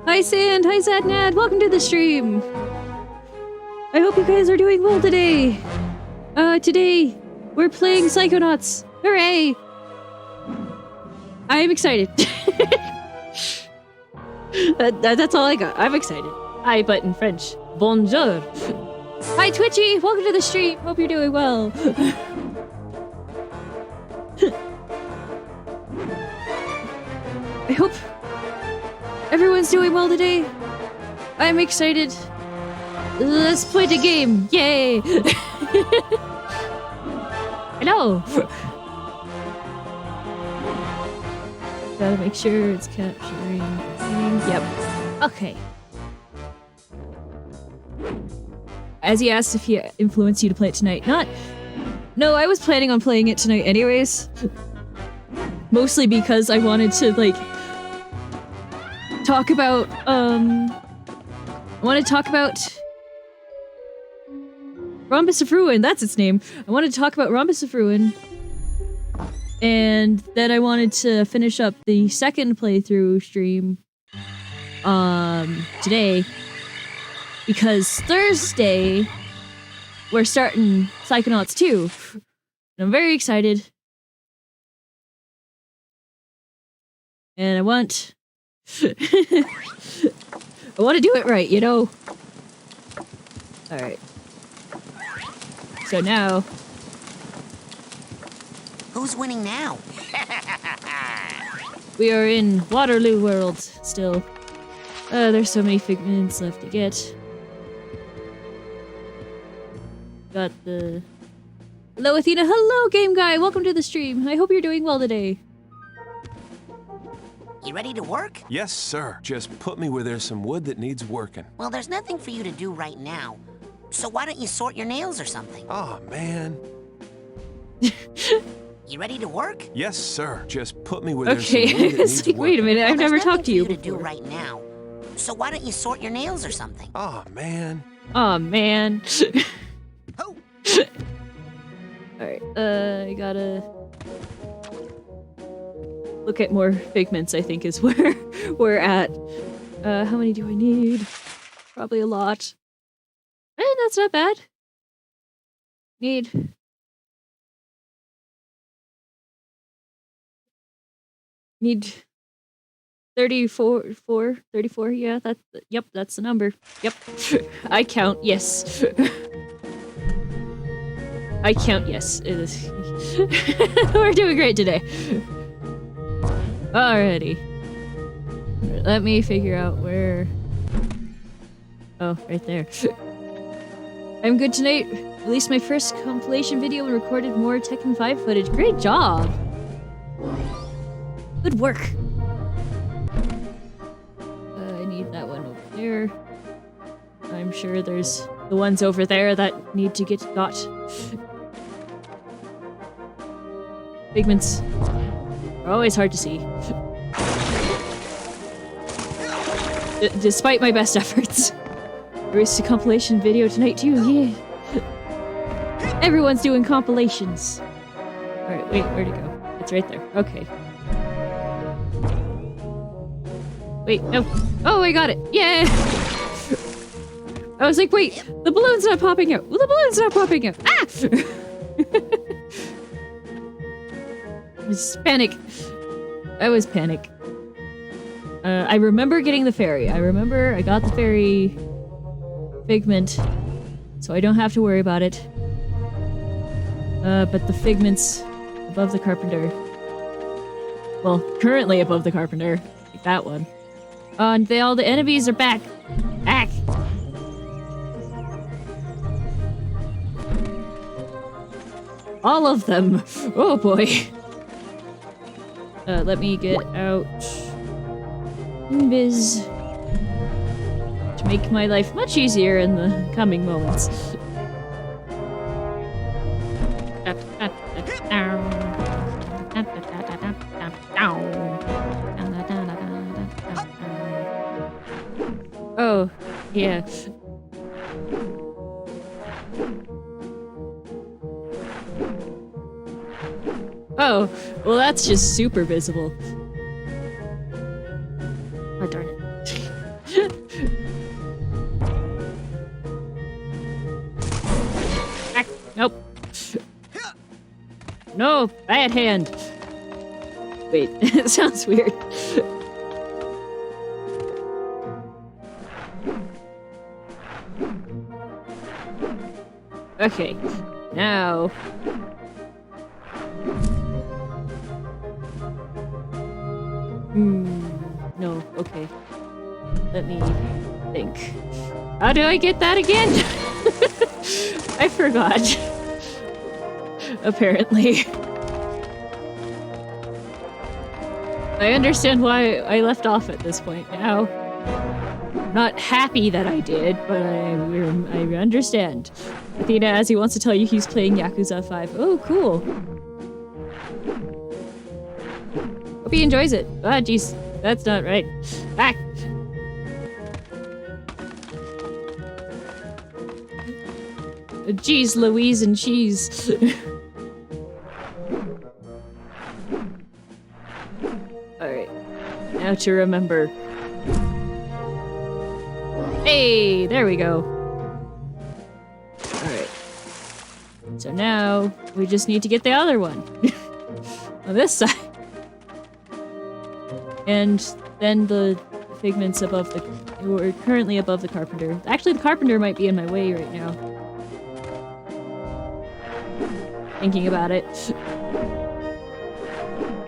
Hi Sand, hi Zadnad, welcome to the stream! I hope you guys are doing well today! Today, we're playing Psychonauts! Hooray! I'm excited. That's all I got, I'm excited. Hi, but in French. Bonjour! Hi Twitchy, welcome to the stream, hope you're doing well. I hope everyone's doing well today. I'm excited. Let's play the game. Yay! Hello. Gotta make sure it's capturing everything. Yep. Okay. As he asked if he influenced you to play it tonight. No, I was planning on playing it tonight anyways. Mostly because I wanted to, like, talk about, I want to talk about Rhombus of Ruin, that's its name. I wanted to talk about Rhombus of Ruin, and then I wanted to finish up the second playthrough stream, today, because Thursday, we're starting Psychonauts 2, and I'm very excited. And I want to do it right, you know? Alright. So now... Who's winning now? We are in Waterloo World, still. There's so many figments left to get. Got the... Hello, Athena! Hello, Game Guy! Welcome to the stream! I hope you're doing well today. You ready to work? Yes, sir. Just put me where there's some wood that needs working. Well, there's nothing for you to do right now. So why don't you sort your nails or something? Oh, man. You ready to work? Yes, sir. Just put me where there's some Okay, wood that it's needs like, working. wait a minute, Well, I've never there's talked to you nothing for you to do before. right now. So why don't you sort your nails or something? Oh, man. Aw, man. Oh! Alright, I gotta... look at more figments, I think, is where we're at. How many do I need? Probably a lot. That's not bad. Need 34, yeah, yep, that's the number. Yep. I count, yes. I count, yes. It is. We're doing great today. Alrighty. Let me figure out where... Oh, right there. I'm good tonight. Released my first compilation video and recorded more Tekken 5 footage. Great job! Good work! I need that one over there. I'm sure there's the ones over there that need to get got. Pigments. are always hard to see. Despite my best efforts. I released a compilation video tonight too, yeah. Everyone's doing compilations. Alright, wait, where'd it go? It's right there. Okay. Wait, no. Oh, I got it! Yeah! I was like, wait, the balloon's not popping out! Well, the balloon's not popping out! Ah! It's panic. That was panic. I remember getting the fairy. I remember I got the fairy figment, so I don't have to worry about it. But the figment's above the carpenter. Well, currently above the carpenter. Like that one. Oh, and all the enemies are back! Back! All of them! Oh boy! Let me get out Invis to make my life much easier in the coming moments. Oh, yeah. Oh, well that's just super visible. Oh, darn it. Ah, nope. No, bad hand. Wait, it sounds weird. Okay, now... no, okay. Let me think. How do I get that again? I forgot. Apparently. I understand why I left off at this point now. I'm not happy that I did, but I understand. Athena, as he wants to tell you he's playing Yakuza 5. Oh, cool. Hope he enjoys it. Ah, jeez. That's not right. Back! Jeez, Louise and cheese. Alright. Now to remember. Hey! There we go. Alright. So now, we just need to get the other one. On this side. And then the figments above the... We're currently above the carpenter. Actually, the carpenter might be in my way right now. Thinking about it.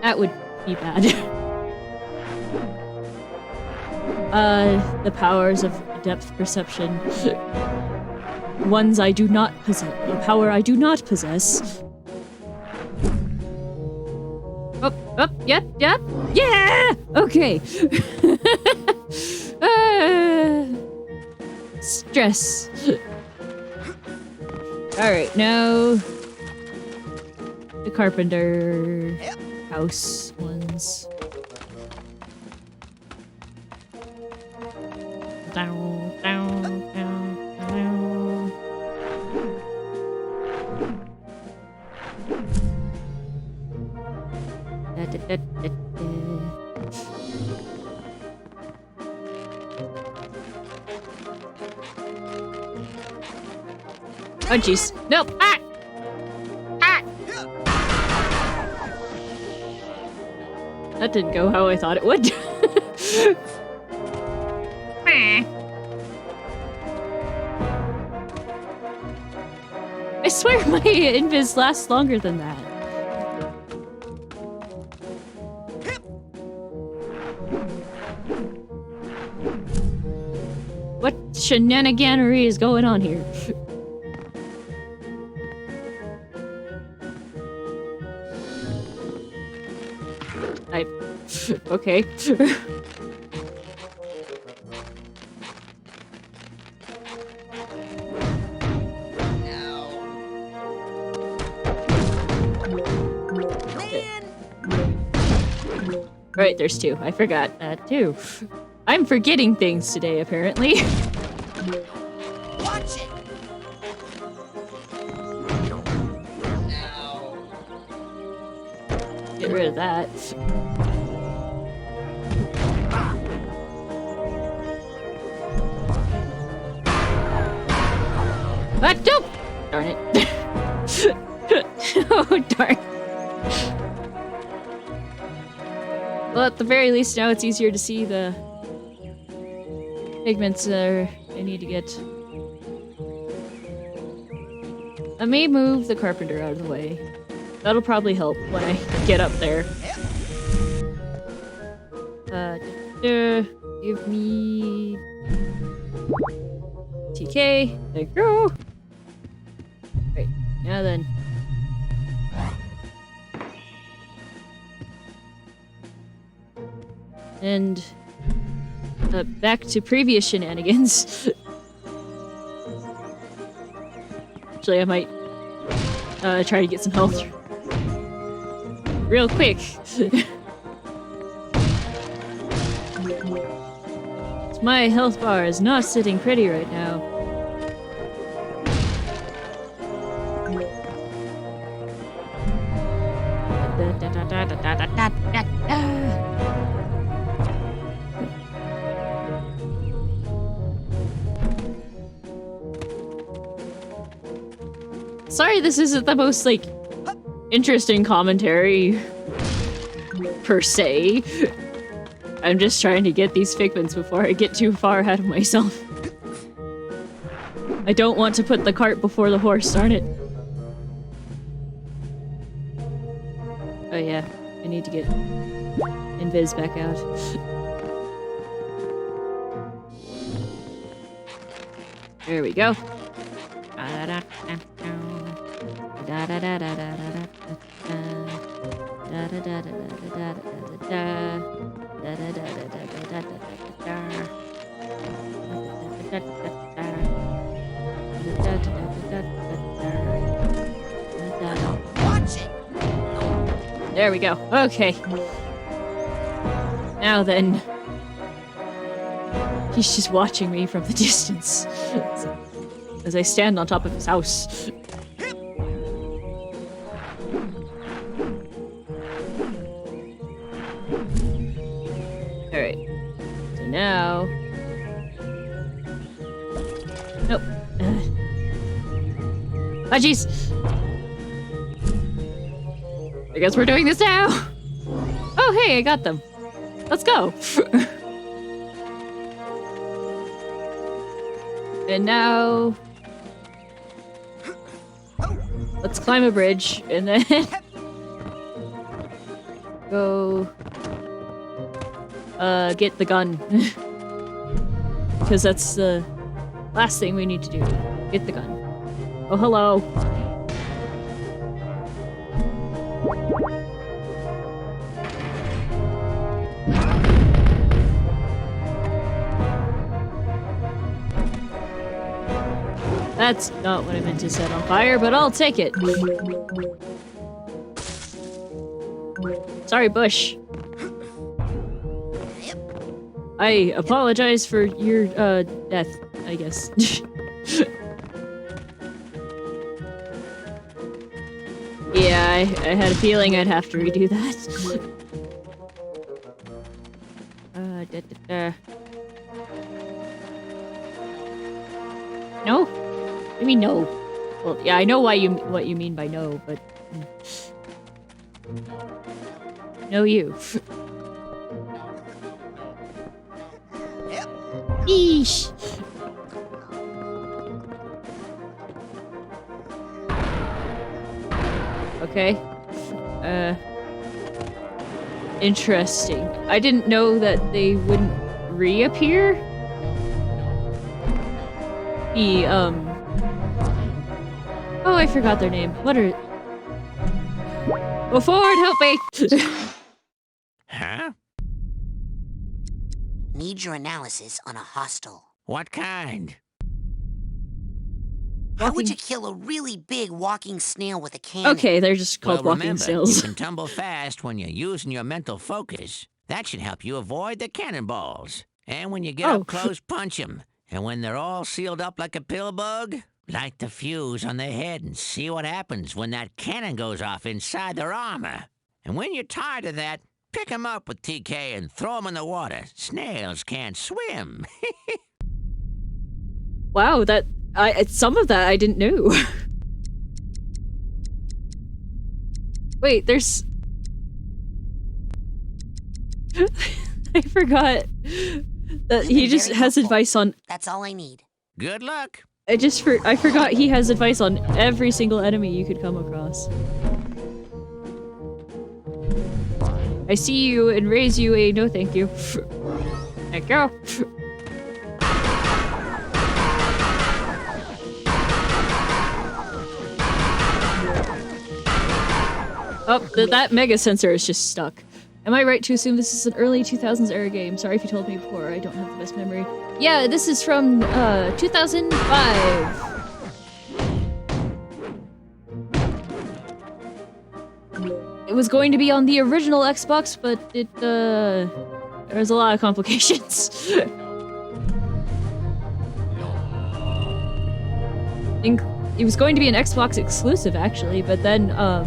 That would be bad. The powers of depth perception. Ones I do not possess. A power I do not possess. Up, yep, yeah! Okay. Stress. Alright, now... the carpenter... house ones. Down, down, down, down. Da, da, da, da, da. Oh jeez. Nope. Ah! Ah! That didn't go how I thought it would. I swear my invis lasts longer than that. What shenaniganery is going on here? Okay. Right, there's two. I forgot that too. I'm forgetting things today, apparently. Watch it! Get rid of that. Ah, nope! Darn it. Oh, darn. Well, at the very least, now it's easier to see the pigments I need to get. Let me move the carpenter out of the way. That'll probably help when I get up there. Give me TK. There you go. Right, now then. And back to previous shenanigans. Actually, I might try to get some health real quick. My health bar is not sitting pretty right now. Sorry, this isn't the most, like, interesting commentary, per se. I'm just trying to get these figments before I get too far ahead of myself. I don't want to put the cart before the horse, darn it. Oh yeah, I need to get Invis back out. There we go. There we go. Okay. Now then. He's just watching me from the distance. As I stand on top of his house. Alright. So now... Nope. Ah, jeez! I guess we're doing this now! Oh, hey, I got them. Let's go! And now... let's climb a bridge, and then... go... get the gun. Because that's the last thing we need to do. Get the gun. Oh, hello. That's not what I meant to set on fire, but I'll take it. Sorry, Bush. I apologize for your, death, I guess. Yeah, I had a feeling I'd have to redo that. No? What do you mean no? Well, yeah, I know what you mean by no, but... No you. Eesh! Okay. Interesting. I didn't know that they wouldn't reappear. Oh, I forgot their name. What are... Go forward, help me! Huh? Need your analysis on a hostel. What kind? How would Walking... you kill a really big walking snail with a cannon? Okay, they're just called Well, walking remember, snails. you can tumble fast when you're using your mental focus. That should help you avoid the cannonballs. And when you get Oh. up close, punch 'em. And when they're all sealed up like a pill bug, light the fuse on their head and see what happens when that cannon goes off inside their armor. And when you're tired of that, pick 'em up with TK and throw 'em in the water. Snails can't swim. Wow, some of that I didn't know. Wait, there's... I forgot that he been just very has helpful. advice on... That's all I need. Good luck. I forgot he has advice on every single enemy you could come across. I see you and raise you a no thank you. Thank you. Oh, that mega sensor is just stuck. Am I right to assume this is an early 2000s era game? Sorry if you told me before, I don't have the best memory. Yeah, this is from 2005. It was going to be on the original Xbox, but there was a lot of complications. It was going to be an Xbox exclusive, actually, but then, I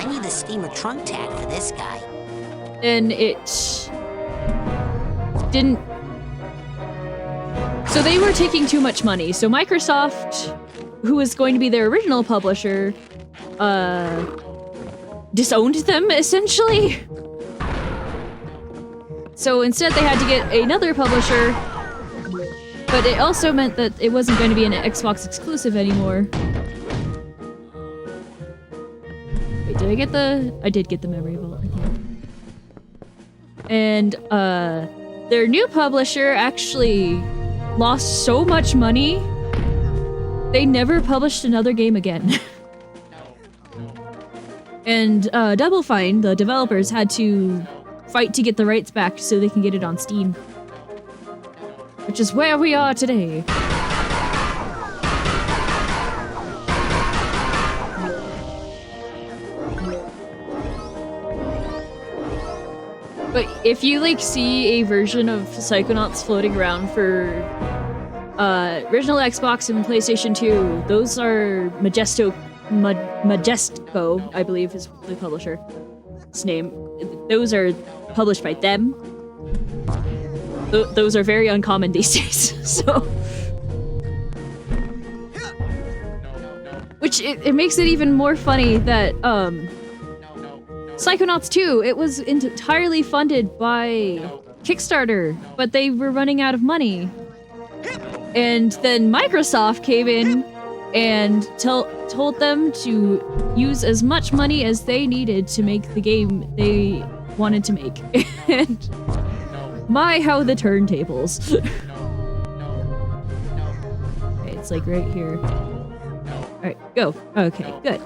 need the steamer trunk tag for this guy. and it didn't... So they were taking too much money, so Microsoft, who was going to be their original publisher, disowned them, essentially. So instead they had to get another publisher, but it also meant that it wasn't going to be an Xbox exclusive anymore. Wait, did I get the... I did get the memory vault, I think. And, their new publisher actually lost so much money, they never published another game again. And, Double Fine, the developers, had to fight to get the rights back so they can get it on Steam. Which is where we are today. But if you, like, see a version of Psychonauts floating around for original Xbox and PlayStation 2, those are Majesco, I believe is the publisher's name. Those are published by them. Those are very uncommon these days, so... Which, it makes it even more funny that, Psychonauts 2, it was entirely funded by Kickstarter, but they were running out of money. And then Microsoft came in and told them to use as much money as they needed to make the game they wanted to make. And my, how the turntables. Okay, it's like right here. Alright, go. Okay, good.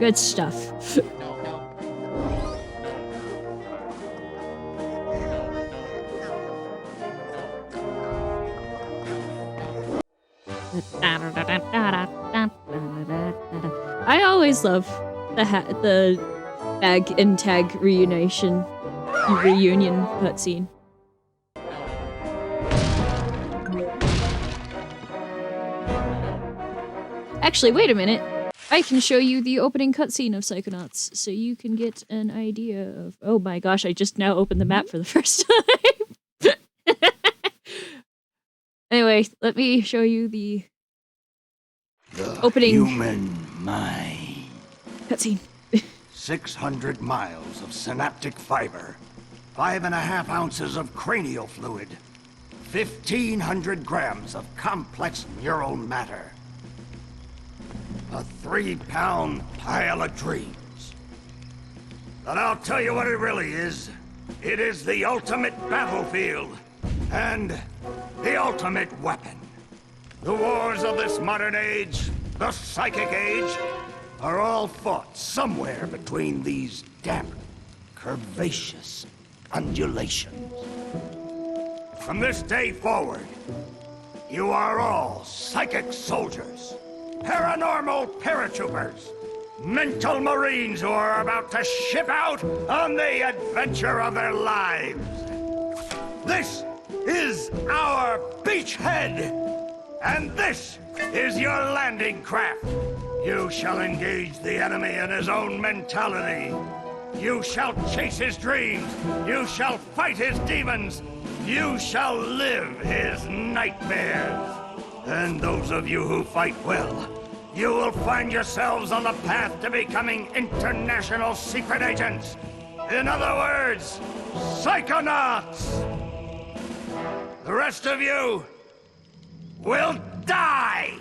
Good stuff. I always love the bag and tag reunion cutscene. Actually, wait a minute. I can show you the opening cutscene of Psychonauts, so you can get an idea of... Oh my gosh, I just now opened the map for the first time. Anyway, let me show you the opening human mind. cutscene. 600 miles of synaptic fiber, 5.5 ounces of cranial fluid, 1,500 grams of complex neural matter, a 3-pound pile of dreams. But I'll tell you what it really is. It is the ultimate battlefield and the ultimate weapon. The wars of this modern age, the psychic age, are all fought somewhere between these damp, curvaceous undulations. From this day forward, You are all psychic soldiers, paranormal paratroopers, mental marines who are about to ship out on the adventure of their lives. This is our beachhead, and this is your landing craft. You shall engage the enemy in his own mentality. You shall chase his dreams. You shall fight his demons. You shall live his nightmares. And those of you who fight well, you will find yourselves on the path to becoming international secret agents. In other words, Psychonauts. The rest of you will die!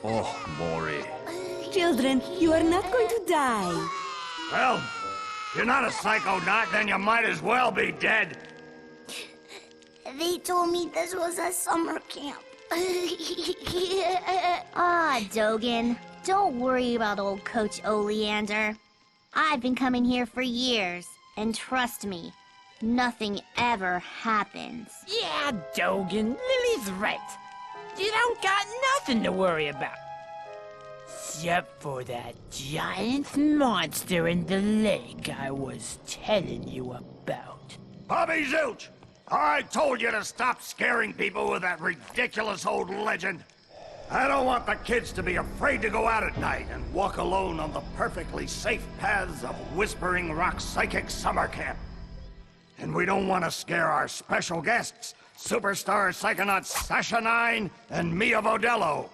Oh, Maury. Children, you are not going to die. Well, if you're not a psychonaut, then you might as well be dead. They told me this was a summer camp. Ah, Dogen. Don't worry about old Coach Oleander. I've been coming here for years, and trust me, nothing ever happens. Yeah, Dogen, Lily's right. You don't got nothing to worry about. Except for that giant monster in the lake I was telling you about. Bobby Zilch, I told you to stop scaring people with that ridiculous old legend. I don't want the kids to be afraid to go out at night and walk alone on the perfectly safe paths of Whispering Rock Psychic Summer Camp. And we don't want to scare our special guests, superstar psychonauts Sasha 9 and Mia Vodello.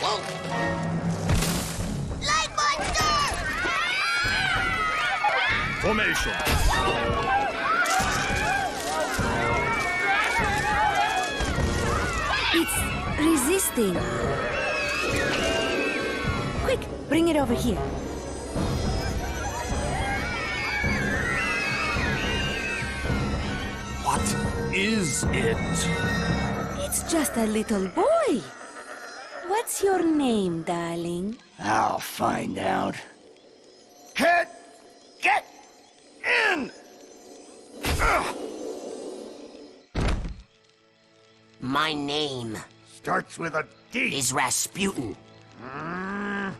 Whoa! Light monster! Formation. It's resisting. Quick, bring it over here. What is it? It's just a little boy. What's your name, darling? I'll find out. Kid, get in! Ugh. My name Starts with a D. is Rasputin, Mm,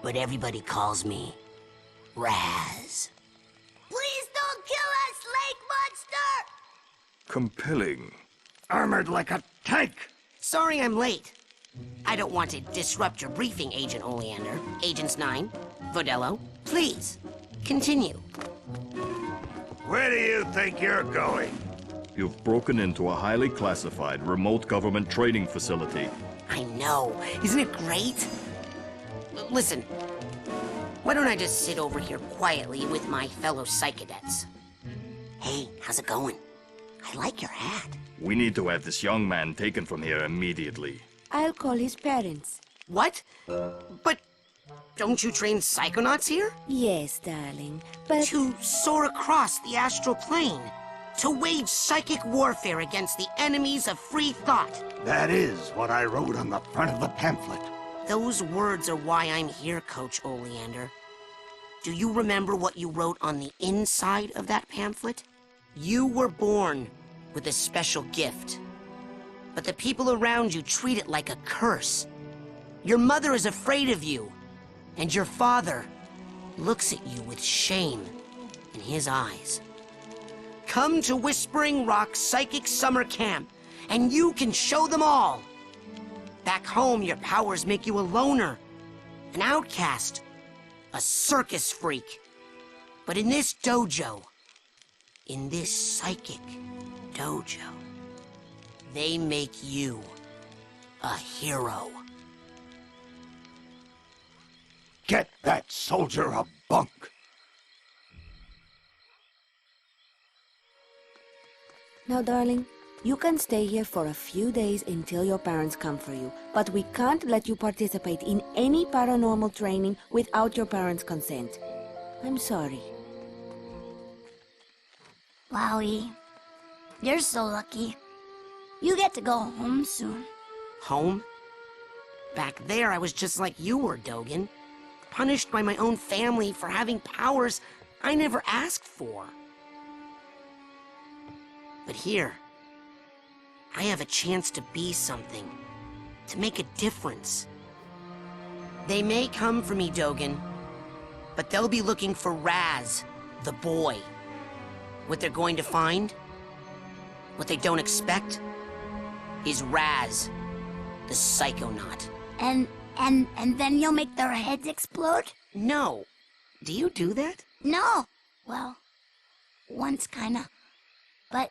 but everybody calls me Raz. Please don't kill us, lake monster! Compelling. Armored like a tank. Sorry I'm late. I don't want to disrupt your briefing, Agent Oleander. Agents 9, Vodello, please, continue. Where do you think you're going? You've broken into a highly classified remote government training facility. I know. Isn't it great? Listen, why don't I just sit over here quietly with my fellow psychedets? Hey, how's it going? I like your hat. We need to have this young man taken from here immediately. I'll call his parents. What? But don't you train psychonauts here? Yes, darling, but... To soar across the astral plane. To wage psychic warfare against the enemies of free thought. That is what I wrote on the front of the pamphlet. Those words are why I'm here, Coach Oleander. Do you remember what you wrote on the inside of that pamphlet? You were born with a special gift. But the people around you treat it like a curse. Your mother is afraid of you. And your father looks at you with shame in his eyes. Come to Whispering Rock Psychic Summer Camp, and you can show them all. Back home, your powers make you a loner, an outcast, a circus freak. But in this dojo, in this psychic dojo, they make you a hero. Get that soldier a bunk. Now, darling, you can stay here for a few days until your parents come for you, but we can't let you participate in any paranormal training without your parents' consent. I'm sorry. Wowie, you're so lucky. You get to go home soon. Home? Back there, I was just like you were, Dogen. punished by my own family for having powers I never asked for. But here, I have a chance to be something, to make a difference. They may come for me, Dogen, but they'll be looking for Raz, the boy. What they're going to find, what they don't expect, is Raz, the Psychonaut. And then you'll make their heads explode? No. Do you do that? No. Well, once kinda. But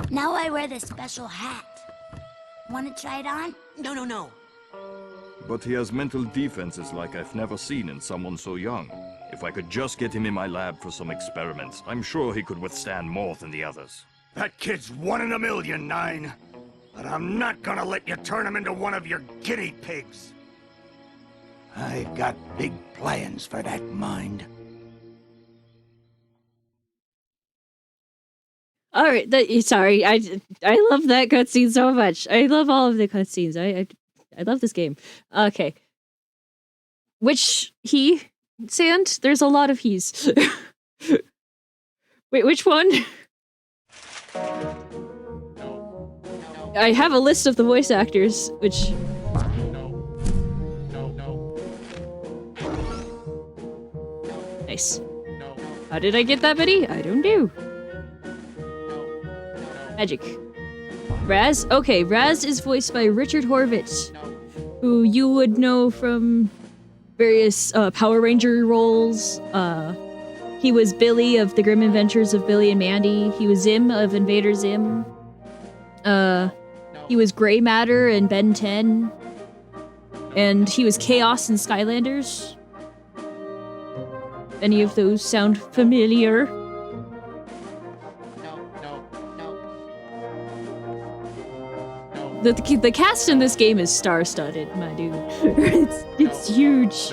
now I wear this special hat. Wanna try it on? No. But he has mental defenses like I've never seen in someone so young. If I could just get him in my lab for some experiments, I'm sure he could withstand more than the others. That kid's 1 in a million, Nine. But I'm not gonna let you turn him into one of your guinea pigs. I've got big plans for that mind. All right, sorry, I love that cutscene so much. I love all of the cutscenes. I love this game. Okay, which he sand? There's a lot of he's. Wait, which one? I have a list of the voice actors, which. Nice. How did I get that many? I don't know. Magic. Raz? Okay, Raz is voiced by Richard Horvitz, who you would know from various Power Ranger roles. He was Billy of The Grim Adventures of Billy and Mandy. He was Zim of Invader Zim. He was Grey Matter in Ben 10. And he was Chaos in Skylanders. Any of those sound familiar? The cast in this game is star-studded, my dude. it's huge.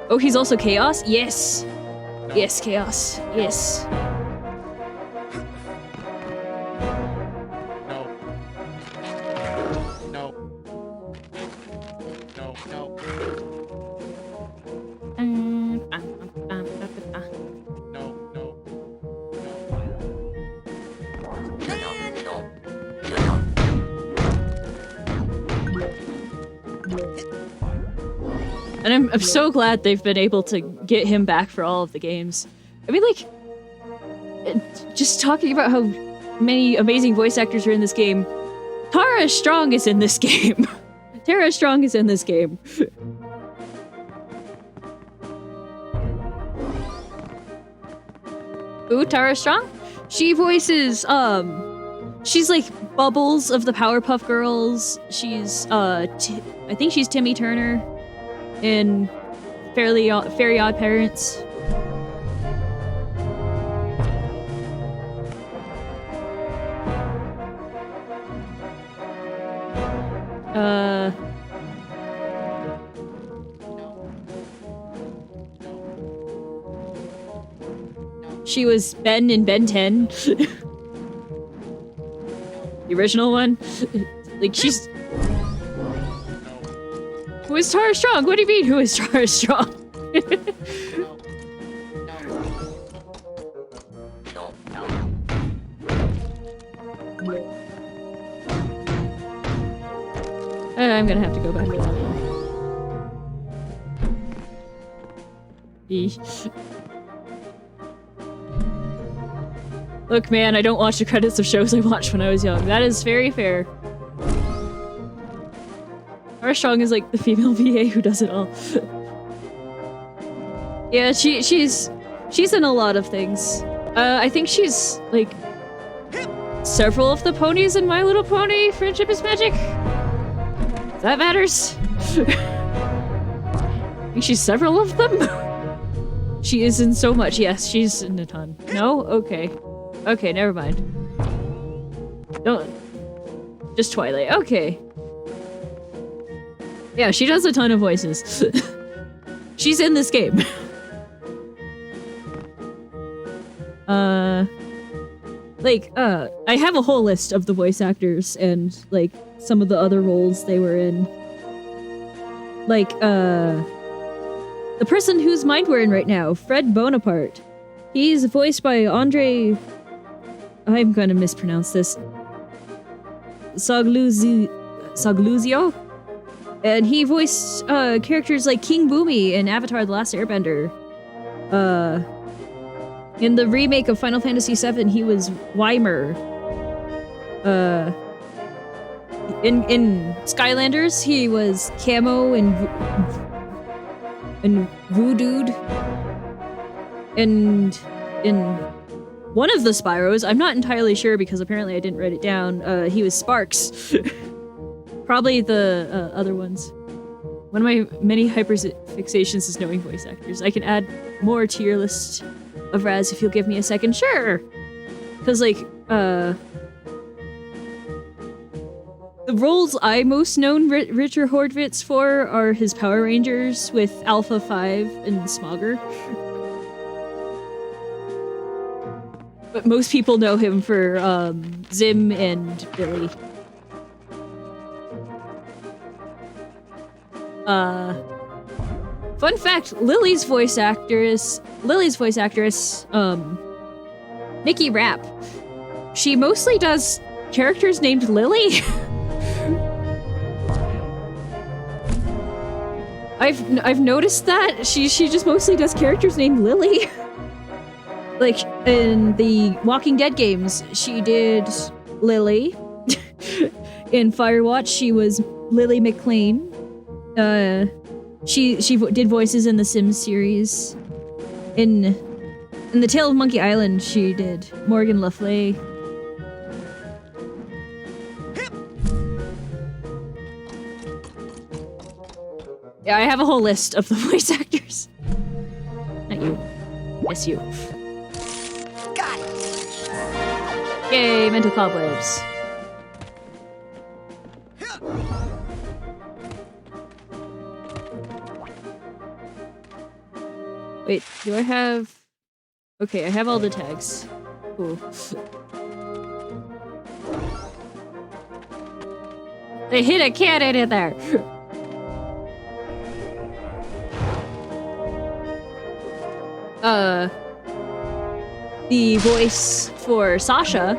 Oh, he's also Chaos? Yes. Yes, Chaos. Yes. And I'm so glad they've been able to get him back for all of the games. I mean, like, just talking about how many amazing voice actors are in this game, Tara Strong is in this game. Tara Strong is in this game. Ooh, Tara Strong? She voices, she's like Bubbles of the Powerpuff Girls. She's, I think she's Timmy Turner in Very Odd Parents. She was Ben in Ben 10. The original one. Like, she's... Who is Tara Strong? What do you mean, who is Tara Strong? I'm gonna have to go back to that one. Look, man, I don't watch the credits of shows I watched when I was young. That is very fair. Tara Strong is like the female VA who does it all. Yeah, she's in a lot of things. I think she's like several of the ponies in My Little Pony Friendship is Magic. That matters. I think she's several of them. She is in so much. Yes, she's in a ton. No? Okay. Okay, never mind. Don't. Just Twilight. Okay. Yeah, she does a ton of voices. She's in this game. I have a whole list of the voice actors and, like, some of the other roles they were in. Like, the person whose mind we're in right now, Fred Bonaparte. He's voiced by Andre... I'm gonna mispronounce this. Sagluzio? And he voiced characters like King Boomy in Avatar: The Last Airbender. In the remake of Final Fantasy VII, he was Weimer. In Skylanders, he was Camo and Voodooed. And in one of the Spyros, I'm not entirely sure because apparently I didn't write it down, he was Sparks. Probably the other ones. One of my many hyperfixations is knowing voice actors. I can add more to your list of Raz if you'll give me a second. Sure! Because, like, the roles I most known Richard Hordvitz for are his Power Rangers with Alpha 5 and Smogger. But most people know him for Zim and Billy. Fun fact, Lily's voice actress, Nikki Rapp. She mostly does characters named Lily. I've noticed that she just mostly does characters named Lily. Like in the Walking Dead games, she did Lily. In Firewatch, she was Lily McLean. She did voices in the Sims series. In the Tale of Monkey Island, she did Morgan Le Fay. Yeah, I have a whole list of the voice actors. Not you. Yes, you. Got it. Yay, mental cobwebs. Wait, do I have... Okay, I have all the tags. Cool. They hit a cannon in there! The voice for Sasha,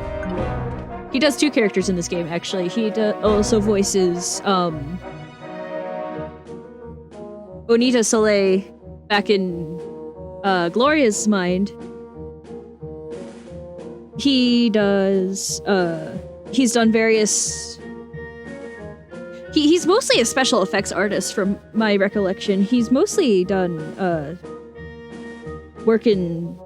he does two characters in this game, actually. He also voices, Bonita Soleil back in, Gloria's Mind. He does, he's done various... He's mostly a special effects artist from my recollection. He's mostly done, work in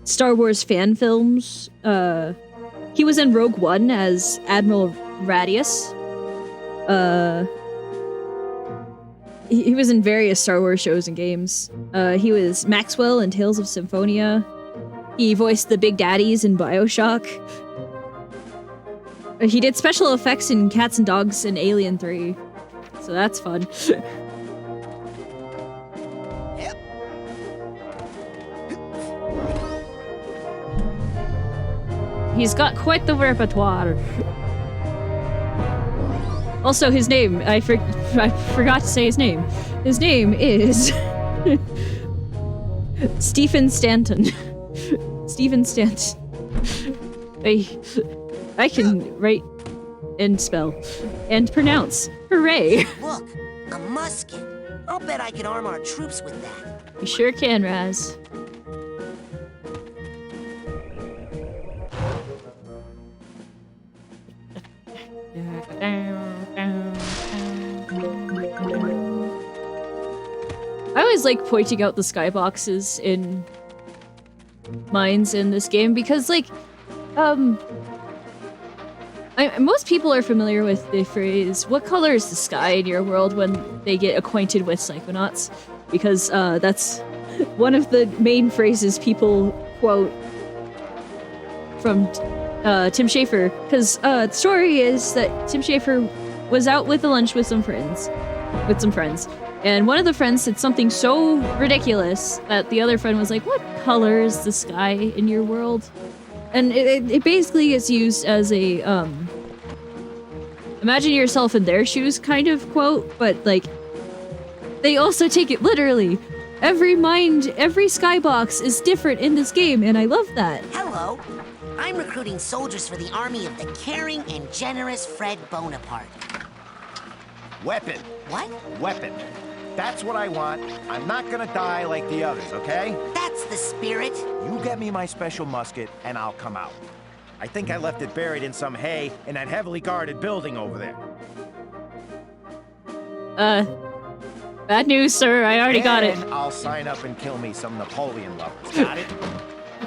Star Wars fan films. He was in Rogue One as Admiral Radius. He was in various Star Wars shows and games. He was Maxwell in Tales of Symphonia. He voiced the Big Daddies in BioShock. He did special effects in Cats and Dogs in Alien 3. So that's fun. He's got quite the repertoire. Also, his name, I forgot to say his name. His name is Stephen Stanton. Stephen Stanton. I can write and spell and pronounce. Hooray! Look, a musket. I'll bet I can arm our troops with that. You sure can, Raz. I always like pointing out the skyboxes in mines in this game because, like, most people are familiar with the phrase, what color is the sky in your world, when they get acquainted with Psychonauts, because that's one of the main phrases people quote from Tim Schafer, because the story is that Tim Schafer was out with a lunch with some friends, and one of the friends said something so ridiculous that the other friend was like, what color is the sky in your world? And it basically gets used as a, imagine yourself in their shoes kind of quote, but like, they also take it literally. Every skybox is different in this game, and I love that. Hello. I'm recruiting soldiers for the army of the caring and generous Fred Bonaparte. Weapon. What? Weapon. That's what I want. I'm not gonna die like the others, okay? That's the spirit. You get me my special musket, and I'll come out. I think I left it buried in some hay in that heavily guarded building over there. Bad news, sir. I already got it. I'll sign up and kill me some Napoleon lovers. Got it?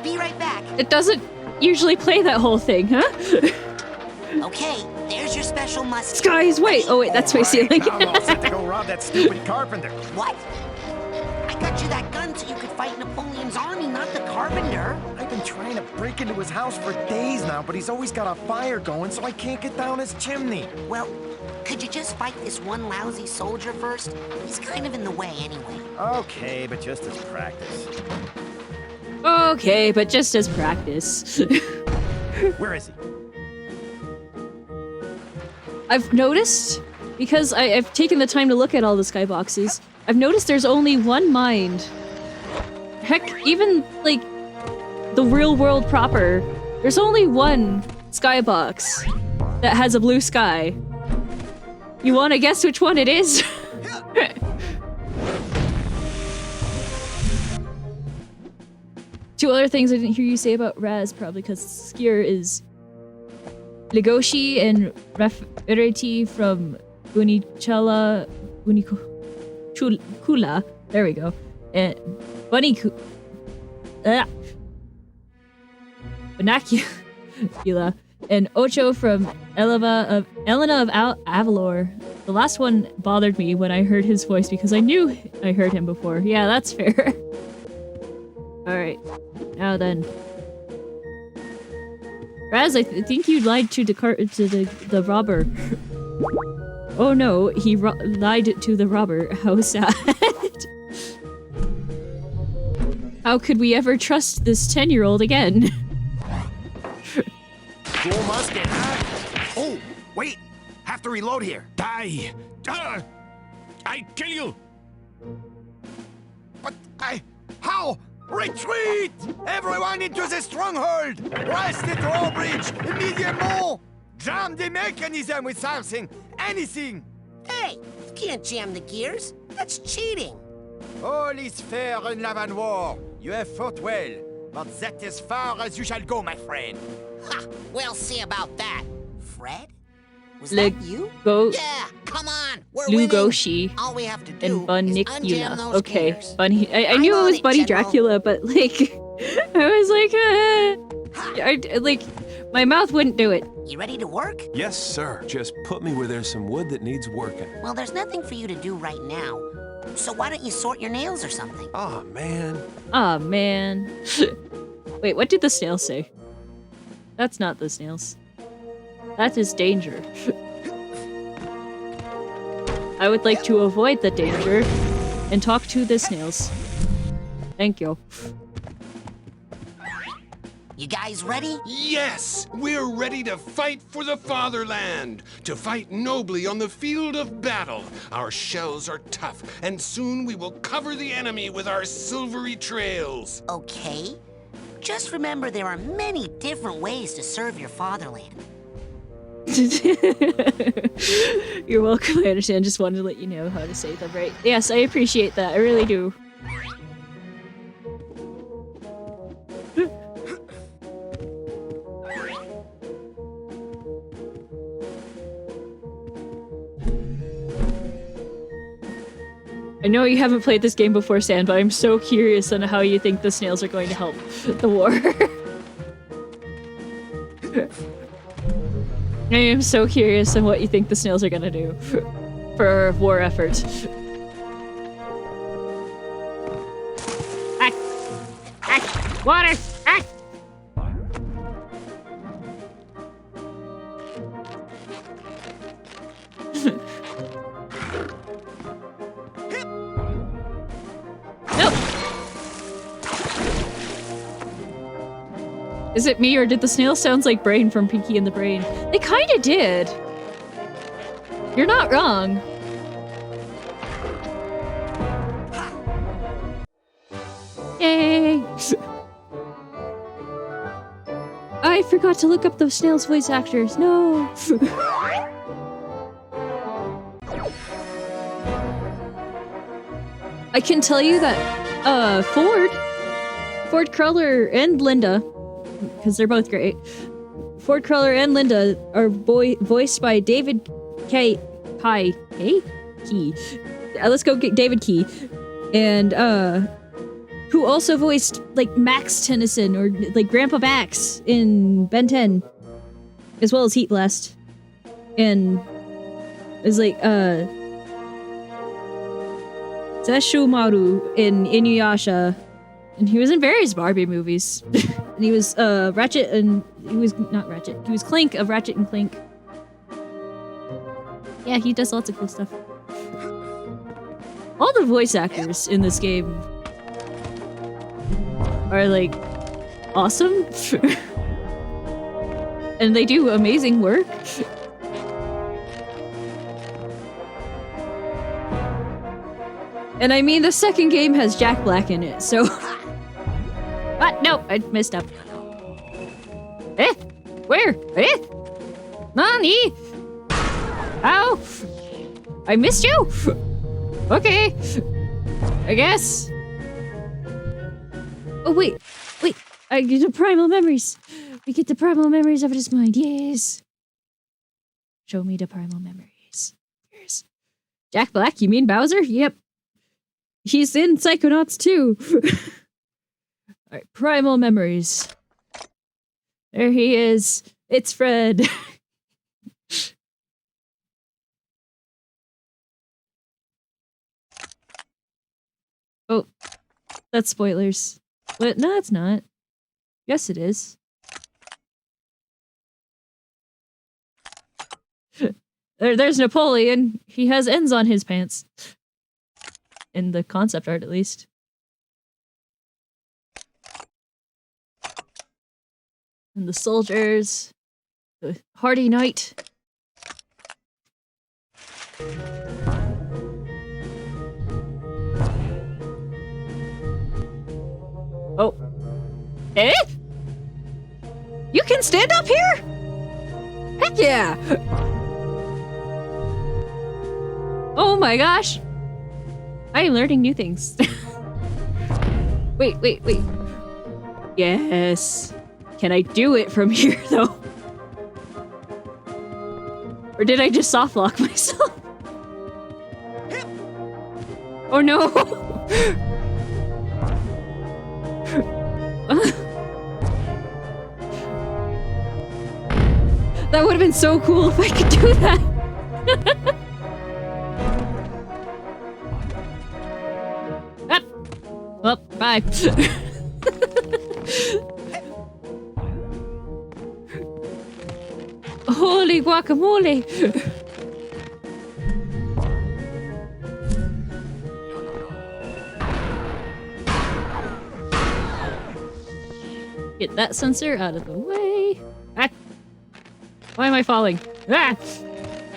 Be right back. It doesn't usually play that whole thing, huh? Okay, there's your special musket. Skies, wait. Oh, wait, that's my ceiling. Now I'm all set to go rob that stupid carpenter. What? I got you that gun so you could fight Napoleon's army, not the carpenter. I've been trying to break into his house for days now, but he's always got a fire going, so I can't get down his chimney. Well, could you just fight this one lousy soldier first? He's kind of in the way anyway. Okay, but just as practice. Okay, but just as practice. Where is he? I've noticed, because I've taken the time to look at all the skyboxes, I've noticed there's only one mind. Heck, even, like, the real world proper, there's only one skybox that has a blue sky. You want to guess which one it is? Two other things I didn't hear you say about Raz, probably because Skier is Legoshi and Refereti from Unicella, Kula, there we go, and Bunacula, and Ocho from Elena of Avalor. The last one bothered me when I heard his voice because I knew I heard him before. Yeah, that's fair. Alright, now then. Raz, I think you lied to the robber. Oh no, he lied to the robber. How sad. How could we ever trust this 10-year-old again? Cool musket, huh? Oh, wait! Have to reload here. Die! I kill you! But how? Retreat! Everyone into the stronghold! Blast the drawbridge immediately! Jam the mechanism with something! Anything! Hey, you can't jam the gears. That's cheating. All is fair in love and war. You have fought well, but that is far as you shall go, my friend. Ha! We'll see about that. Fred? Was that you? Yeah, come on. We're Lugoshi winning. All we have to do and is unjam those Okay, gears. Bunny. I knew it was Bunny Dracula, but like, I was like, like, my mouth wouldn't do it. You ready to work? Yes, sir. Just put me where there's some wood that needs working. Well, there's nothing for you to do right now. So why don't you sort your nails or something? Aw, man. Aw, man. Wait, what did the snail say? That's not the snails. That is danger. I would like to avoid the danger and talk to the snails. Thank you. You guys ready? Yes! We're ready to fight for the fatherland! To fight nobly on the field of battle! Our shells are tough, and soon we will cover the enemy with our silvery trails! Okay. Just remember there are many different ways to serve your fatherland. You're welcome, I understand. Just wanted to let you know how to say them right. Yes, I appreciate that. I really do. I know you haven't played this game before, Stan, but I'm so curious on how you think the snails are going to help the war. I am so curious on what you think the snails are gonna do for our war effort. Water! Nope. Is it me, or did the snail sounds like Brain from Pinky and the Brain? They kinda did. You're not wrong. I forgot to look up those snails' voice actors. No. I can tell you that Ford Cruller and Linda, because they're both great. Ford Cruller and Linda are voiced by David Key. Let's go get David Key. And who also voiced like Max Tennyson or like Grandpa Max in Ben 10, as well as Heat Blast. And is like Sesshomaru in Inuyasha, and he was in various Barbie movies. And he was Ratchet, and he was not Ratchet. He was Clank of Ratchet and Clank. Yeah, he does lots of cool stuff. All the voice actors in this game are like awesome, and they do amazing work. And I mean, the second game has Jack Black in it, so... What? No, I messed up. Eh? Where? Eh? Nani? How? I missed you? Okay. I guess. Oh, wait. Wait. I get the primal memories. We get the primal memories of his mind. Yes. Show me the primal memories. Here's Jack Black, you mean Bowser? Yep. He's in Psychonauts too. Alright, primal memories. There he is. It's Fred. Oh, that's spoilers. What? No, it's not. Yes, it is. There's Napoleon. He has ends on his pants. In the concept art, at least. And the soldiers. The hardy knight. Oh. Eh? You can stand up here? Heck yeah! Oh my gosh! I am learning new things. Wait. Yes. Can I do it from here, though? Or did I just soft lock myself? Oh no! That would have been so cool if I could do that. Well, bye. Holy guacamole! Get that sensor out of the way. Ah! Why am I falling? Ah!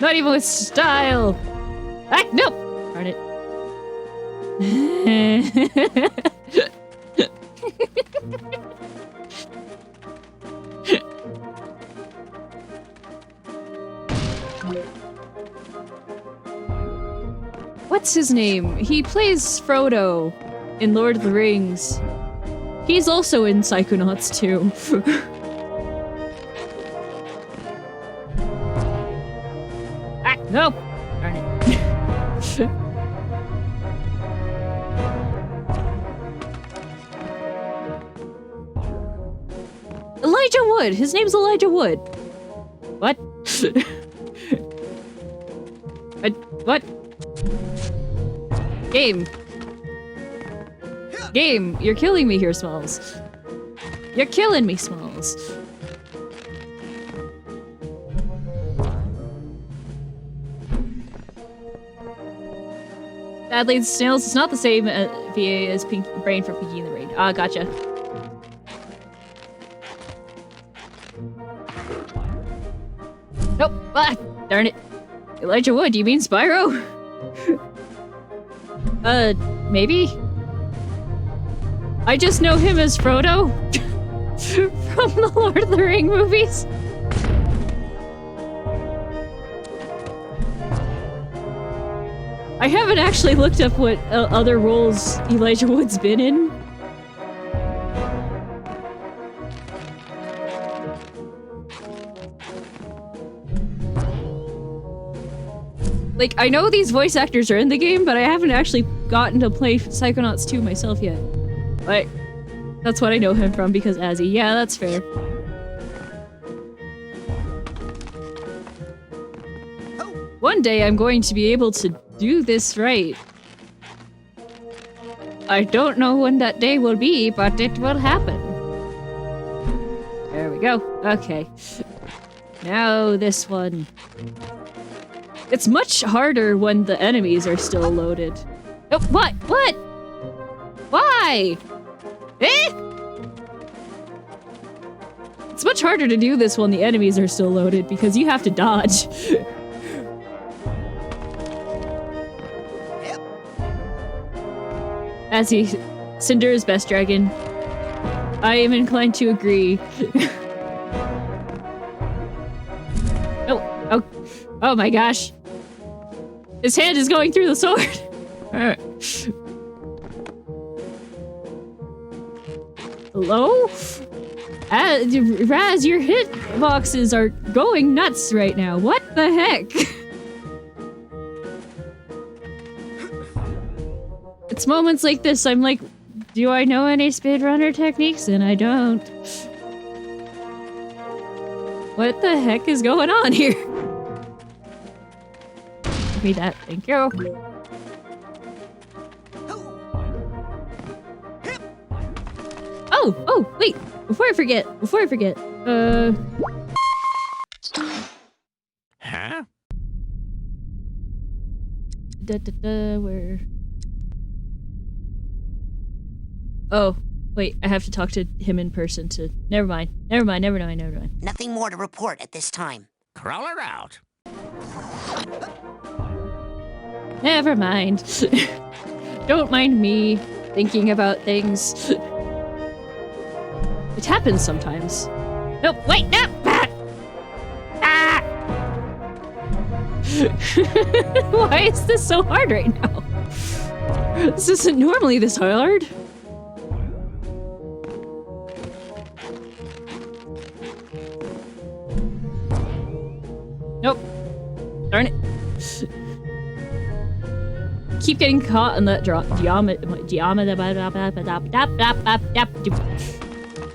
Not even with style! Ah! Nope! Darn it. What's his name? He plays Frodo in Lord of the Rings. He's also in Psychonauts too. Ah, no! Darn it. Elijah Wood! His name's Elijah Wood. What? What? Game, you're killing me here, Smalls. You're killing me, Smalls. Sadly, Snails is not the same VA as Brain for Pinky in the Rain. Ah, gotcha. Nope. Ah, darn it. Elijah Wood, you mean Spyro? Maybe? I just know him as Frodo. from the Lord of the Ring movies. I haven't actually looked up what other roles Elijah Wood's been in. Like, I know these voice actors are in the game, but I haven't actually gotten to play Psychonauts 2 myself yet. But that's what I know him from, because Azzy. Yeah, that's fair. One day I'm going to be able to do this right. I don't know when that day will be, but it will happen. There we go. Okay. Now this one. It's much harder when the enemies are still loaded. Oh, what? What? Why? Eh? It's much harder to do this when the enemies are still loaded because you have to dodge. As he, Cinder is best dragon. I am inclined to agree. Oh my gosh. His hand is going through the sword. Hello? Raz, your hitboxes are going nuts right now. What the heck? It's moments like this, I'm like, do I know any speedrunner techniques? And I don't. What the heck is going on here? Give me that, thank you. Oh, wait, before I forget. Huh? Where? Oh, wait, I have to talk to him in person to... Never mind. Nothing more to report at this time. Crawl her out. Never mind. Don't mind me thinking about things. It happens sometimes. No, wait, no! Ah! Why is this so hard right now? This isn't normally this hard. Nope. Darn it. Keep getting caught in that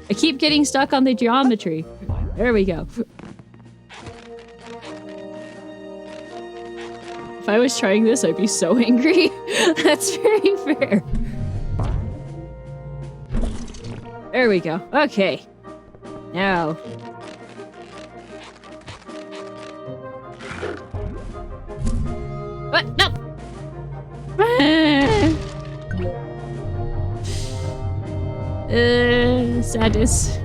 I keep getting stuck on the geometry. There we go. If I was trying this, I'd be so angry. That's very fair. There we go. Okay. Now. What? No! Sadness.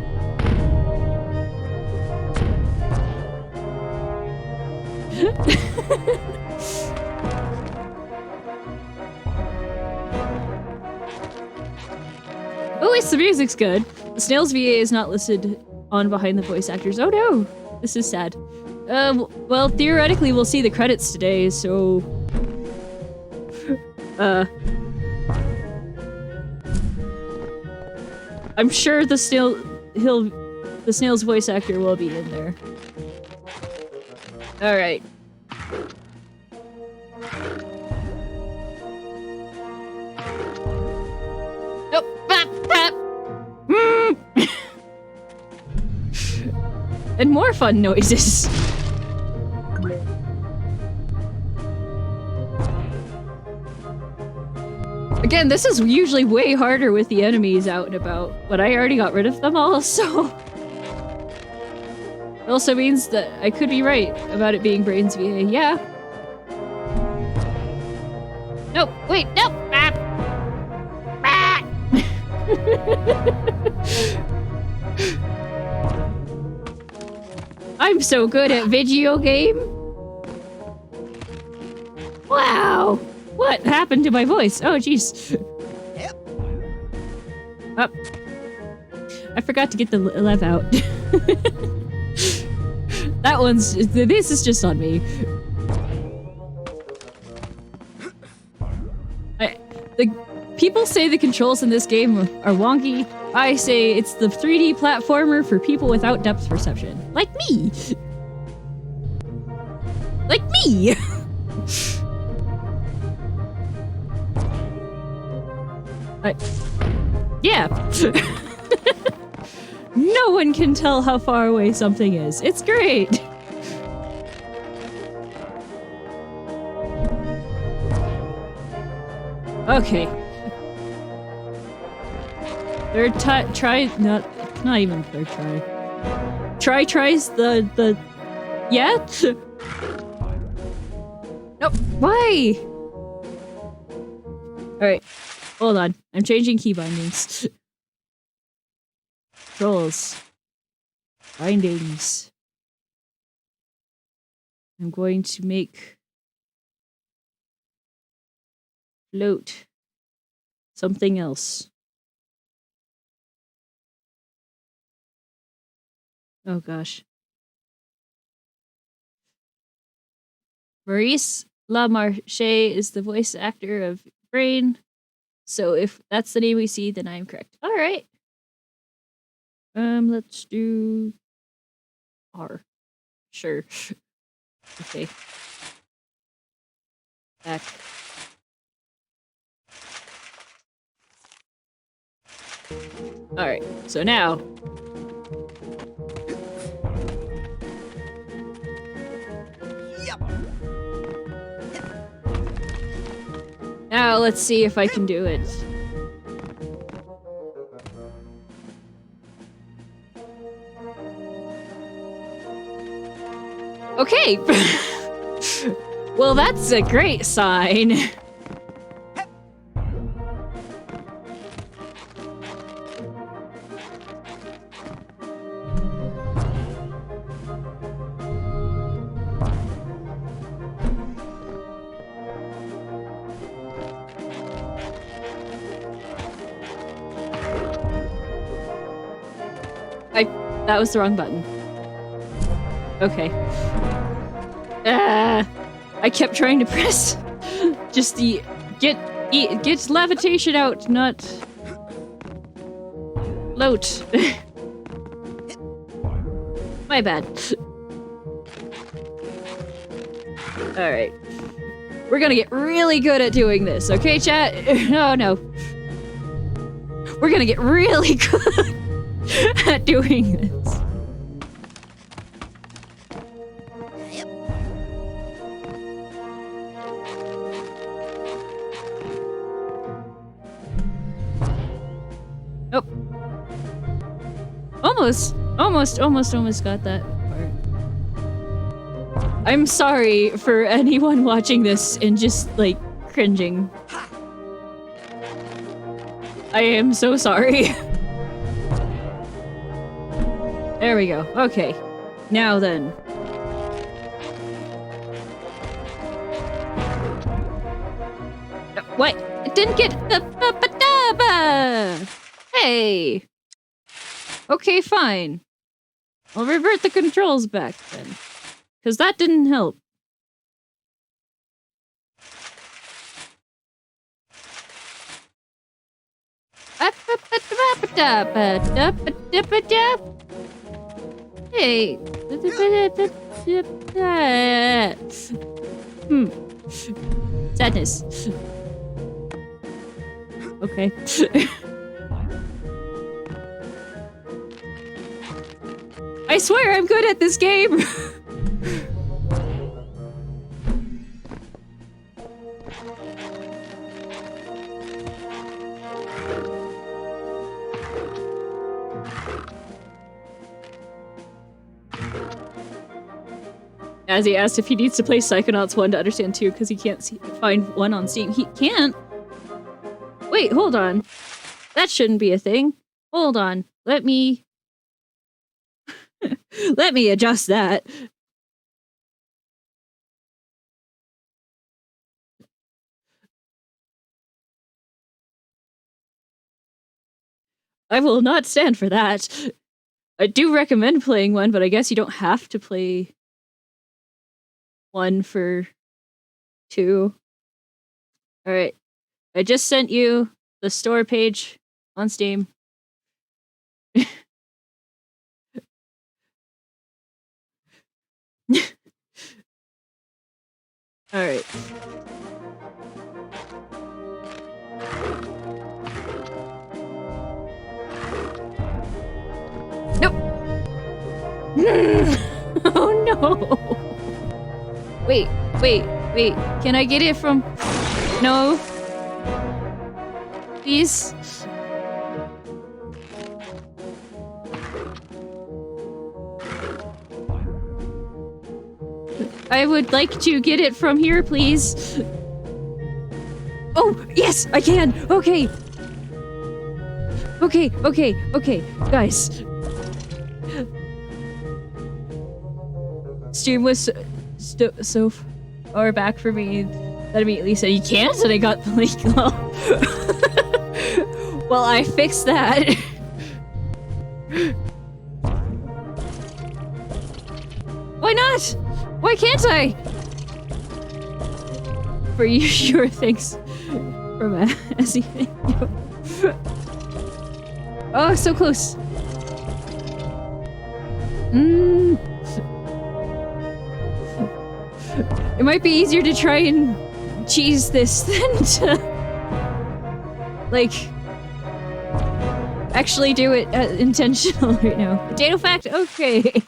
At least the music's good. The Snails VA is not listed on behind the voice actors. Oh no! This is sad. Well, theoretically we'll see the credits today, so... I'm sure the Snail's voice actor will be in there. Alright. Nope. And more fun noises. Again, this is usually way harder with the enemies out and about, but I already got rid of them all, so... It also means that I could be right about it being Brains VA. Yeah. Nope, wait, nope! I'm so good at video game. Wow. What happened to my voice? Oh, jeez. Up. I forgot to get the lev out. That one's... This is just on me. People say the controls in this game are wonky. I say it's the 3D platformer for people without depth perception. Like me! Like me! Yeah. No one can tell how far away something is. It's great! Okay. Third try, not even third try. Tries the yet? Nope. Why? Alright. Hold on. I'm changing key bindings. Controls. Bindings. I'm going to make float something else. Oh gosh. Maurice LaMarche is the voice actor of Brain. So if that's the name we see, then I'm correct. Alright. Let's do R. Sure. Okay. Back. Alright, so now. Now let's see if I can do it. Okay! Well, that's a great sign. That was the wrong button. Okay. I kept trying to press just the get levitation out, not float. My bad. Alright. We're gonna get really good at doing this, okay, chat? Oh no. We're gonna get really good at doing this. Nope. Almost got that part. I'm sorry for anyone watching this and just, like, cringing. I am so sorry. There we go. Okay. Now then. What? It didn't get the... Hey! Okay, fine. I'll revert the controls back then. Because that didn't help. Hey. Sadness. Okay. I swear I'm good at this game! As he asked if he needs to play Psychonauts 1 to understand 2 because he can't find 1 on Steam. He can't? Wait, hold on. That shouldn't be a thing. Hold on. Let me... Let me adjust that. I will not stand for that. I do recommend playing one, but I guess you don't have to play one for 2. Alright. I just sent you the store page on Steam. Alright. Nope! Oh no! Wait. Can I get it from... No? Please? I would like to get it from here, please. Oh, yes, I can. Okay. Okay. Guys. Stream was so far back for me that immediately said, you can't? And I got the link. Well, I fixed that. Why not? Why can't I? For you, sure, thanks. From Azzy. Oh, so close. It might be easier to try and cheese this than to, like, actually do it intentional right now. Potato fact? Okay.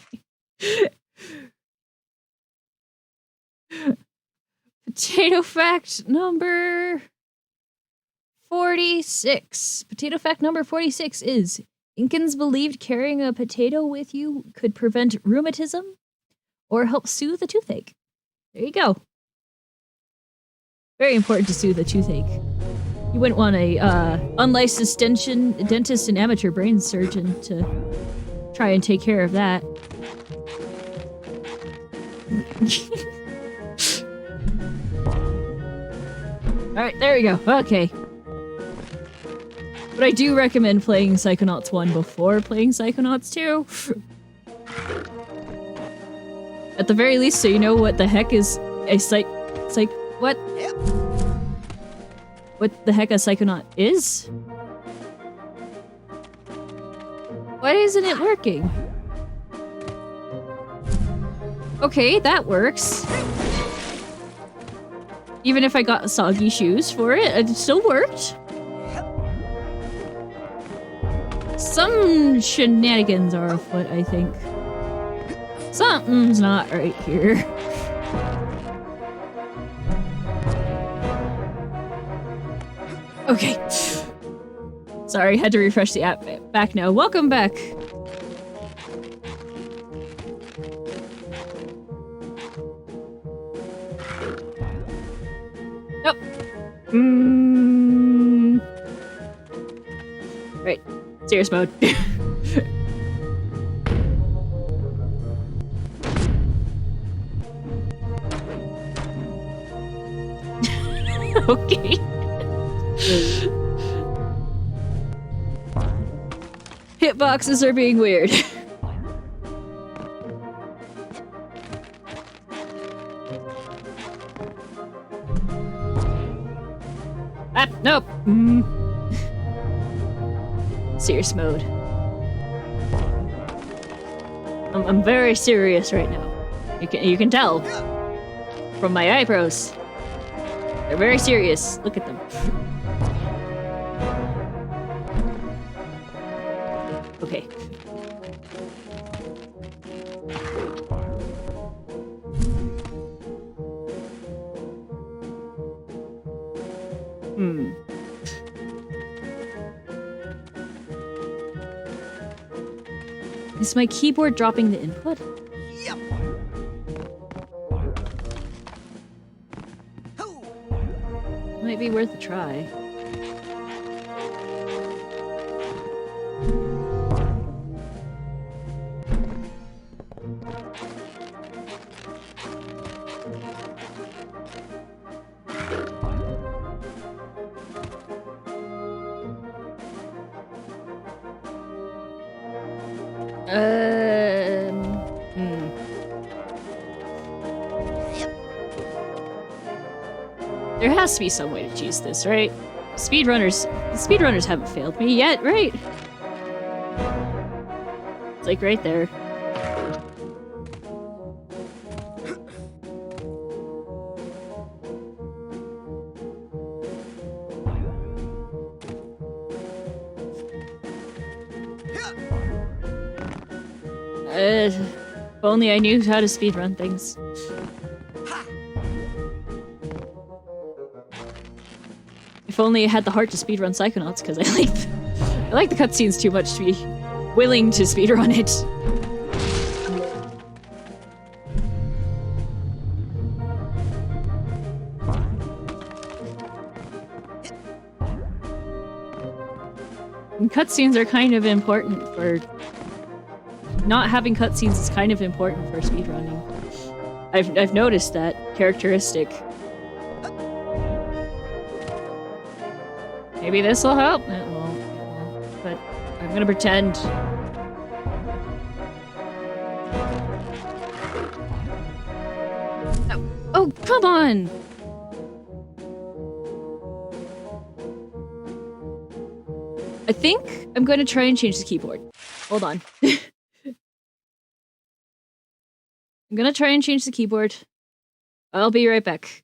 Potato fact number 46. Potato fact number 46 is Incans believed carrying a potato with you could prevent rheumatism or help soothe a toothache. There you go. Very important to soothe a toothache. You wouldn't want a unlicensed dentist and amateur brain surgeon to try and take care of that. Alright, there we go. Okay. But I do recommend playing Psychonauts 1 before playing Psychonauts 2. At the very least, so you know what the heck is a what? What the heck a Psychonaut is? Why isn't it working? Okay, that works. Even if I got soggy shoes for it, it still worked. Some shenanigans are afoot, I think. Something's not right here. Okay. Sorry, had to refresh the app back now. Welcome back. Nope. Right. Serious mode. Okay. Hitboxes are being weird. Nope. Serious mode. I'm very serious right now. You can tell from my eyebrows. They're very serious. Look at them. Okay. Is my keyboard dropping the input? Yep. Might be worth a try. Hmm. There has to be some way to choose this, right? Speedrunners haven't failed me yet, right? It's like right there. If only I knew how to speedrun things. If only I had the heart to speedrun Psychonauts, because I like the cutscenes too much to be willing to speedrun it. And cutscenes are kind of important for... Not having cutscenes is kind of important for speedrunning. I've noticed that characteristic. Maybe this will help? It won't. But I'm gonna pretend. Oh, come on! I think I'm gonna try and change the keyboard. Hold on. I'm gonna try and change the keyboard. I'll be right back.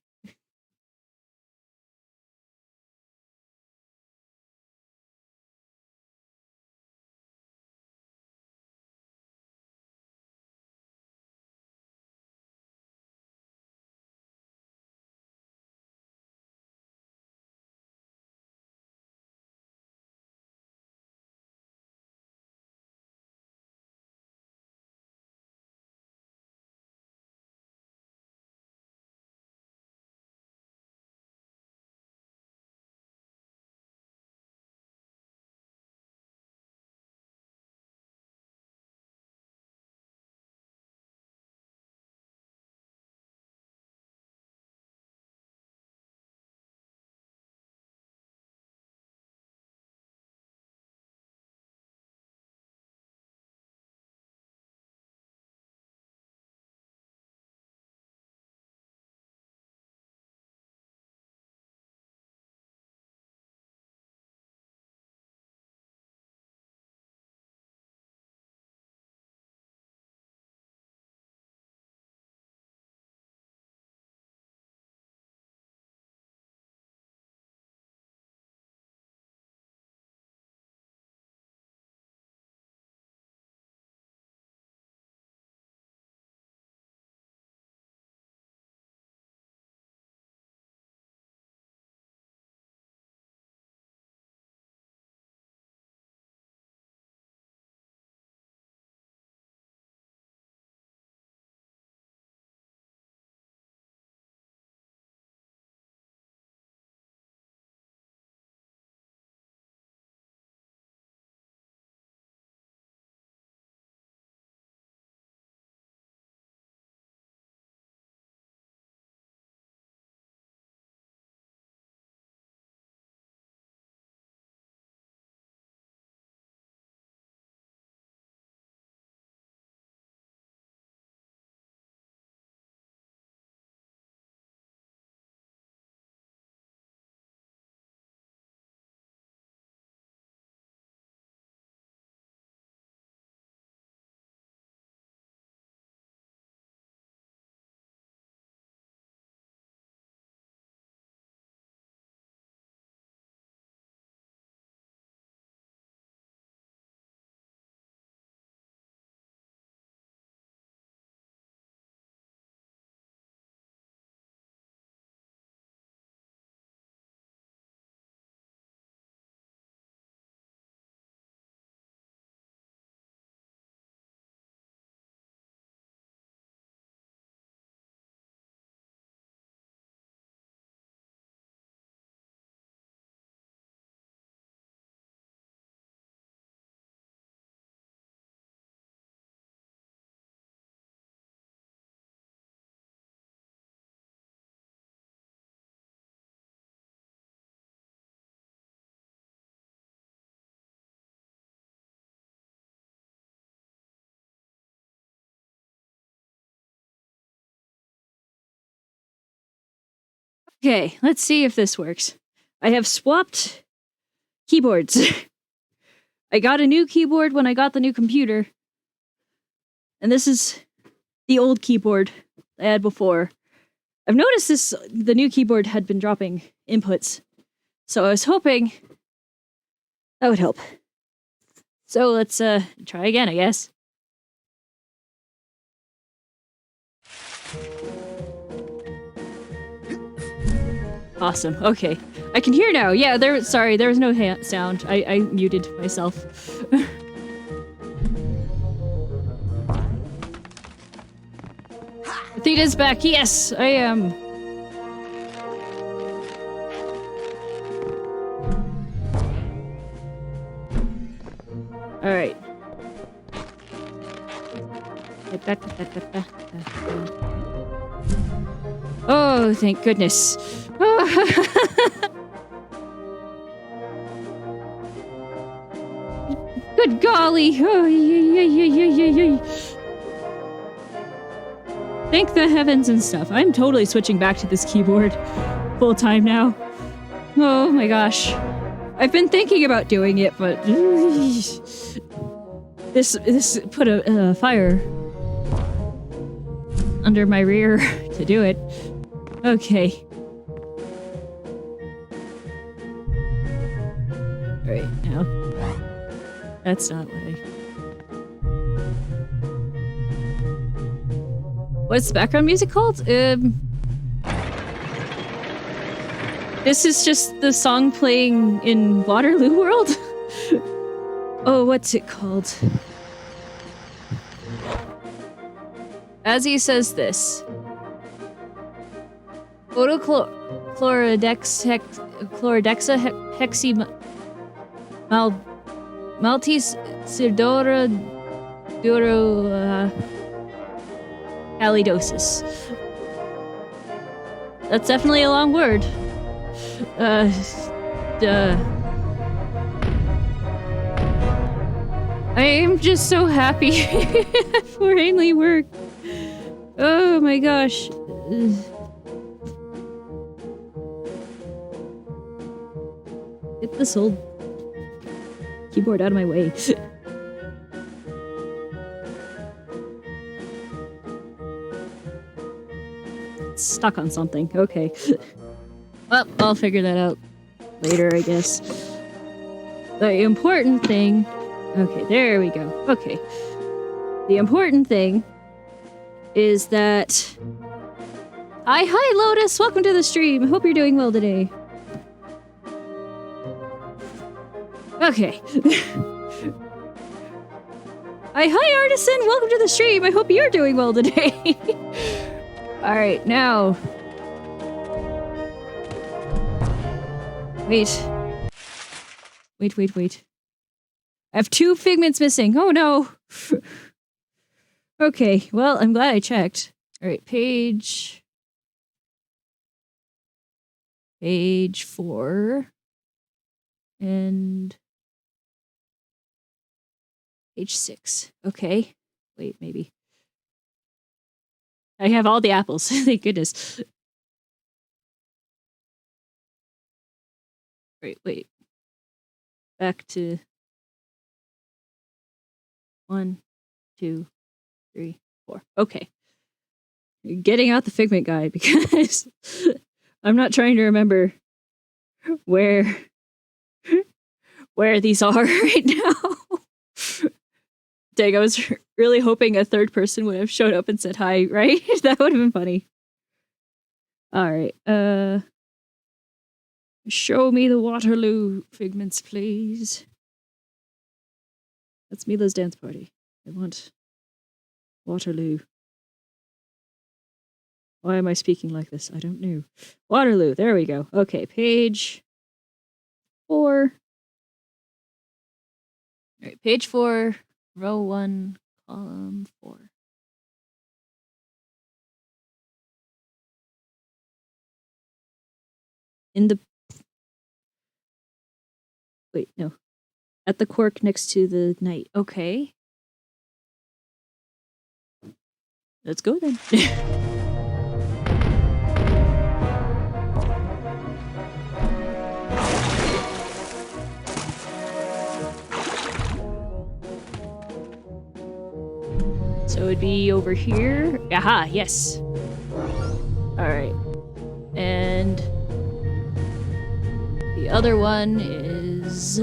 Okay, let's see if this works. I have swapped keyboards. I got a new keyboard when I got the new computer. And this is the old keyboard I had before. I've noticed the new keyboard had been dropping inputs. So I was hoping that would help. So let's try again, I guess. Awesome. Okay. I can hear now. Yeah, sorry, there was no sound. I muted myself. Athena's back. Yes, I am. All right. Oh, thank goodness. Good golly. Oh, yeah. Thank the heavens and stuff. I'm totally switching back to this keyboard full time now. Oh my gosh. I've been thinking about doing it, but this put a fire under my rear to do it. Okay. Alright, now. That's not what What's the background music called? This is just the song playing in Waterloo World? Oh, what's it called? As he says this. Chlorodexa Maltese Sidora Duro Halidosis. That's definitely a long word. I am just so happy for Ainley work. Oh my gosh. Get this old keyboard out of my way. It's stuck on something. Okay. Well, I'll figure that out later, I guess. The important thing... Okay, there we go. Okay. The important thing is that... Hi, Lotus! Welcome to the stream! I hope you're doing well today. Okay. Hi, Artisan! Welcome to the stream! I hope you're doing well today! Alright, now... Wait. I have 2 figments missing. Oh no! Okay, well, I'm glad I checked. Alright, page 4. And... page 6. Okay. Wait, maybe. I have all the apples. Thank goodness. Wait. Back to 1, 2, 3, 4. Okay. Getting out the figment guide because I'm not trying to remember where these are right now. Dang, I was really hoping a third person would have showed up and said hi, right? That would have been funny. Alright, show me the Waterloo figments, please. That's Mila's dance party. I want Waterloo. Why am I speaking like this? I don't know. Waterloo, there we go. Okay, page 4. Alright, page 4, row 1, column 4. Wait, no. At the cork next to the knight. Okay. Let's go then. would be over here. Aha, yes. Alright. And the other one is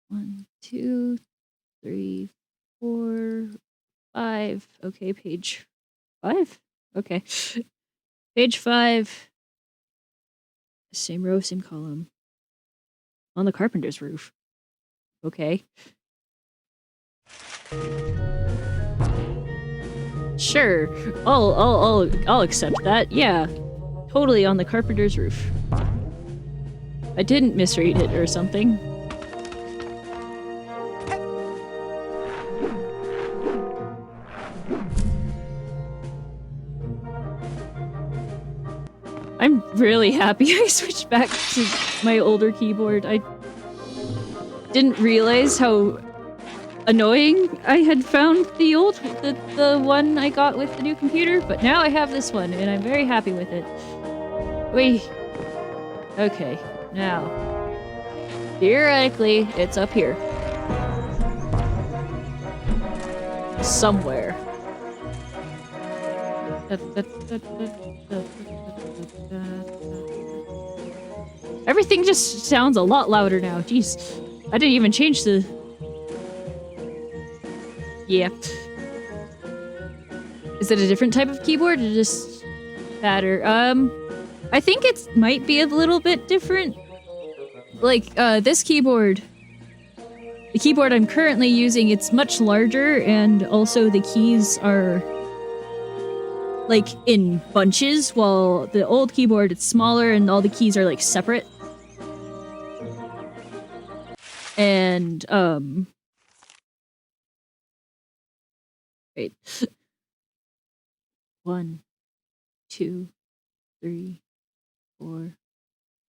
1, 2, 3, 4, 5. Okay, page 5? Okay. Page 5. Same row, same column. On the carpenter's roof. Okay. Sure. I'll accept that. Yeah. Totally on the carpenter's roof. I didn't misread it or something. I'm really happy I switched back to my older keyboard. I didn't realize how annoying I had found the one I got with the new computer, but now I have this one and I'm very happy with it. Okay, now theoretically it's up here somewhere. Everything just sounds a lot louder now. Jeez. I didn't even change the... Yeah. Is it a different type of keyboard or just fatter? I think it might be a little bit different. Like, this keyboard... The keyboard I'm currently using, it's much larger, and also the keys are... like, in bunches, while the old keyboard, it's smaller and all the keys are, like, separate. And, wait. 1, 2, 3, 4,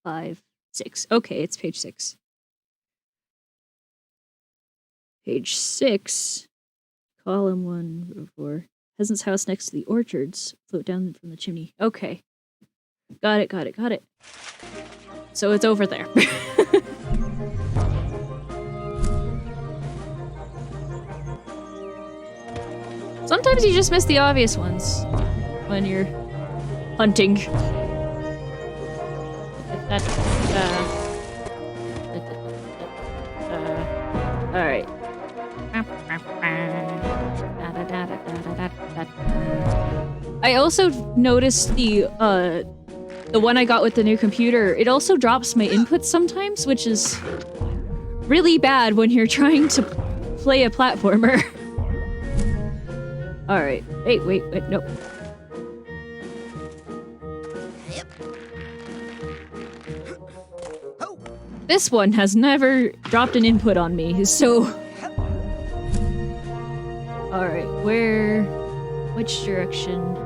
5, 6. Okay, it's page 6. Page 6, column 1, row 4. Peasant's house next to the orchards. Float down from the chimney. Okay. Got it. So it's over there. Sometimes you just miss the obvious ones when you're hunting. Alright. I also noticed the one I got with the new computer, it also drops my inputs sometimes, which is really bad when you're trying to play a platformer. Alright. Hey, wait, nope. This one has never dropped an input on me, so... Alright, which direction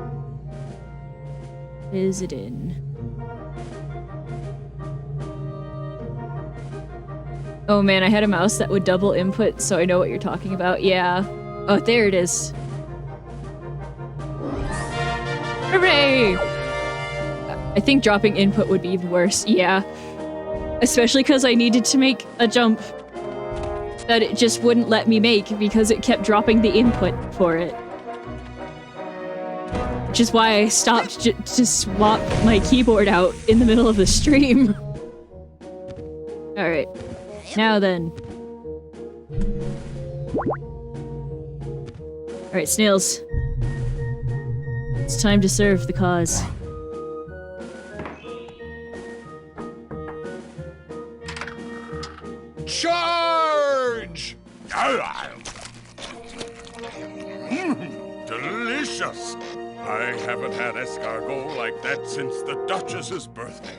is it in? Oh man, I had a mouse that would double input, so I know what you're talking about. Yeah. Oh, there it is. Hooray! I think dropping input would be even worse. Yeah. Especially because I needed to make a jump that it just wouldn't let me make because it kept dropping the input for it. Which is why I stopped to swap my keyboard out in the middle of the stream. Alright. Now then. Alright, snails. It's time to serve the cause. Charge! Delicious! I haven't had escargot like that since the Duchess's birthday.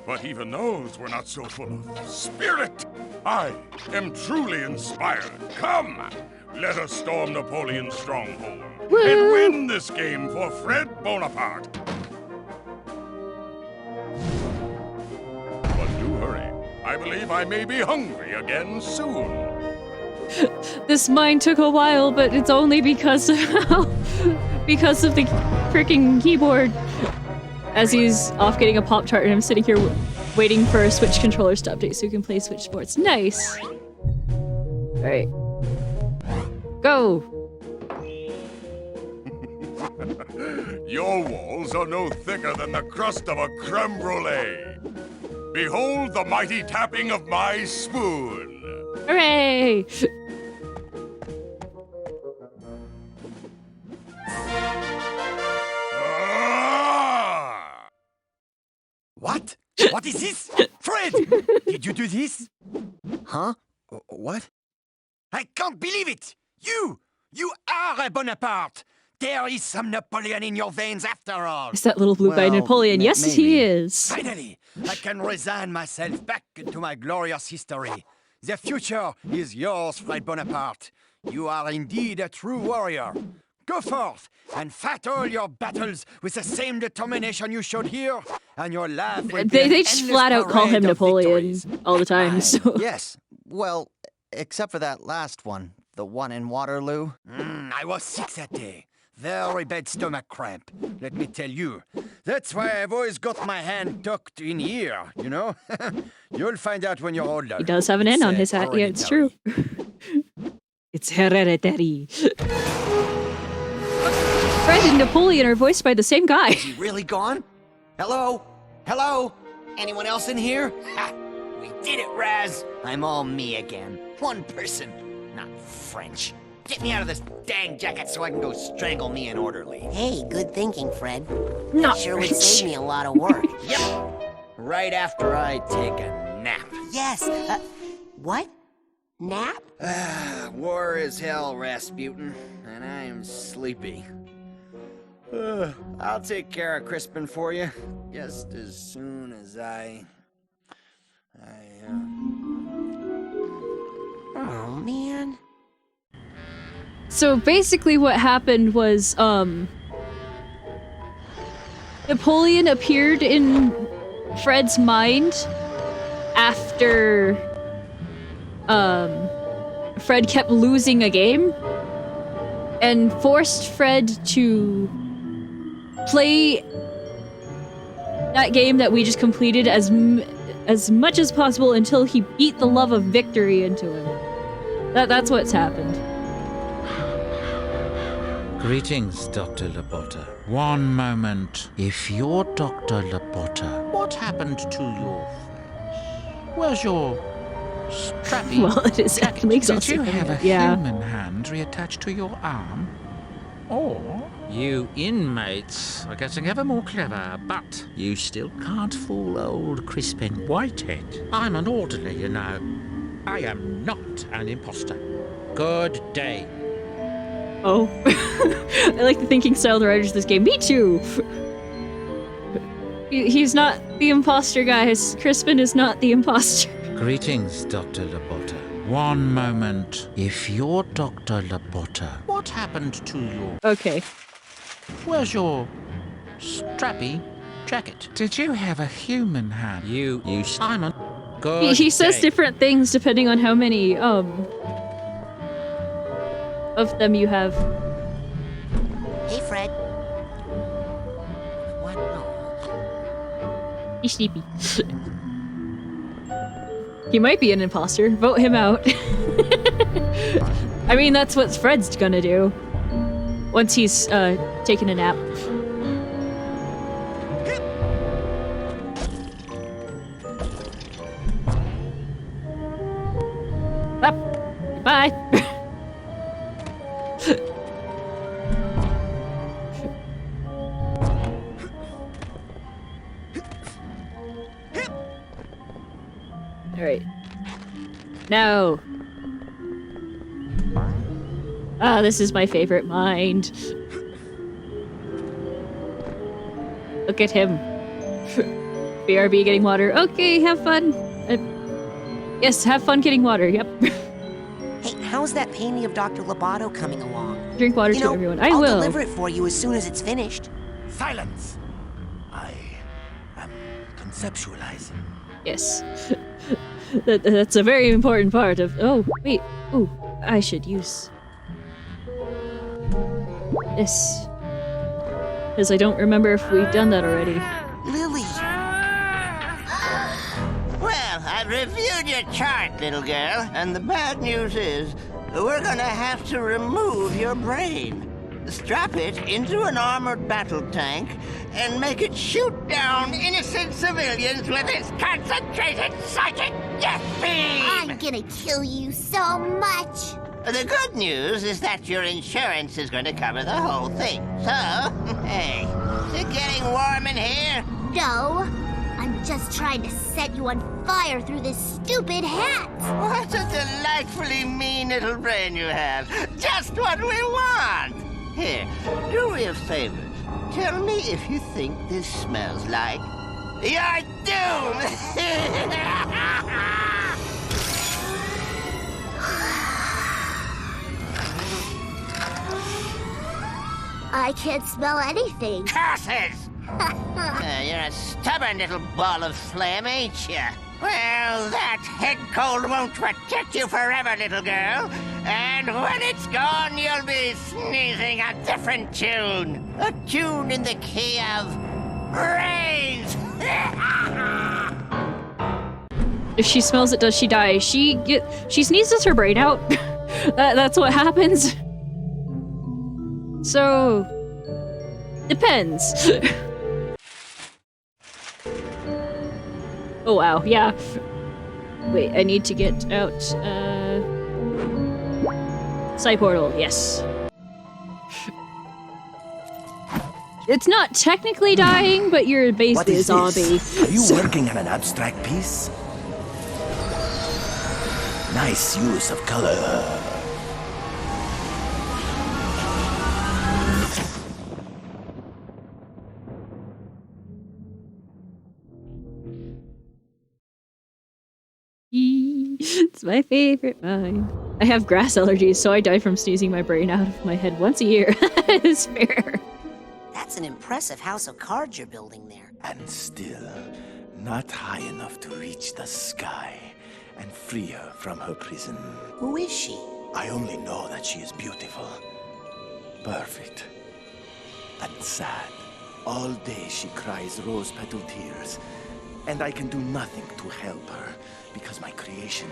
But even those were not so full of spirit. I am truly inspired. Come, let us storm Napoleon's stronghold and win this game for Fred Bonaparte. But do hurry. I believe I may be hungry again soon. This mine took a while, but it's only because of because of the freaking keyboard. As he's off getting a Pop-Tart and I'm sitting here waiting for Switch controllers to update so we can play Switch Sports. Nice! Alright. Go! Your walls are no thicker than the crust of a creme brulee. Behold the mighty tapping of my spoon. Hooray! What? What is this? Fred! Did you do this? Huh? What? I can't believe it! You are a Bonaparte! There is some Napoleon in your veins after all! Is that little blue guy Well, Napoleon? Yes, he maybe. is. Finally, I can resign myself back into my glorious history. The future is yours, Fred Bonaparte. You are indeed a true warrior. Go forth and fight all your battles with the same determination you showed here, and your life will be They an just endless flat out call him parade of Napoleon victories. all the time, so... Yes. Well, except for that last one. The one in Waterloo. I was sick that day. Very bad stomach cramp, let me tell you. That's why I've always got my hand tucked in here, you know? You'll find out when you're older. He does have an N on his hat. Yeah, it's true. It's hereditary. Fred and Napoleon are voiced by the same guy. Is he really gone? Hello? Hello? Anyone else in here? Ha! We did it, Raz! I'm all me again. One person, not French. Get me out of this dang jacket so I can go strangle me an orderly. Hey, good thinking, Fred. Not Sure would French. save me a lot of work. Yep. Right after I take a nap. Yes, what? Nap? War is hell, Rasputin, and I'm sleepy. I'll take care of Crispin for you, just as soon as Oh, man. So basically what happened was, Napoleon appeared in Fred's mind after, Fred kept losing a game and forced Fred to play that game that we just completed as much as possible until he beat the love of victory into him. That's what's happened. Greetings, Dr. Labotta. One moment. If you're Dr. Labotta, what happened to your face? Where's your strappy Well, it is jacket? actually Did you exhausting. have a Yeah. human hand reattached to your arm? Or you inmates are getting ever more clever, but you still can't fool old Crispin Whitehead. I'm an orderly, you know. I am not an imposter. Good day. Oh. I like the thinking style of the writers of this game. Me too! He's not the imposter, guys. Crispin is not the imposter. Greetings, Dr. Labotta. One moment. If you're Dr. Labotta, what happened to your... Okay. Where's your strappy jacket? Did you have a human hand? You Simon. Good He says day. different things depending on how many, of them you have. Hey, Fred. What? No. He's sleepy. He might be an imposter. Vote him out. I mean, that's what Fred's gonna do. Once he's, taken a nap. Up. Goodbye. Alright. No. Ah, this is my favorite mind. Look at him. BRB getting water. Okay, have fun. Yes, have fun getting water. Yep. Hey, how's that painting of Dr. Lobato coming along? Drink water You too, know, everyone. I I'll will. deliver it for you as soon as it's finished. Silence! I am conceptualizing. Yes. That's a very important part of... Oh, wait. Ooh, I should use... this. Because I don't remember if we've done that already. Lily! Well, I've reviewed your chart, little girl, and the bad news is we're gonna have to remove your brain. Strap it into an armored battle tank and make it shoot down innocent civilians with its concentrated psychic death beam! I'm gonna kill you so much! The good news is that your insurance is going to cover the whole thing. So, hey, is it getting warm in here? No, I'm just trying to set you on fire through this stupid hat! What a delightfully mean little brain you have. Just what we want! Here, do me a favor. Tell me if you think this smells like your doom! I can't smell anything. Curses! You're a stubborn little ball of flame, ain't you? Well, that head cold won't protect you forever, little girl. And when it's gone, you'll be sneezing a different tune. A tune in the key of brains. If she smells it, does she die? She sneezes her brain out. That's what happens. So, depends. Oh wow, yeah. Wait, I need to get out, Side portal, yes. It's not technically dying, but you're basically a zombie. Are you working on an abstract piece? Nice use of color. It's my favorite mine. I have grass allergies, so I die from sneezing my brain out of my head once a year. It's fair. That's an impressive house of cards you're building there. And still, not high enough to reach the sky and free her from her prison. Who is she? I only know that she is beautiful, perfect, and sad. All day she cries rose-petal tears, and I can do nothing to help her because my creation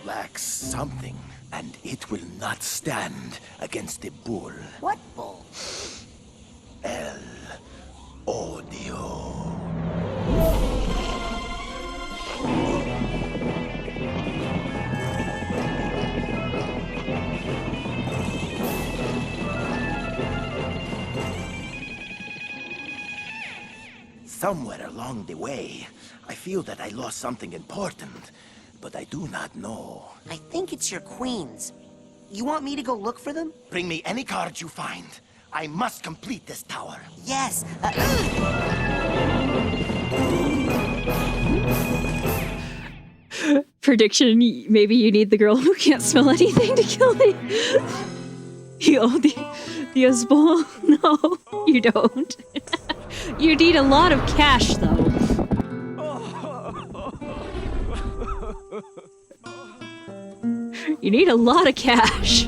lacks something, and it will not stand against the bull. What bull? El Odio. Somewhere along the way, I feel that I lost something important, but I do not know. I think it's your queens. You want me to go look for them? Bring me any cards you find. I must complete this tower. Yes. Prediction, maybe you need the girl who can't smell anything to kill the Asbol. No, you don't. You need a lot of cash, though. You need a lot of cash.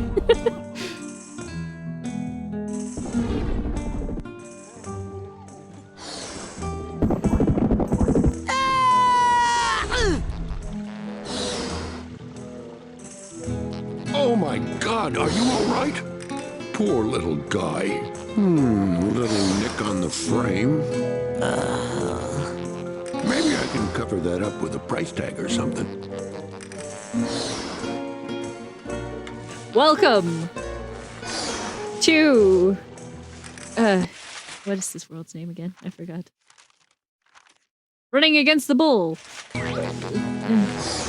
Oh my God, are you all right? Poor little guy. Little nick on the frame. Maybe I can cover that up with a price tag or something. Welcome to what is this world's name again? I forgot. Running against the bull.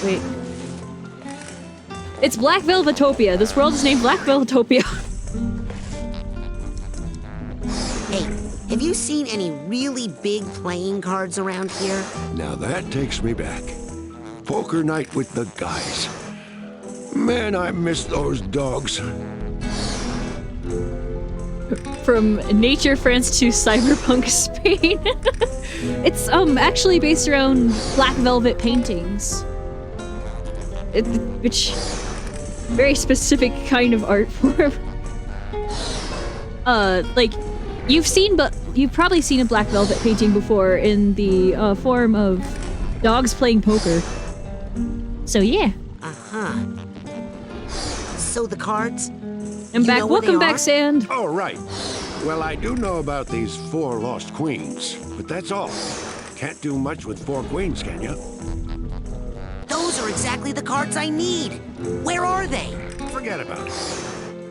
Wait. It's Black Velvetopia. This world is named Black Velvetopia. Hey, have you seen any really big playing cards around here? Now that takes me back. Poker night with the guys. Man, I miss those dogs. From nature France to cyberpunk Spain. It's actually based around black velvet paintings. Which very specific kind of art form. Like you've probably seen a black velvet painting before in the form of dogs playing poker. So yeah. So the cards? I'm back. Welcome back, Sand. Oh, right. Well, I do know about these 4 lost queens, but that's all. Can't do much with 4 queens, can you? Those are exactly the cards I need. Where are they? Forget about it.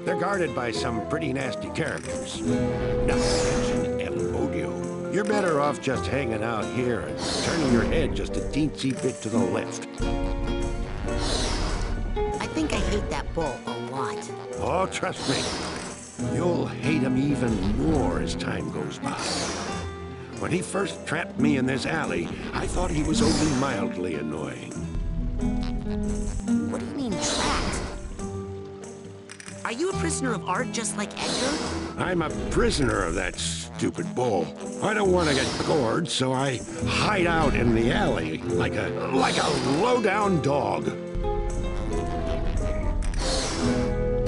They're guarded by some pretty nasty characters. Not to mention El Odio. You're better off just hanging out here and turning your head just a teensy bit to the left. I think I hate that bull a lot. Oh, trust me. You'll hate him even more as time goes by. When he first trapped me in this alley, I thought he was only mildly annoying. What do you mean, trapped? Are you a prisoner of art just like Edgar? I'm a prisoner of that stupid bull. I don't want to get gored, so I hide out in the alley like a low-down dog.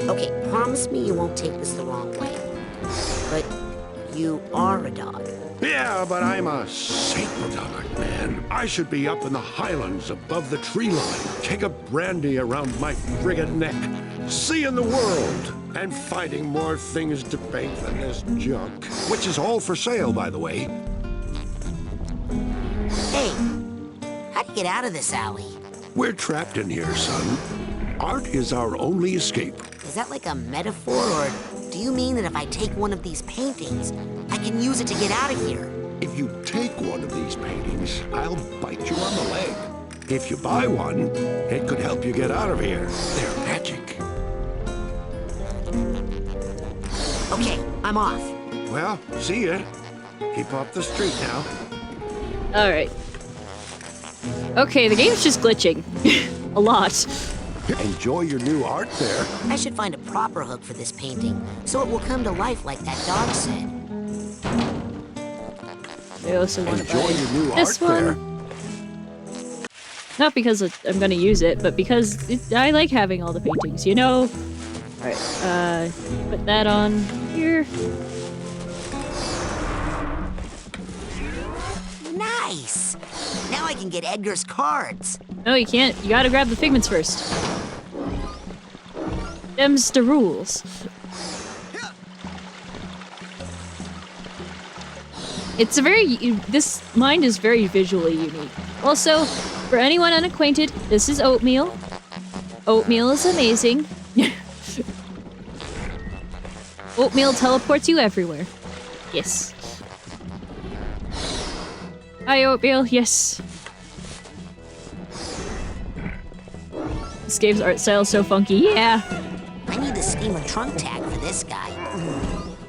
Okay, promise me you won't take this the wrong way. But you are a dog. Yeah, but I'm a sacred dog, man. I should be up in the highlands above the tree line, take a brandy around my friggin' neck, seeing the world, and finding more things to paint than this junk. Which is all for sale, by the way. Hey, how do you get out of this alley? We're trapped in here, son. Art is our only escape. Is that like a metaphor, or do you mean that if I take one of these paintings, I can use it to get out of here? If you take one of these paintings, I'll bite you on the leg. If you buy one, it could help you get out of here. They're magic. Okay, I'm off. Well, see ya. Keep off the street now. Alright. Okay, the game's just glitching. A lot. Enjoy your new art there. I should find a proper hook for this painting, so it will come to life like that dog said. I also want to Enjoy buy your new this art one. there. Not because I'm gonna use it, but because I like having all the paintings, you know? Alright, put that on here. Nice! Now I can get Edgar's cards. No, you can't. You gotta grab the figments first. Them's the rules. It's a this mind is very visually unique. Also, for anyone unacquainted, this is oatmeal. Oatmeal is amazing. Oatmeal teleports you everywhere. Yes. Hi, Oatmeal. Yes. This game's art style is so funky. Yeah. I need the schema trunk tag for this guy.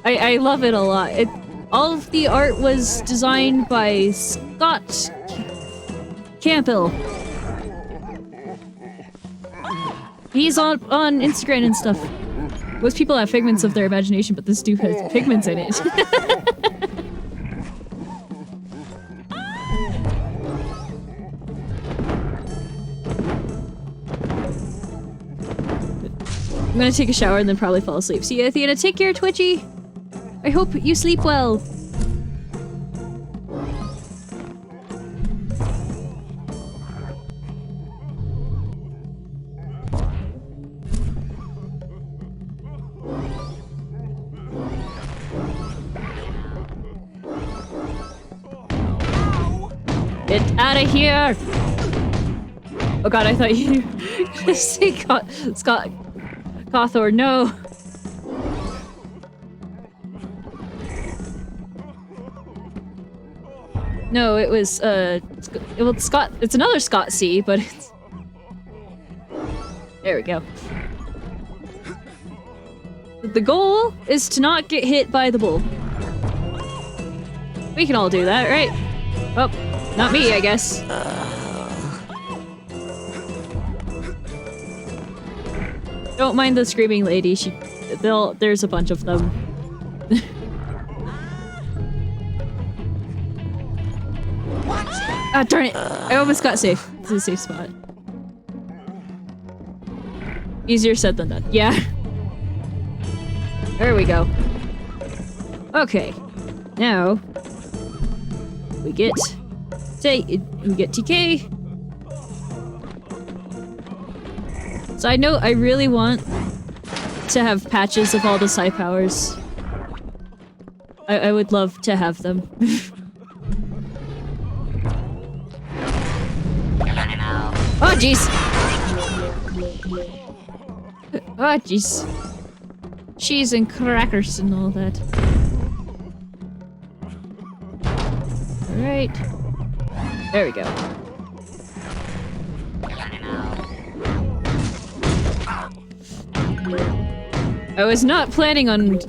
I love it a lot. All of the art was designed by Scott Campbell. He's on Instagram and stuff. Most people have figments of their imagination, but this dude has pigments in it. I'm gonna take a shower and then probably fall asleep. See you, Athena. Take care, Twitchy. I hope you sleep well. Get out of here! Oh god, I thought you see Scott Cawthorne, no. No, it was Scott. It's another Scott C, but it's there we go. The goal is to not get hit by the bull. We can all do that, right? Oh, not me, I guess. Don't mind the screaming lady. There's a bunch of them. Ah, darn it! I almost got safe. This is a safe spot. Easier said than done. Yeah. There we go. Okay. Now we get TK. Side note, I really want to have patches of all the psi powers. I would love to have them. Oh jeez! Oh jeez. Cheese and crackers and all that. Alright. There we go. I was not planning on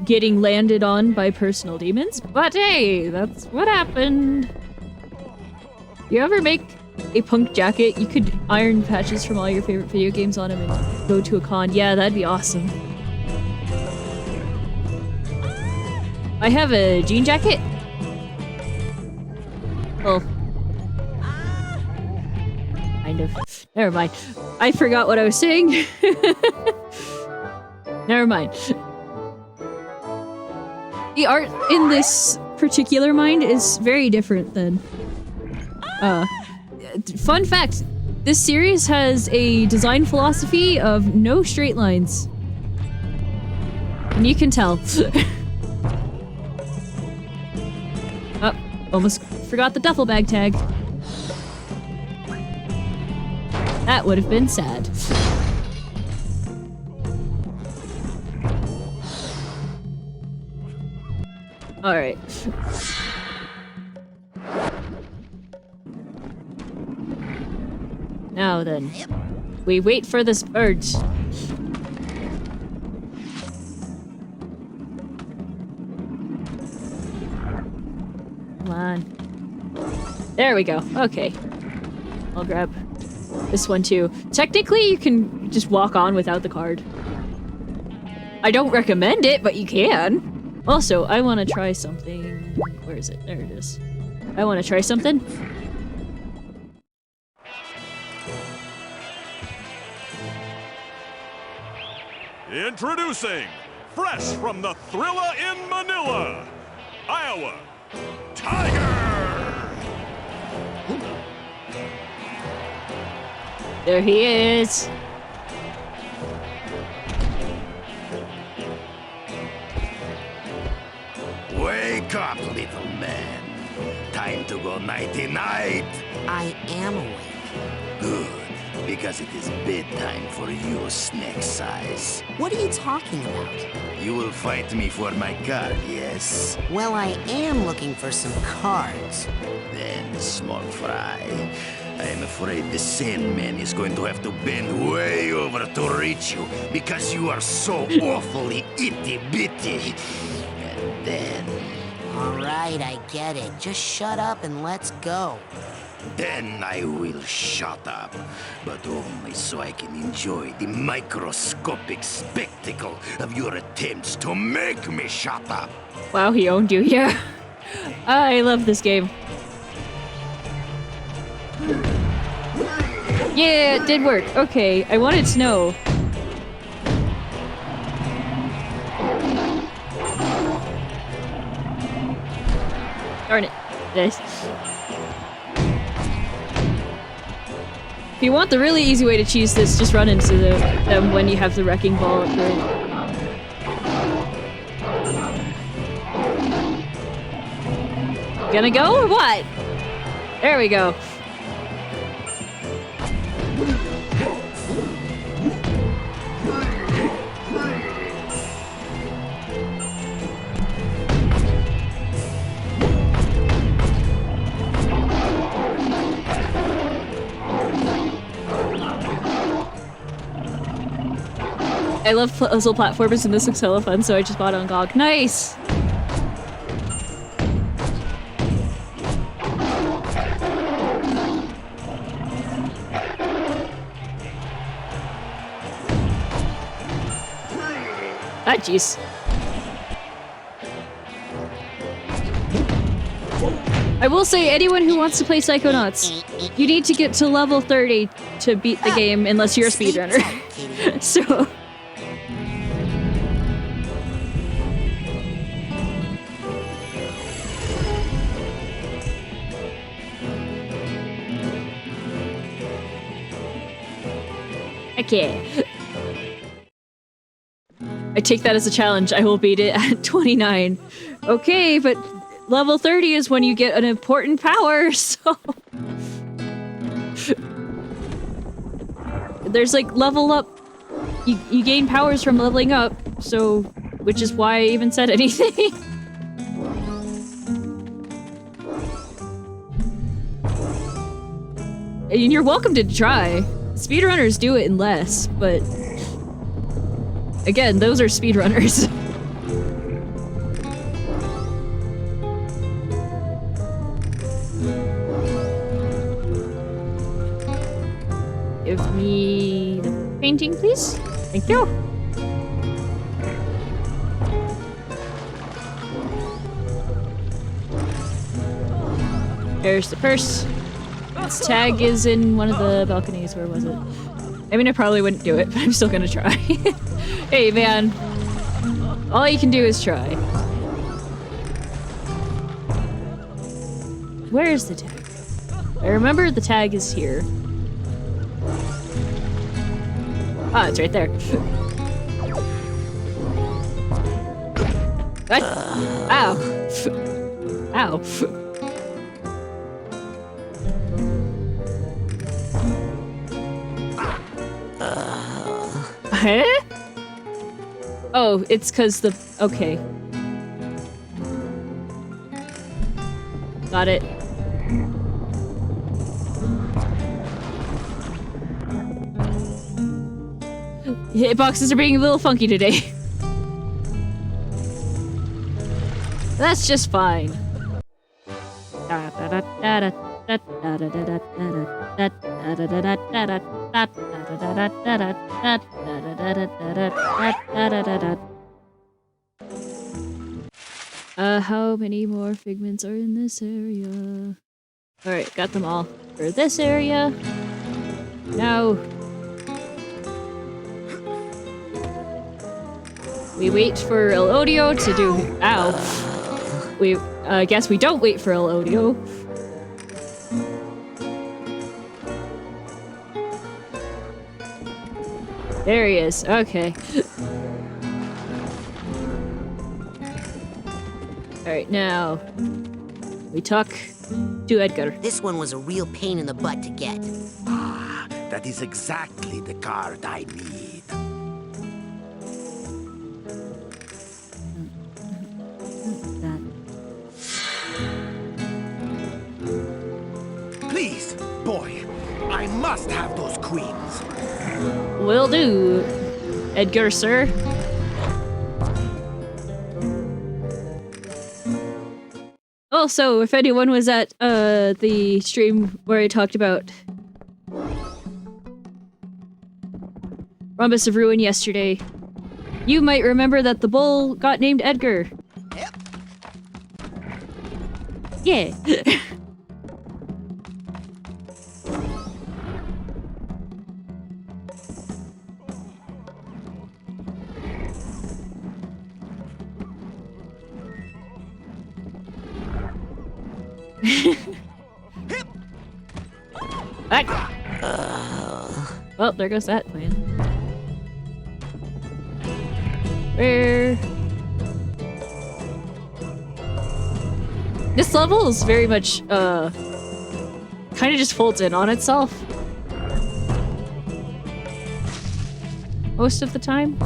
getting landed on by personal demons, but hey, that's what happened. You ever make a punk jacket? You could iron patches from all your favorite video games on him and go to a con. Yeah, that'd be awesome. I have a jean jacket. Well, kind of. Never mind. I forgot what I was saying. Never mind. The art in this particular mind is very different than... fun fact, this series has a design philosophy of no straight lines. And you can tell. Oh, almost forgot the duffel bag tag. That would have been sad. Alright. Now then, we wait for this bird. Come on. There we go. Okay. I'll grab this one too. Technically, you can just walk on without the card. I don't recommend it, but you can. Also, I want to try something. Where is it? There it is. I want to try something. Introducing, fresh from the Thrilla in Manila, Iowa, Tiger! There he is. Wake up, little man. Time to go nighty-night. I am awake. Good, because it is bedtime for you, Snake Size. What are you talking about? You will fight me for my card, yes? Well, I am looking for some cards. Then, small fry, I am afraid the Sandman is going to have to bend way over to reach you because you are so awfully itty-bitty. And then... Alright, I get it. Just shut up and let's go. Then I will shut up, but only so I can enjoy the microscopic spectacle of your attempts to make me shut up. Wow, he owned you, yeah. I love this game. Yeah, it did work. Okay, I wanted to know. Darn it. Nice. If you want the really easy way to cheese this, just run into them when you have the wrecking ball upgrade. Gonna go or what? There we go. I love puzzle platformers and this looks hella fun, so I just bought on GOG. Nice! Ah, jeez. I will say, anyone who wants to play Psychonauts, you need to get to level 30 to beat the game unless you're a speedrunner. So... Okay. I take that as a challenge. I will beat it at 29. Okay, but level 30 is when you get an important power, so... There's like level up. You gain powers from leveling up, so... Which is why I even said anything. And you're welcome to try. Speedrunners do it in less, but... Again, those are speedrunners. Give me the painting, please. Thank you. There's the purse. Its tag is in one of the balconies. Where was it? I mean, I probably wouldn't do it, but I'm still gonna try. Hey, man. All you can do is try. Where is the tag? I remember the tag is here. Ah, it's right there. What? Ow. Ow. Huh? Oh, it's cause the... Okay. Got it. Hitboxes are being a little funky today. That's just fine. How many more figments are in this area? Alright, got them all. For this area. Now... we wait for El Odio to do... Ow. We, guess we don't wait for El Odio. There he is. Okay. Alright, now... we talk to Edgar. This one was a real pain in the butt to get. Ah, that is exactly the card I need. Please, boy, I must have those queens. Will do, Edgar, sir. Also, if anyone was at the stream where I talked about Rhombus of Ruin yesterday, you might remember that the bull got named Edgar. Yep. Yeah. Well, there goes that plan. Where? This level is very much, kind of just folds in on itself. Most of the time.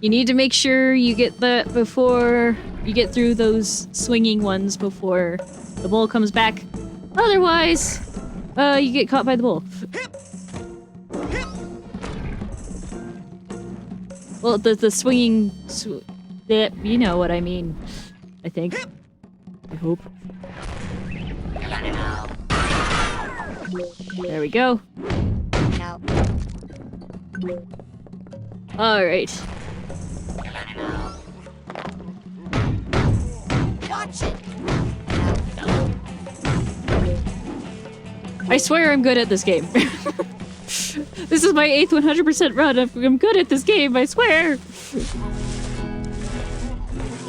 You need to make sure you get that before you get through those swinging ones before the bull comes back. Otherwise, you get caught by the bull. Well, the swinging... you know what I mean, I think. I hope. There we go. Alright. Watch it. I swear I'm good at this game. This is my 8th 100% run. I'm good at this game, I swear.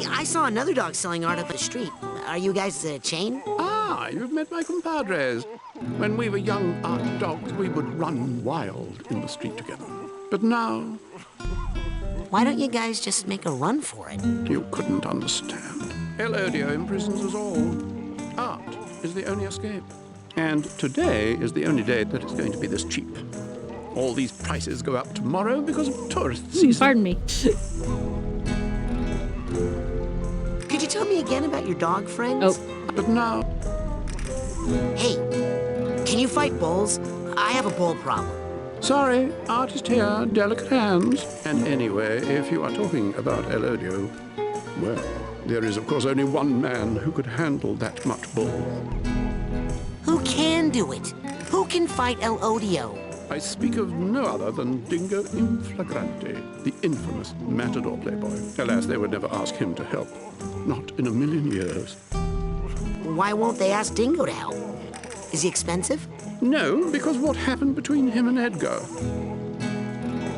I I saw another dog selling art up the street. Are you guys a chain? Ah, you've met my compadres. When we were young art dogs, we would run wild in the street together. But now... Why don't you guys just make a run for it? You couldn't understand. El Odio imprisons us all. Art is the only escape. And today is the only day that it's going to be this cheap. All these prices go up tomorrow because of tourist season. Pardon me. Could you tell me again about your dog friends? Oh. But now... Hey, can you fight bulls? I have a bull problem. Sorry, artist here, delicate hands. And anyway, if you are talking about El Odio, well, there is of course only one man who could handle that much bull. Who can do it? Who can fight El Odio? I speak of no other than Dingo in Flagrante, the infamous matador playboy. Alas, they would never ask him to help. Not in a million years. Why won't they ask Dingo to help? Is he expensive? No, because what happened between him and Edgar?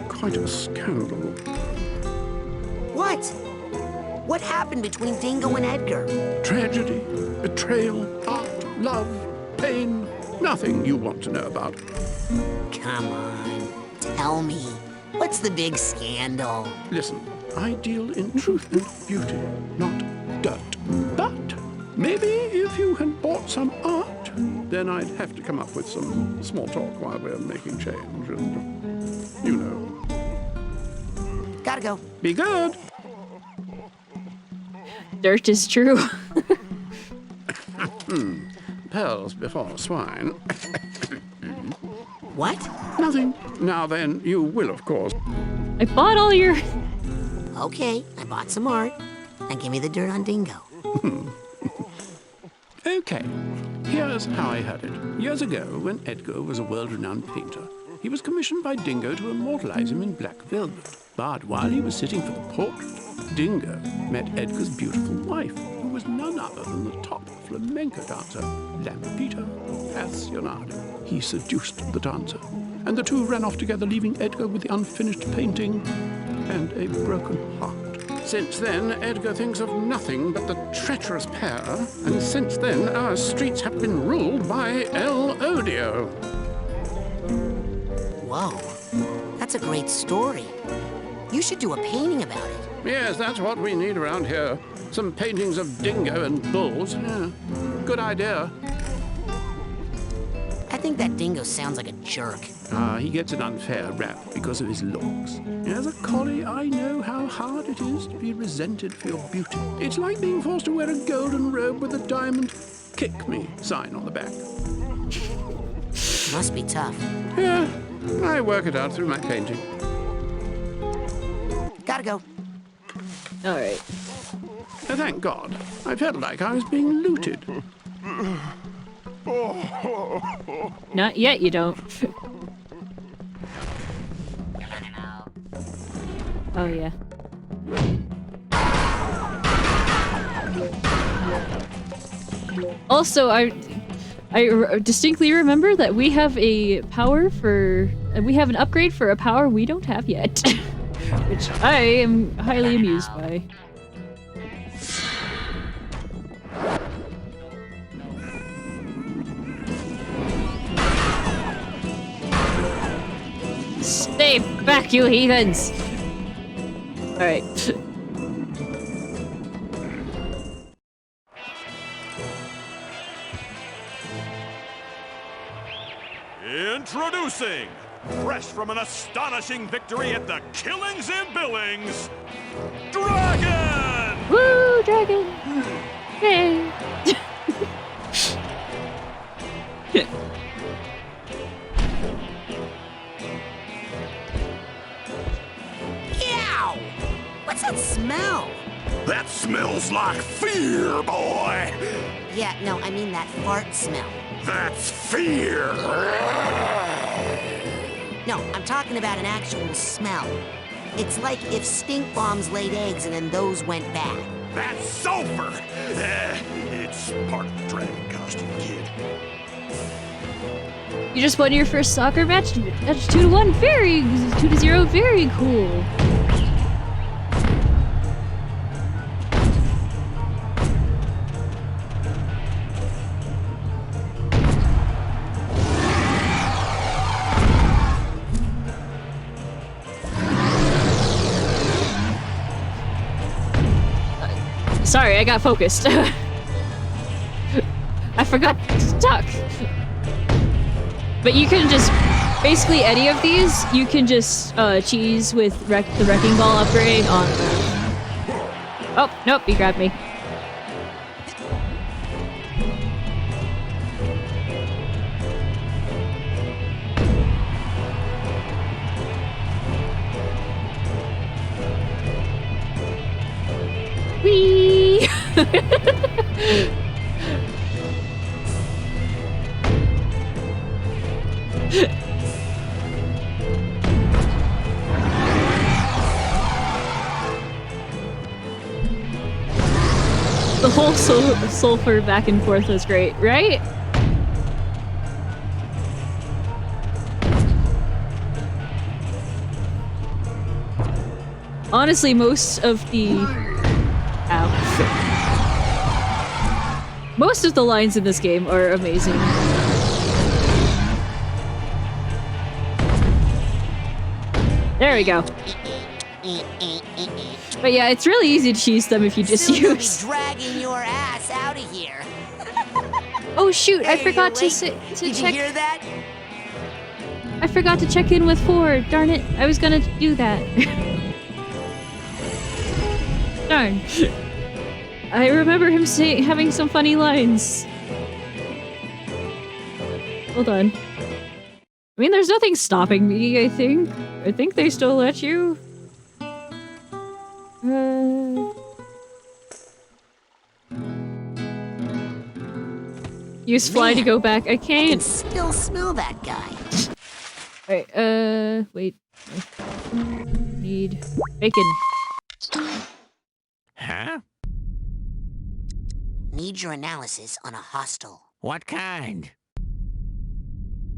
Quite a scandal. What? What happened between Dingo and Edgar? Tragedy, betrayal, art, love, pain. Nothing you want to know about. Come on, tell me. What's the big scandal? Listen, I deal in truth and beauty, not dirt. But maybe if you had bought some art, then I'd have to come up with some small talk while we're making change and, you know. Gotta go. Be good. Dirt is true. Pearls before swine. What? Nothing. Now then, you will, of course. I bought all your... Okay, I bought some art. Now give me the dirt on Dingo. Okay, here's how I heard it. Years ago, when Edgar was a world-renowned painter, he was commissioned by Dingo to immortalize him in black velvet. But while he was sitting for the portrait, Dingo met Edgar's beautiful wife, who was none other than the top flamenco dancer, Lampita Athena. He seduced the dancer, and the two ran off together, leaving Edgar with the unfinished painting and a broken heart. Since then, Edgar thinks of nothing but the treacherous pair, and since then, our streets have been ruled by El Odio. Whoa, that's a great story. You should do a painting about it. Yes, that's what we need around here. Some paintings of Dingo and bulls. Yeah, good idea. I think that Dingo sounds like a jerk. He gets an unfair rap because of his looks. As a collie, I know how hard it is to be resented for your beauty. It's like being forced to wear a golden robe with a diamond "Kick Me" sign on the back. Must be tough. Yeah, I work it out through my painting. Gotta go. All right. Thank God. I felt like I was being looted. Not yet, you don't. Oh, yeah. Also, I distinctly remember that we have a power for... we have an upgrade for a power we don't have yet. Which I am highly amused by. Stay back, you heathens! Alright. Introducing, fresh from an astonishing victory at the Killings and Billings, Dragon! Woo, Dragon! Hey! Ew! What's that smell? That smells like fear, boy. Yeah, no, I mean that fart smell. That's fear. No, I'm talking about an actual smell. It's like if stink bombs laid eggs and then those went bad. That's sulfur. It's part of the dragon costume, kid. You just won your first soccer match? That's 2-1. 2-0. Very cool. Sorry, I got focused. I forgot to duck. But you can just, basically any of these, you can just cheese with the Wrecking Ball upgrade on Oh, nope, he grabbed me. Whee! The whole sulfur back and forth was great, right? Honestly, most of the... Ow. Most of the lines in this game are amazing. There we go. But yeah, it's really easy to cheese them if you just use... dragging your ass out of here. Oh shoot, I Hey, forgot to you're check... late. Did you hear that? I forgot to check in with Ford. Darn it, I was gonna do that. Darn. I remember him having some funny lines. Hold on. I mean, there's nothing stopping me, I think. I think they still let you. Use fly to go back. I I can't. can still smell that guy. Alright, wait. Need bacon. Huh? Need your analysis on a hostile. What kind?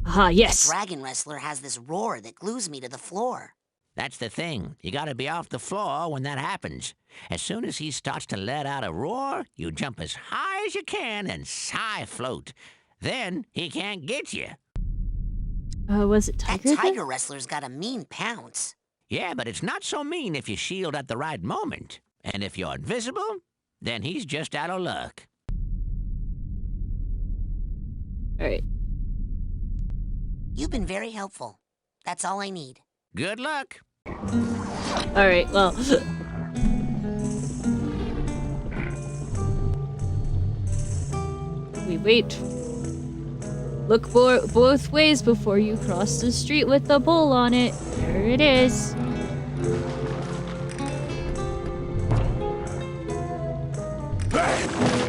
Aha, yes. The dragon wrestler has this roar that glues me to the floor. That's the thing. You gotta be off the floor when that happens. As soon as he starts to let out a roar, you jump as high as you can and sigh float. Then he can't get you. Was it Tiger? That tiger wrestler's got a mean pounce. Yeah, but it's not so mean if you shield at the right moment. And if you're invisible, then he's just out of luck. Alright. You've been very helpful. That's all I need. Good luck. Alright, well. We wait. Look both ways before you cross the street with the bull on it. There it is.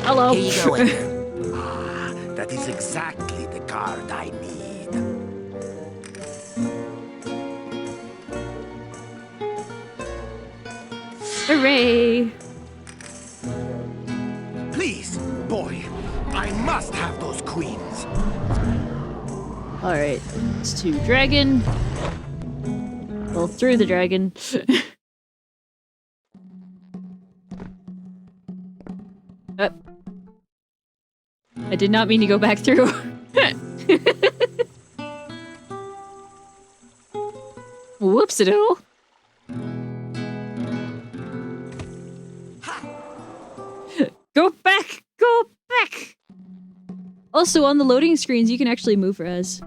Hello. Here you go, Edgar. That is exactly the card I need. Hooray. Please, boy, I must have those queens. Alright, it's to dragon. Well, through the dragon. I did not mean to go back through. Whoops-a-doodle. Go back! Go back! Also, on the loading screens, you can actually move res.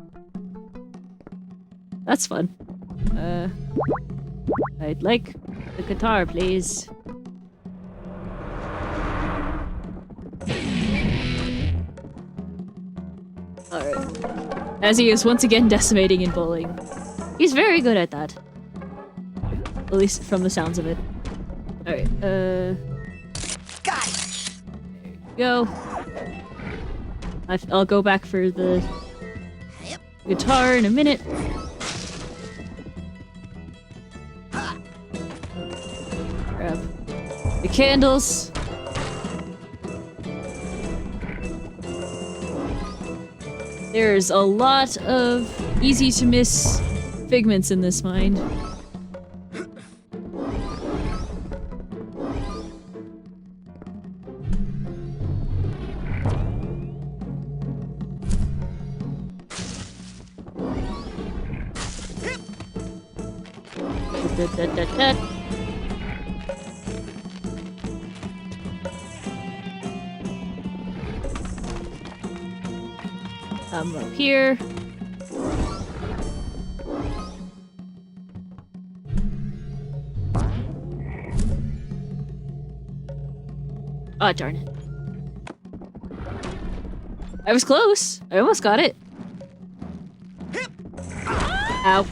That's fun. I'd like the guitar, please. Alright. As he is once again decimating in bowling. He's very good at that. At least from the sounds of it. Alright, Got it! There you go. I'll go back for the guitar in a minute. Grab the candles. There's a lot of easy to miss figments in this mine. Up here. Oh, darn it. I was close. I almost got it. Ow.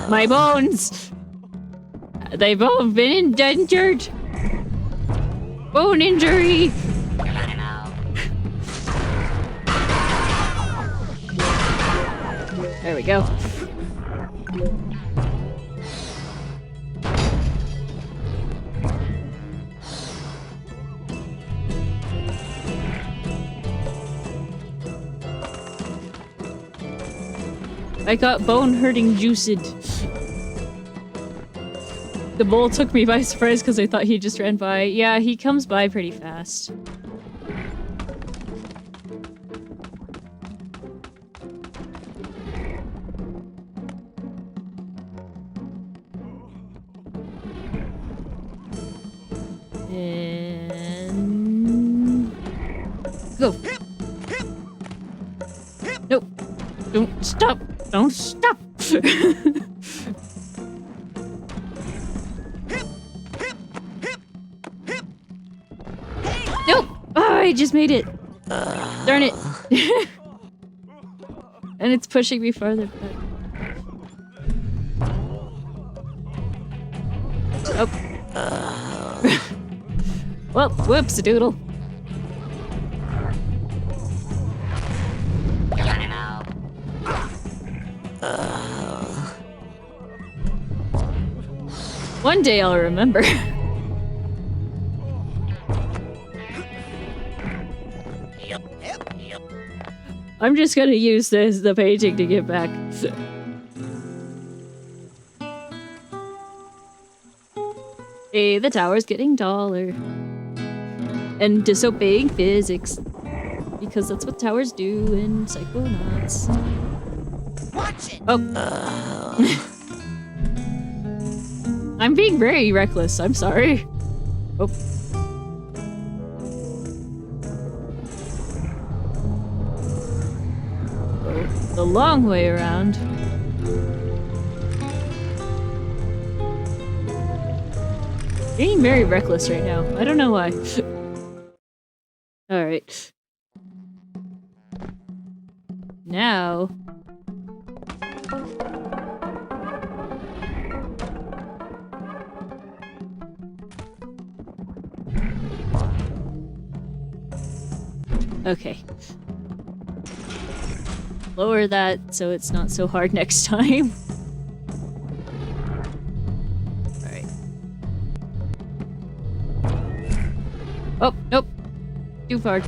My bones! They've all been injured. Bone injury! There we go. I got bone hurting juiced. The bull took me by surprise because I thought he just ran by. Yeah, he comes by pretty fast. And... go! Nope! Don't stop! Don't stop! Nope! Oh, I just made it! Darn it! And it's pushing me farther back. Oh. Well, whoops-a-doodle. One day I'll remember. I'm just gonna use the painting to get back. Hey, the tower's getting taller. And disobeying physics. Because that's what towers do in Psychonauts. Watch it! Oh. I'm being very reckless, I'm sorry. Oh. Oh, the long way around. Being very reckless right now. I don't know why. Alright. Now... okay. Lower that so it's not so hard next time. Alright. Oh, nope. Too far.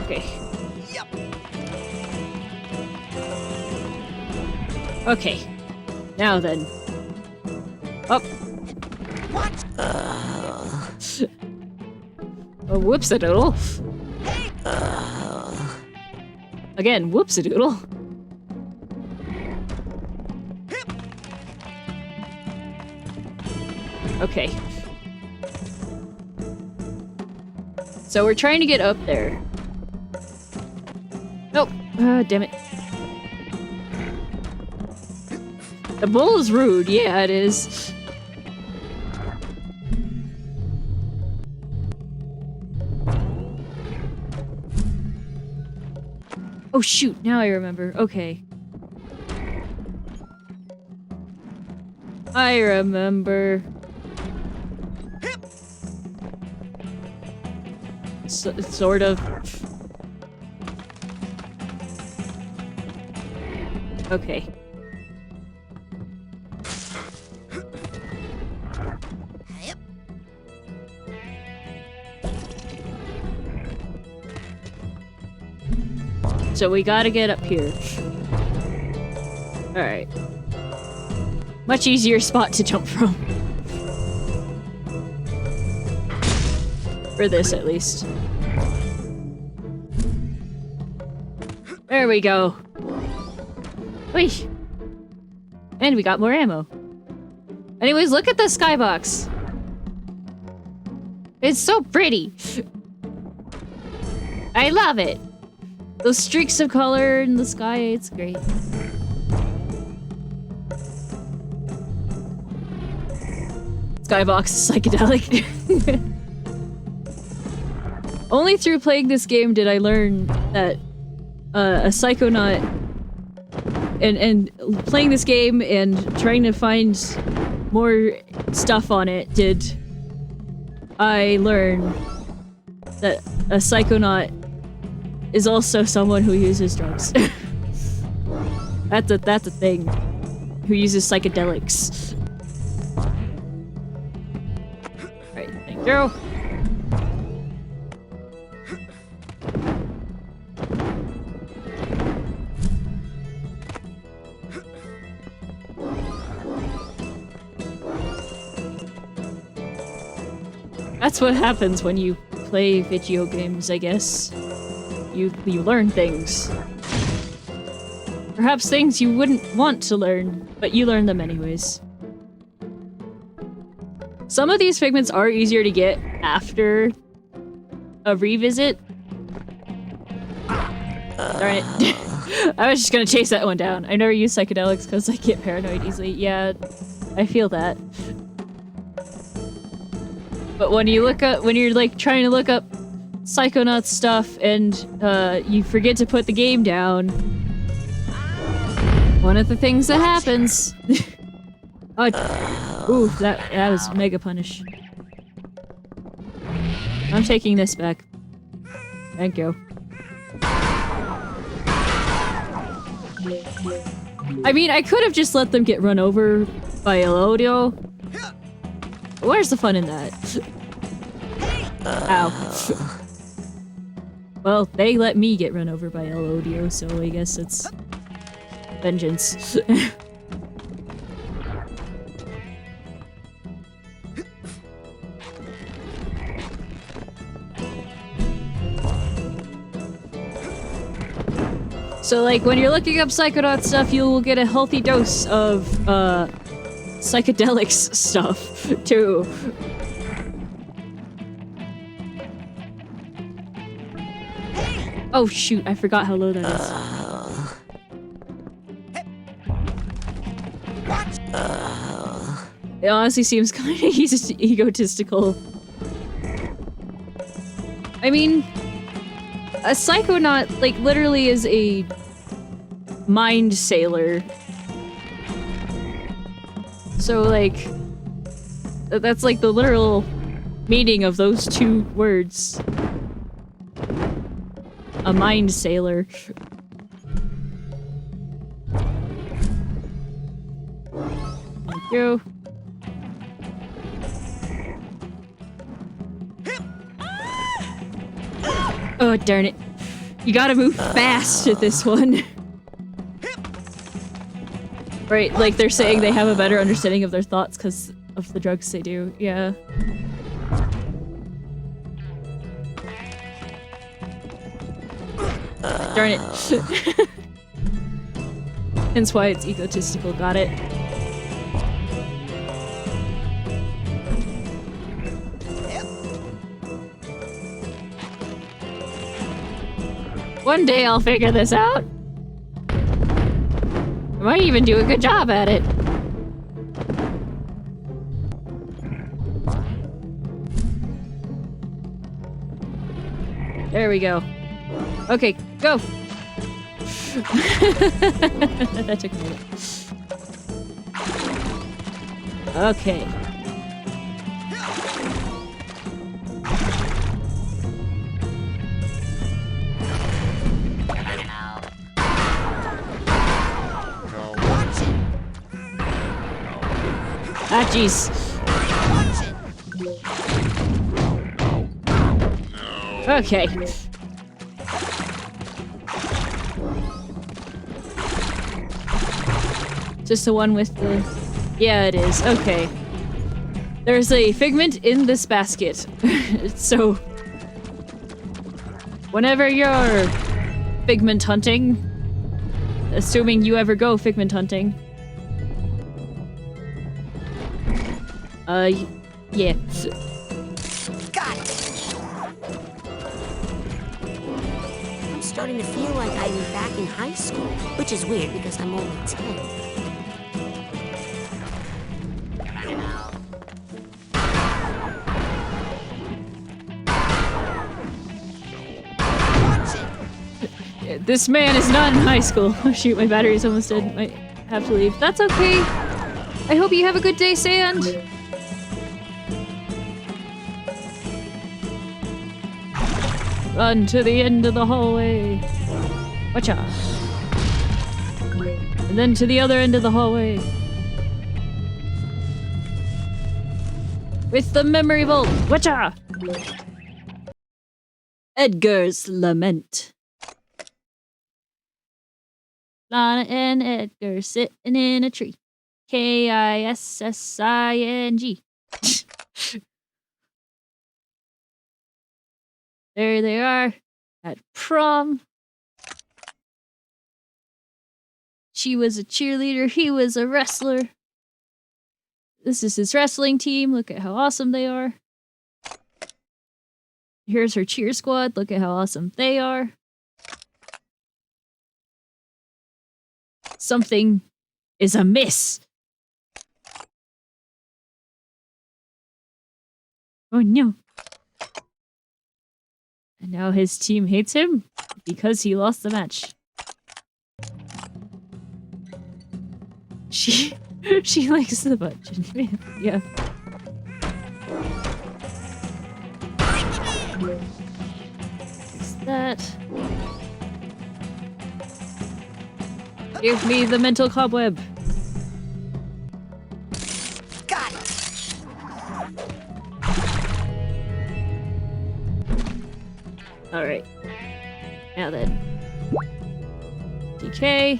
Okay. Okay. Now then. Up. What? Oh, whoops-a-doodle. Again, whoops-a-doodle. Okay. So we're trying to get up there. Nope. Damn it. The bull is rude. Yeah, it is. Oh shoot, now I remember. Okay. I remember. Sort of. Okay. So we gotta get up here. Alright. Much easier spot to jump from. For this, at least. There we go. Whee! And we got more ammo. Anyways, look at the skybox. It's so pretty. I love it. Those streaks of color in the sky, it's great. Skybox is psychedelic. Only through playing this game did I learn that a Psychonaut and playing this game and trying to find more stuff on it did I learn that a Psychonaut is also someone who uses drugs. That's a thing. Who uses psychedelics. Alright, thank you. That's what happens when you play video games, I guess. You learn things. Perhaps things you wouldn't want to learn, but you learn them anyways. Some of these figments are easier to get after a revisit. Darn it. I was just gonna chase that one down. I never use psychedelics because I get paranoid easily. Yeah, I feel that. But when you look up, when you're like trying to look up Psychonauts stuff and you forget to put the game down, one of the things that happens. Oh, ooh, that was mega punish. I'm taking this back. Thank you. I mean, I could have just let them get run over by Elodio. Where's the fun in that? Ow. Well, they let me get run over by Elodio, so I guess it's vengeance. So, like, when you're looking up Psychonaut stuff, you will get a healthy dose of, psychedelics stuff, too. Oh, shoot, I forgot how low that is. It honestly seems kind of egotistical. I mean, a Psychonaut, like, literally is a mind sailor. So, like, that's like the literal meaning of those two words. A mind sailor. Thank you. Oh, darn it. You gotta move fast at this one. Right, like they're saying they have a better understanding of their thoughts because of the drugs they do. Yeah. Darn it. Hence why it's egotistical. Got it. One day I'll figure this out. I might even do a good job at it. There we go. Okay, go! That took a minute. Okay. Ah, jeez. Okay. Just the one with the... Yeah, it is. Okay. There's a figment in this basket. So... whenever you're figment hunting, Assuming you ever go figment hunting. Yeah. I'm starting to feel like I'm back in high school, which is weird because I'm only 10. This man is not in high school. Oh shoot, my battery's almost dead. Might have to leave. That's okay. I hope you have a good day, Sand. Run to the end of the hallway. Watcha. And then to the other end of the hallway. With the memory vault. Watcha. Edgar's Lament. Lana and Edgar sitting in a tree. Kissing. There they are at prom. She was a cheerleader, he was a wrestler. This is his wrestling team. Look at how awesome they are. Here's her cheer squad. Look at how awesome they are. Something is amiss. Oh no. And now his team hates him because he lost the match. She likes the button. Yeah. What's that? Give me the mental cobweb. Got it. All right. Now then. DK.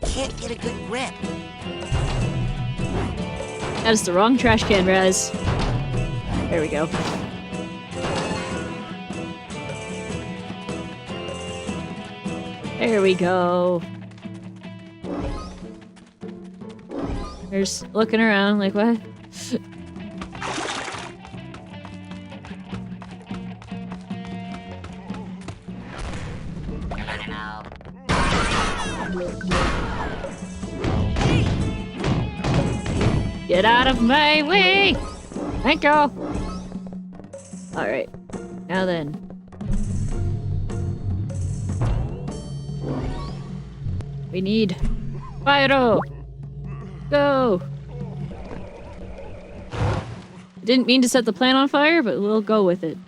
Can't get a good grip. That is the wrong trash can, Raz. There we go. There we go. There's looking around like, what? Get out of my way! Thank you! Alright. Now then. We need Pyro! Go! Didn't mean to set the plant on fire, but we'll go with it.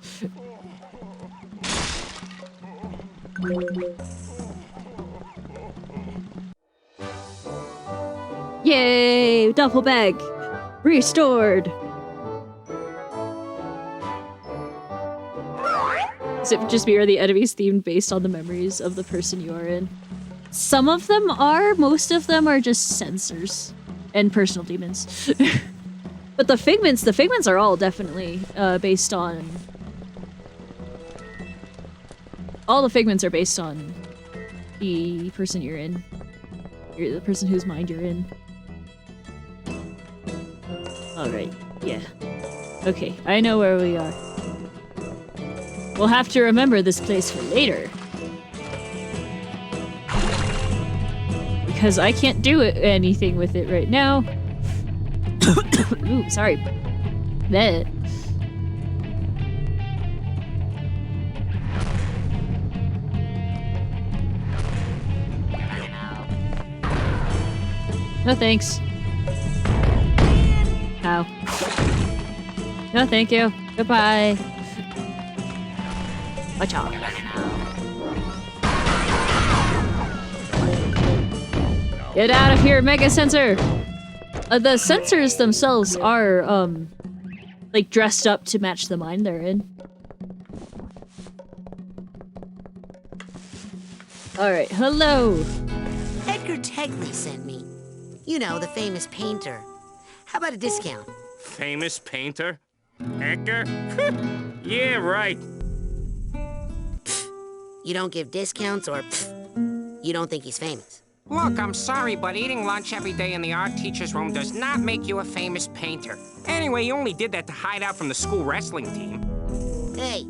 Yay! Duffel bag! Restored! Is it just me or the enemies themed based on the memories of the person you are in? Some of them are, most of them are just sensors and personal demons. But the figments are all definitely based on... All the figments are based on the person you're in. You're the person whose mind you're in. Alright, yeah. Okay, I know where we are. We'll have to remember this place for later. Because I can't do anything with it right now. Ooh, sorry. That. No thanks. Ow. No thank you. Goodbye. Watch out. Get out of here, Mega Sensor! The sensors themselves are, like, dressed up to match the mind they're in. Alright, hello! Edgar Tegley sent me. You know, the famous painter. How about a discount? Famous painter? Edgar? Yeah, right. You don't give discounts or you You don't think he's famous? Look, I'm sorry, but eating lunch every day in the art teacher's room does not make you a famous painter. Anyway, you only did that to hide out from the school wrestling team. Hey,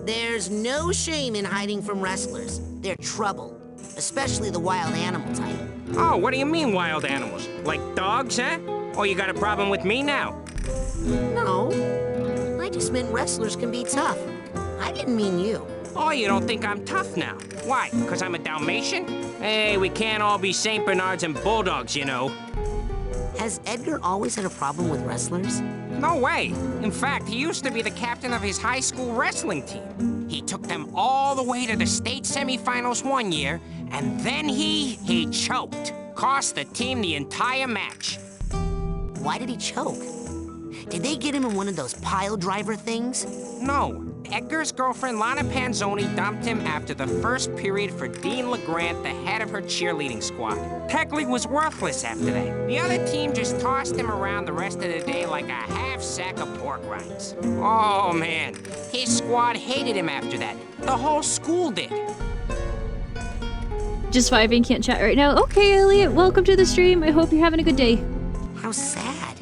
there's no shame in hiding from wrestlers. They're trouble, especially the wild animal type. Oh, what do you mean, wild animals? Like dogs, huh? Oh, you got a problem with me now? No, I just meant wrestlers can be tough. I didn't mean you. Oh, you don't think I'm tough now? Why, because I'm a Dalmatian? Hey, we can't all be St. Bernards and Bulldogs, you know. Has Edgar always had a problem with wrestlers? No way. In fact, he used to be the captain of his high school wrestling team. He took them all the way to the state semifinals one year, and then he choked. Cost the team the entire match. Why did he choke? Did they get him in one of those pile driver things? No. Edgar's girlfriend, Lana Panzoni, dumped him after the first period for Dean LeGrant, the head of her cheerleading squad. Peckley was worthless after that. The other team just tossed him around the rest of the day like a half sack of pork rinds. Oh, man. His squad hated him after that. The whole school did. Just vibing, can't chat right now. Okay, Elliot, welcome to the stream. I hope you're having a good day. How sad.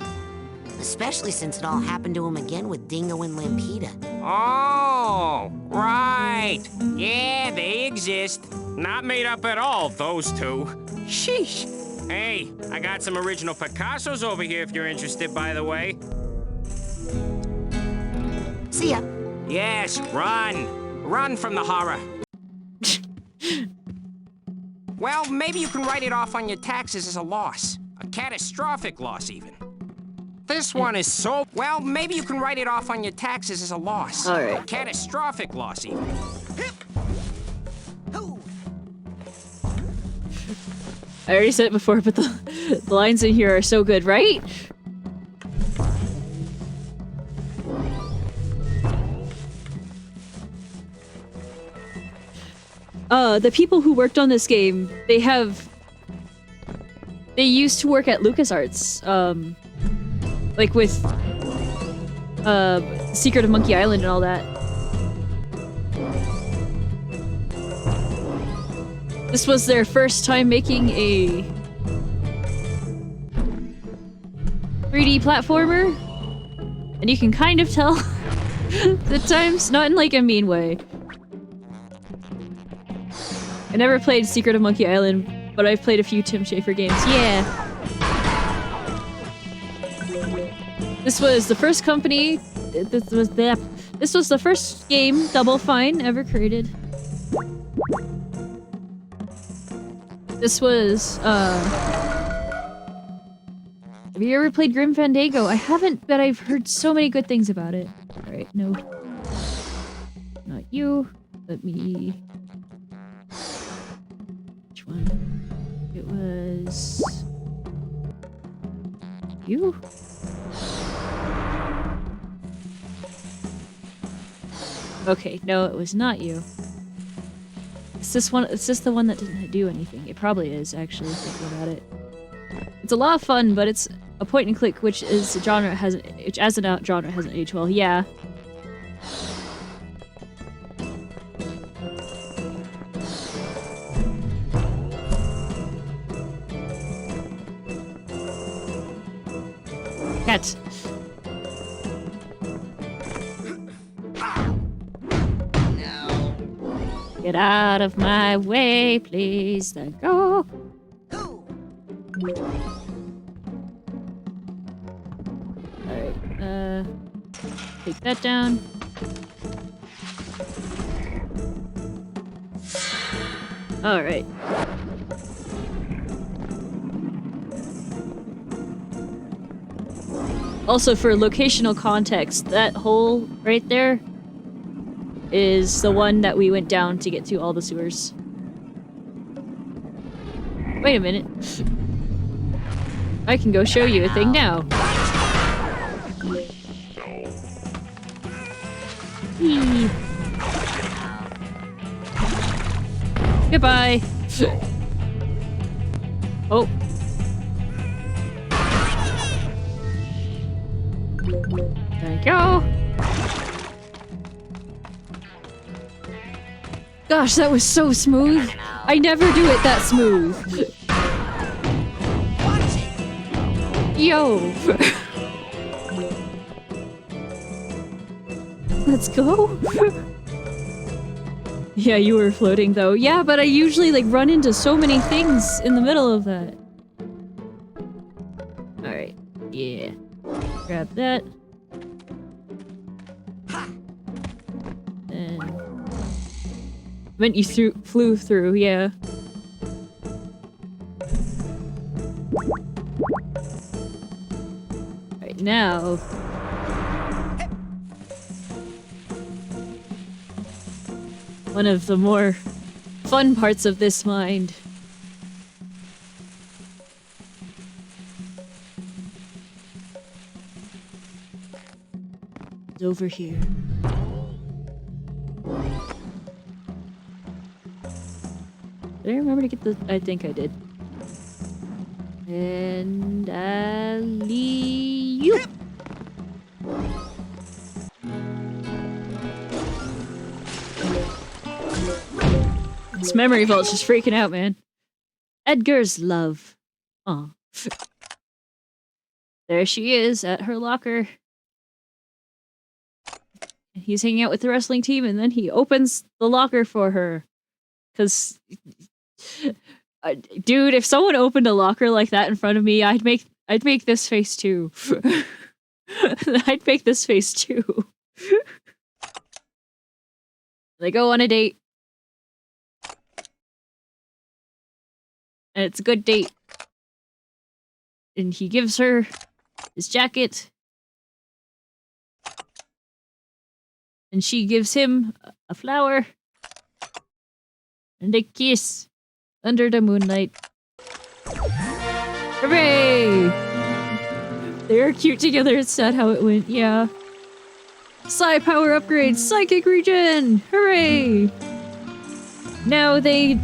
Especially since it all happened to him again with Dingo and Lampita. Oh, right. Yeah, they exist. Not made up at all, those two. Sheesh. Hey, I got some original Picassos over here if you're interested, by the way. See ya. Yes, run. Run from the horror. Well, maybe you can write it off on your taxes as a loss. A catastrophic loss, even. This one is so... Well, maybe you can write it off on your taxes as a loss. All right. A catastrophic loss, even. I already said it before, but the lines in here are so good, right? The people who worked on this game, they used to work at LucasArts, like with, Secret of Monkey Island and all that. This was their first time making a 3D platformer, and you can kind of tell at times, not in like a mean way. I never played Secret of Monkey Island, but I've played a few Tim Schafer games. Yeah! This was the first company... This was the first game Double Fine ever created. This was, have you ever played Grim Fandango? I haven't, but I've heard so many good things about it. Alright, no. Not you. Let me... Which one? It was... You? Okay, no, it was not you. Is this one? Is this the one that didn't do anything? It probably is, actually, thinking about it. It's a lot of fun, but it's a point and click, which is a genre hasn't, which as a genre hasn't aged well. Yeah. Cat. Get out of my way, please. Let go. Alright, take that down. Alright. Also, for locational context, that hole right there is the one that we went down to get to all the sewers. Wait a minute. I can go show you a thing now. Eee. Goodbye. Oh. There you go. Gosh, that was so smooth. I never do it that smooth. Yo. Let's go. Yeah, you were floating though. Yeah, but I usually like run into so many things in the middle of that. Alright. Yeah. Grab that. And meant you flew through, yeah. Right now. One of the more fun parts of this mind. It's over here. Did I remember to get the... I think I did. And... alley-oop! This memory vault's just freaking out, man. Edgar's love. Aw. There she is, at her locker. He's hanging out with the wrestling team, and then he opens the locker for her. 'Cause... dude, if someone opened a locker like that in front of me, I'd make this face too. I'd make this face too. They go on a date. And it's a good date. And he gives her his jacket. And she gives him a flower. And they kiss under the moonlight. Hooray! They're cute together. It's sad how it went, yeah. Psi power upgrade, psychic regen! Hooray! Now they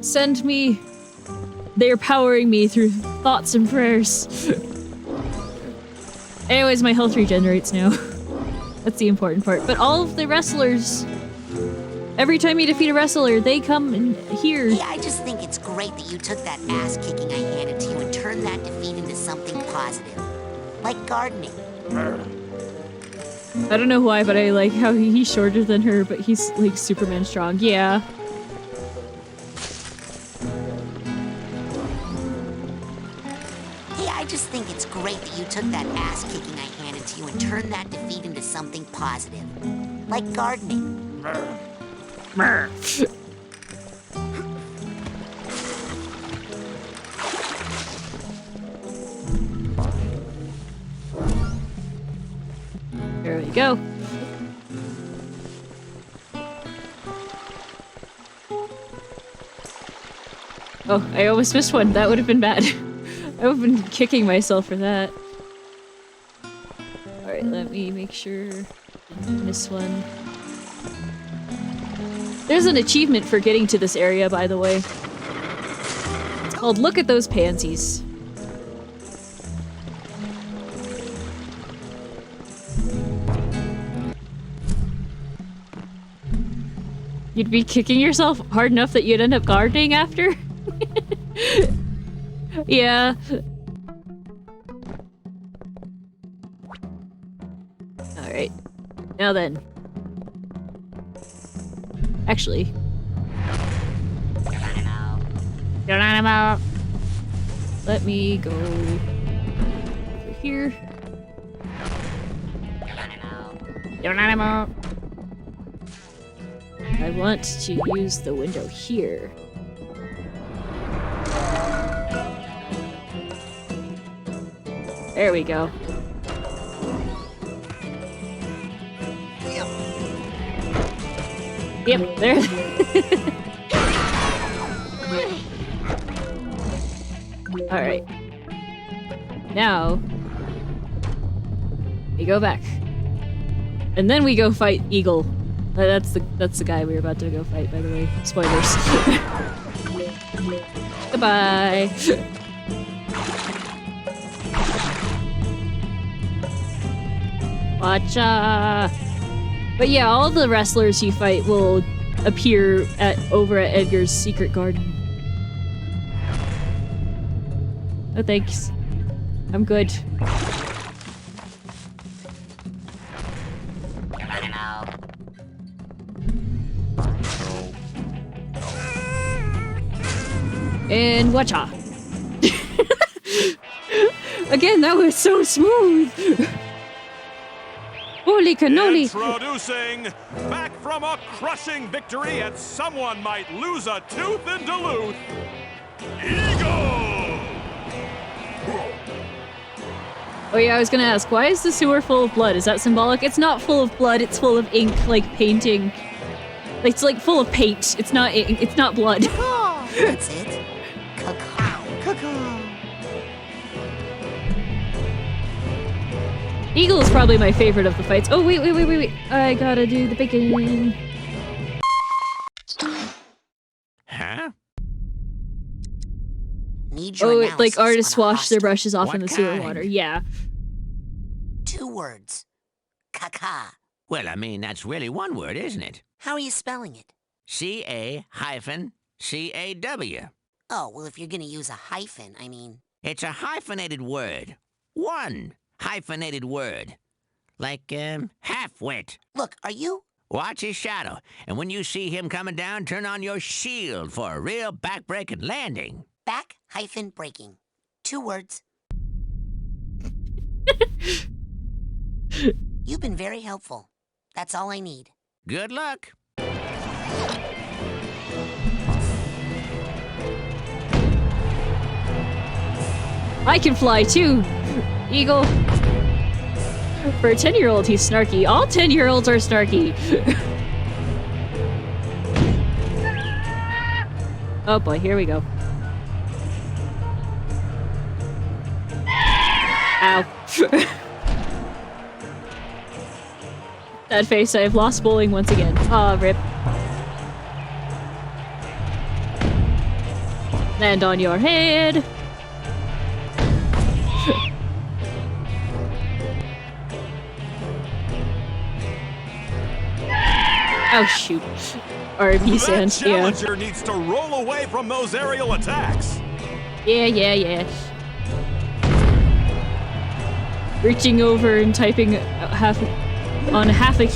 send me... They're powering me through thoughts and prayers. Anyways, my health regenerates now. That's the important part. But all of the wrestlers... Every time you defeat a wrestler, they come in here. Yeah, I just think it's great that you took that ass-kicking I handed to you and turned that defeat into something positive. Like gardening. I don't know why, but I like how he's shorter than her, but he's like Superman strong. Yeah. Yeah, I just think it's great that you took that ass-kicking I handed to you and turned that defeat into something positive. Like gardening. There we go. Oh, I almost missed one. That would have been bad. I would have been kicking myself for that. Alright, let me make sure I didn't miss one. There's an achievement for getting to this area, by the way. It's called Look at Those Pansies. You'd be kicking yourself hard enough that you'd end up gardening after? Yeah. Alright. Now then. Actually. Geronimo. Let me go over here. Geronimo. I want to use the window here. There we go. Yep, there. Alright. Now, we go back. And then we go fight Eagle. That's the guy we were about to go fight, by the way. Spoilers. Goodbye. Watcha. But yeah, all the wrestlers you fight will appear over at Edgar's secret garden. Oh, thanks. I'm good. And watcha! Again, that was so smooth! Holy cannoli! Introducing, back from a crushing victory and someone might lose a tooth in Duluth, Eagle! Oh yeah, I was gonna ask, why is the sewer full of blood? Is that symbolic? It's not full of blood, it's full of ink, like painting. It's like full of paint. It's not ink, it's not blood. That's it. Cacao. Cacao. Eagle is probably my favorite of the fights. Oh, wait. I gotta do the bacon. Huh? Need your Oh, analysis like artists on a wash their hostile- brushes off in the sewer kind? water. Yeah. 2 words. Caca. Well, I mean, that's really one word, isn't it? How are you spelling it? C-A-hyphen-C-A-W. Oh, well, if you're gonna use a hyphen, I mean... It's a hyphenated word. One hyphenated word. Like, half-wit. Look, are you... Watch his shadow, and when you see him coming down, turn on your shield for a real back-breaking landing. Back-breaking. 2 words. You've been very helpful. That's all I need. Good luck. I can fly too! Eagle. For a 10-year-old, he's snarky. All 10-year-olds are snarky. Oh boy, here we go. Ow. That face, I have lost bowling once again. Aw, rip. Land on your head. Oh shoot. RP sand, That yeah. challenger needs to roll away from those aerial attacks. Yeah. Reaching over and typing on half a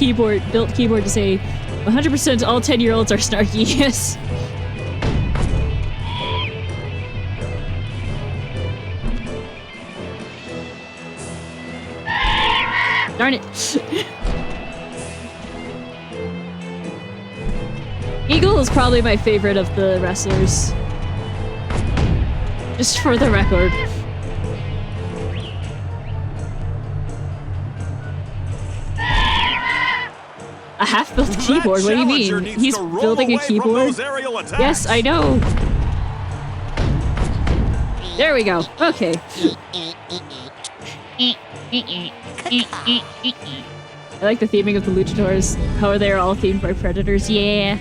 built keyboard to say 100% all 10-year-olds are snarky, yes. Darn it. Eagle is probably my favorite of the wrestlers. Just for the record. A half-built keyboard? What do you mean? He's building a keyboard? Yes, I know. There we go. Okay. I like the theming of the luchadors. How they're all themed by predators. Yeah.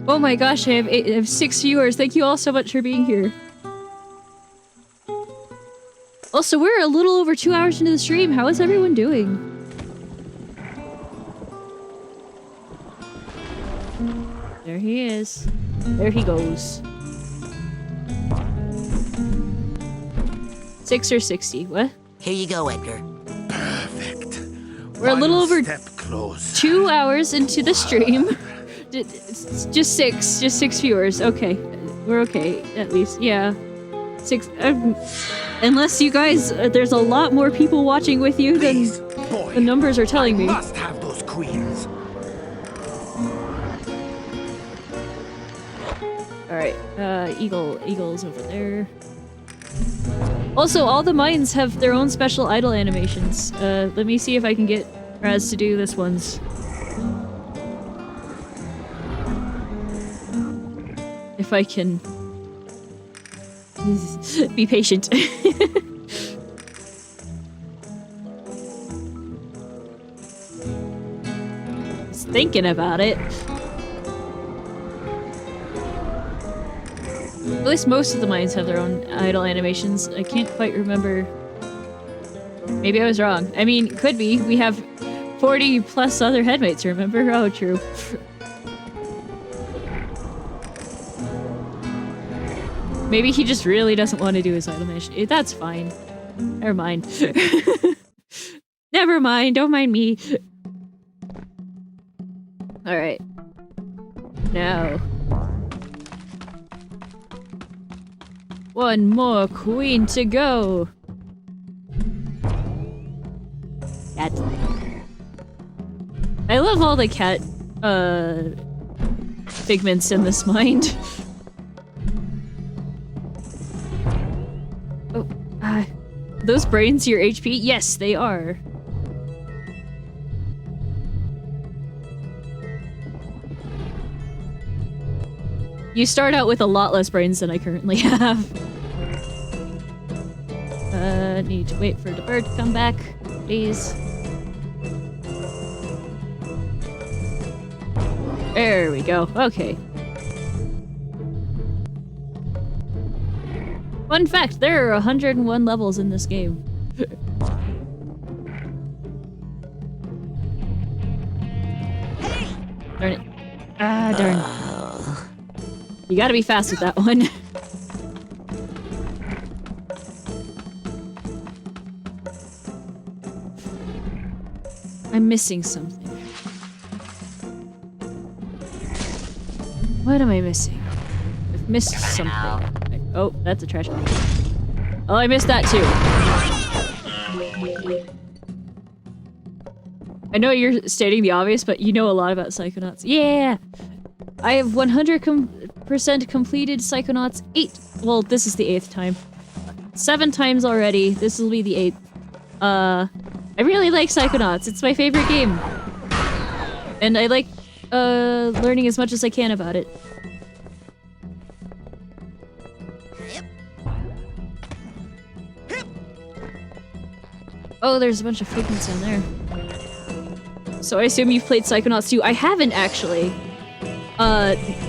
Oh my gosh, I have 6 viewers. Thank you all so much for being here. Also, we're a little over 2 hours into the stream. How is everyone doing? There he is. There he goes. 6 or 60. What? Here you go, Edgar. Perfect. We're a little over step closer. 2 hours into the stream. It's just 6 viewers. Okay. We're okay, at least. Yeah. 6. Unless you guys, there's a lot more people watching with you than the numbers are telling me. Must have those queens. Alright, Eagle's over there. Also, all the mines have their own special idle animations. Let me see if I can get Raz to do this one's. If I can... be patient. Just thinking about it. least most of the mines have their own idle animations. I can't quite remember. Maybe I was wrong. I mean, could be. We have 40 plus other headmates, remember? Oh, true. Maybe he just really doesn't want to do his idle animation. That's fine. Never mind. Never mind. Don't mind me. Alright. Now. One more queen to go. Cat. I love all the cat, figments in this mind. Oh, those brains your HP? Yes, they are. You start out with a lot less brains than I currently have. Need to wait for the bird to come back, please. There we go. Okay. Fun fact, there are 101 levels in this game. Darn it. Ah, darn. You gotta be fast with that one. I'm missing something. What am I missing? I've missed something. Oh, that's a trash can. Oh, I missed that too. I know you're stating the obvious, but you know a lot about Psychonauts. Yeah! I have 100% completed Psychonauts 8. Well, this is the 8th time. 7 times already. This will be the 8th. I really like Psychonauts. It's my favorite game. And I like, learning as much as I can about it. Oh, there's a bunch of figments down there. So I assume you've played Psychonauts 2. I haven't, actually.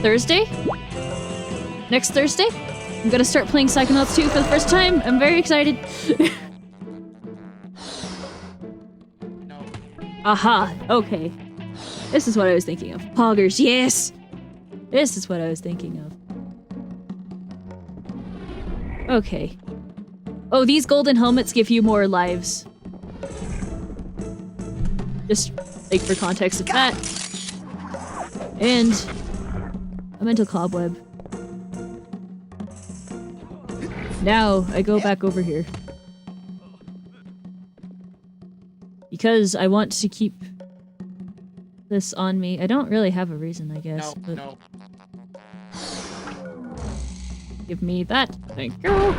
Thursday? Next Thursday? I'm gonna start playing Psychonauts 2 for the first time. I'm very excited. Aha, okay. This is what I was thinking of. Poggers, yes! This is what I was thinking of. Okay. Oh, these golden helmets give you more lives. Just, like, for context of that. And a mental cobweb. Now, I go back over here. Because I want to keep this on me. I don't really have a reason, I guess. No. Give me that. Thank you.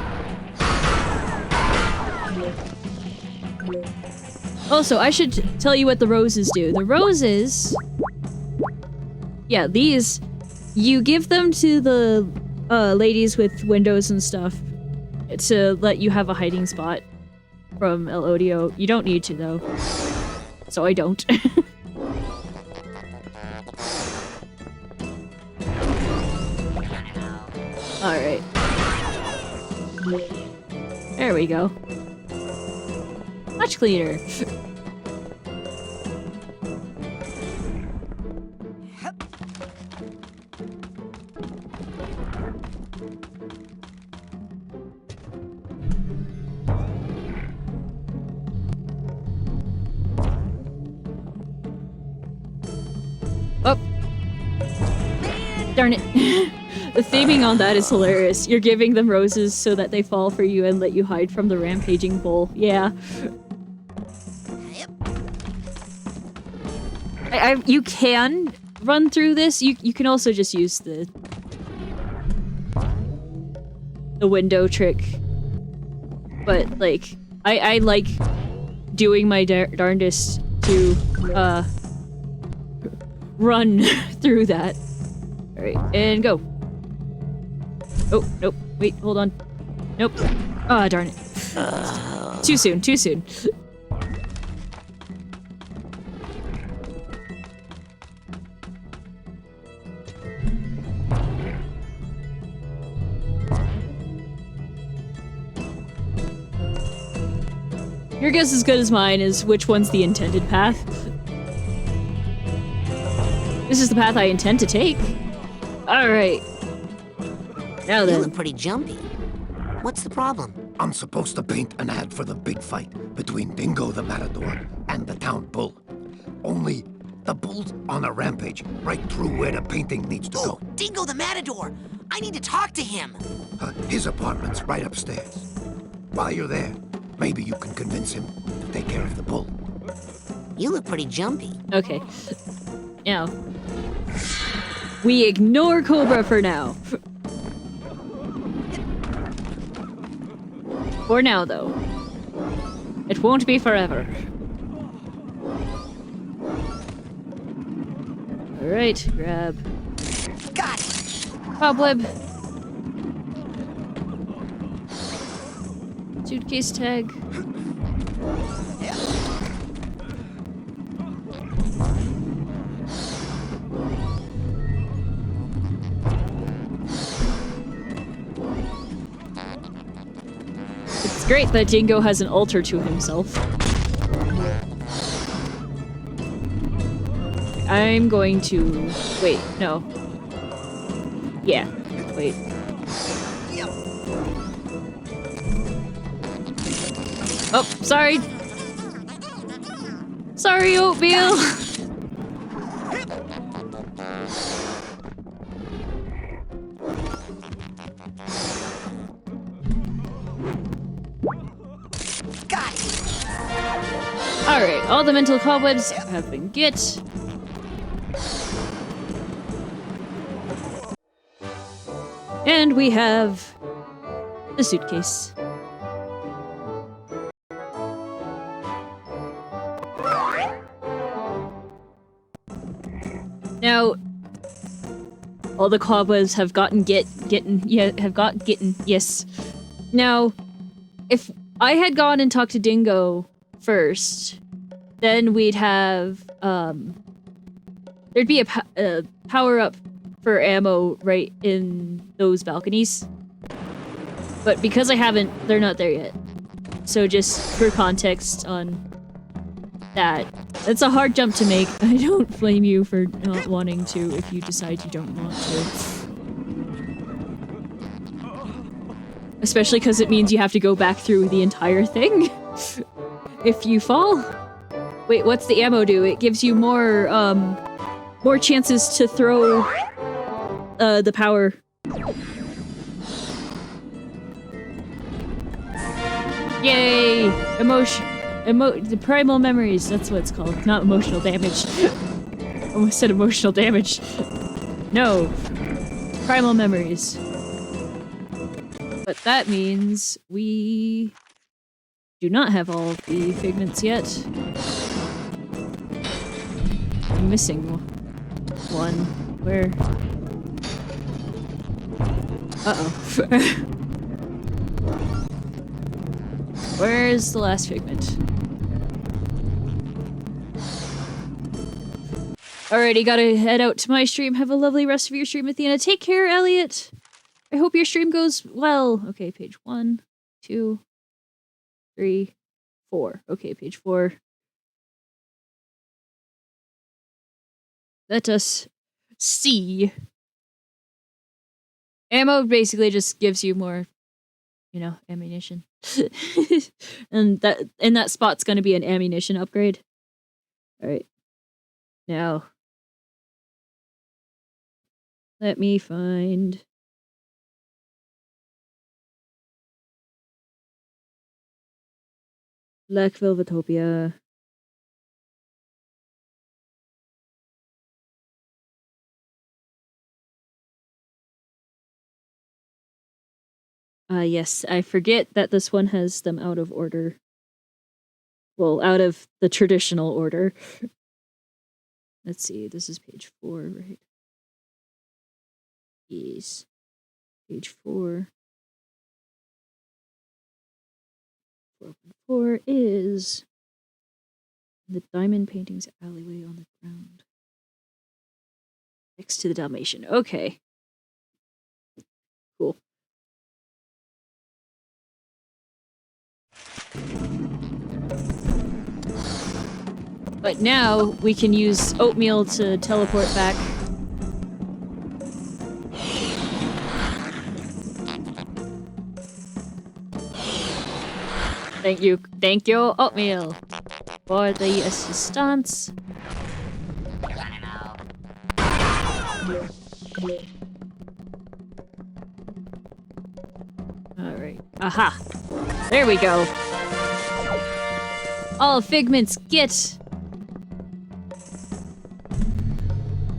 Also, I should tell you what the roses do. The roses... Yeah, these... You give them to the ladies with windows and stuff to let you have a hiding spot from El Odio. You don't need to, though. So I don't. Alright. There we go. Much cleaner. Oh. Darn it. The theming on that is hilarious. You're giving them roses so that they fall for you and let you hide from the rampaging bull. Yeah. You can run through this. You can also just use the window trick. But, like, I like doing my darndest to, run through that. Alright, and go. Oh, nope. Wait, hold on. Nope. Ah, darn it. Too soon, too soon. Your guess is as good as mine is which one's the intended path. This is the path I intend to take. Alright. Now then. You look pretty jumpy. What's the problem? I'm supposed to paint an ad for the big fight between Dingo the Matador and the town bull. Only the bull's on a rampage right through where the painting needs to go. Dingo the Matador! I need to talk to him! His apartment's right upstairs. While you're there, maybe you can convince him to take care of the bull. You look pretty jumpy. Okay. Now. We ignore Cobra for now. For now, though. It won't be forever. Alright, grab. Got it! Cobweb. Suitcase tag. It's great that Dingo has an altar to himself. I'm going to... Wait, no. Yeah, wait. Oh, sorry. Sorry, Oatmeal. Alright, all the mental cobwebs have been get. And we have the suitcase. Now, all the cobwebs have gotten yes. Now, if I had gone and talked to Dingo first, then we'd have, there'd be a power-up for ammo right in those balconies. But because I haven't, they're not there yet. So just for context on that, it's a hard jump to make. I don't blame you for not wanting to if you decide you don't want to. Especially because it means you have to go back through the entire thing if you fall. Wait, what's the ammo do? It gives you more chances to throw the power. Yay! The primal memories, that's what it's called. Not emotional damage. Almost said emotional damage. No. Primal memories. But that means we do not have all of the figments yet. I'm missing one. Where? Uh-oh. Where's the last figment? Alrighty, gotta head out to my stream. Have a lovely rest of your stream, Athena. Take care, Elliot. I hope your stream goes well. Okay, page 1, 2, 3, 4. Okay, page 4. Let us see. Ammo basically just gives you more, you know, ammunition. and that spot's gonna be an ammunition upgrade. Alright. Now. Let me find... Black Velvetopia. Yes, I forget that this one has them out of order. Well, out of the traditional order. Let's see, this is page 4, right? Yes. Page 4. 4 is the diamond paintings alleyway on the ground. Next to the Dalmatian. Okay. Cool. But now we can use oatmeal to teleport back. Thank you, oatmeal, for the assistance. Alright. Aha! There we go. All figments get!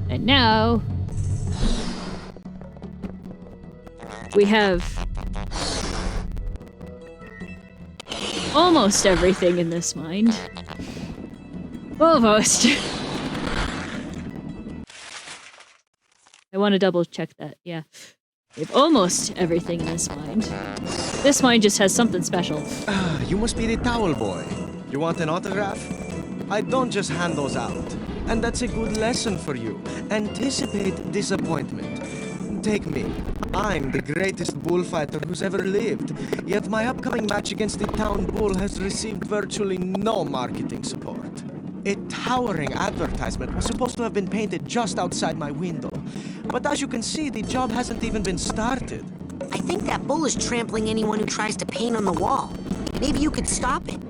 And now... we have... almost everything in this mind. Almost. I want to double check that, yeah. We have almost everything in this mind. This mind just has something special. You must be the towel boy. You want an autograph? I don't just hand those out. And that's a good lesson for you. Anticipate disappointment. Take me. I'm the greatest bullfighter who's ever lived. Yet my upcoming match against the town bull has received virtually no marketing support. A towering advertisement was supposed to have been painted just outside my window. But as you can see, the job hasn't even been started. I think that bull is trampling anyone who tries to paint on the wall. Maybe you could stop it.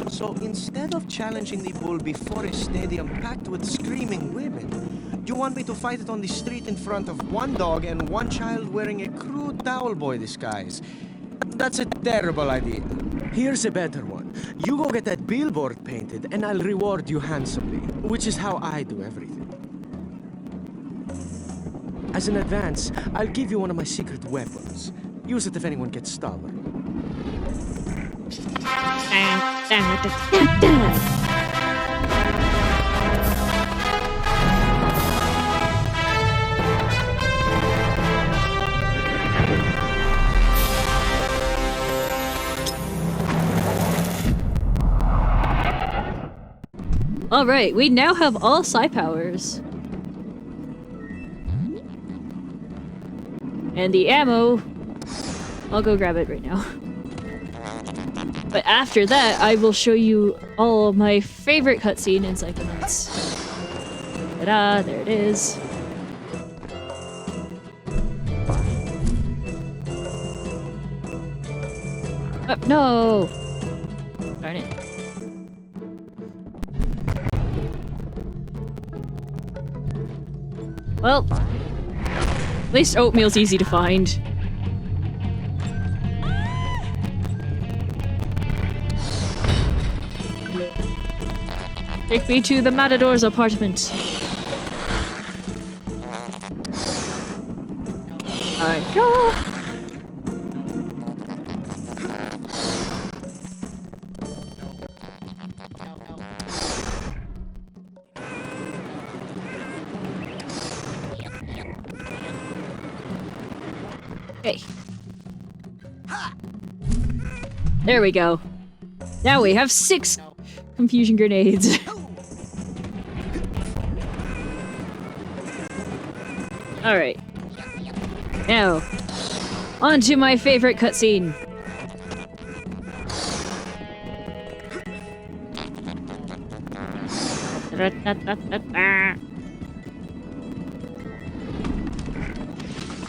So instead of challenging the bull before a stadium packed with screaming women, you want me to fight it on the street in front of one dog and one child wearing a crude towel boy disguise? That's a terrible idea. Here's a better one. You go get that billboard painted and I'll reward you handsomely, which is how I do everything. As an advance, I'll give you one of my secret weapons. Use it if anyone gets stubborn. Alright, we now have all psi powers. And the ammo, I'll go grab it right now. But after that, I will show you all of my favorite cutscene in Psychonauts. Ta-da, there it is. Oh, no! Darn it. Well, at least oatmeal's easy to find. Take me to the Matador's apartment. Go. Okay. There we go. Now we have 6 confusion grenades. Alright. Now, on to my favorite cutscene.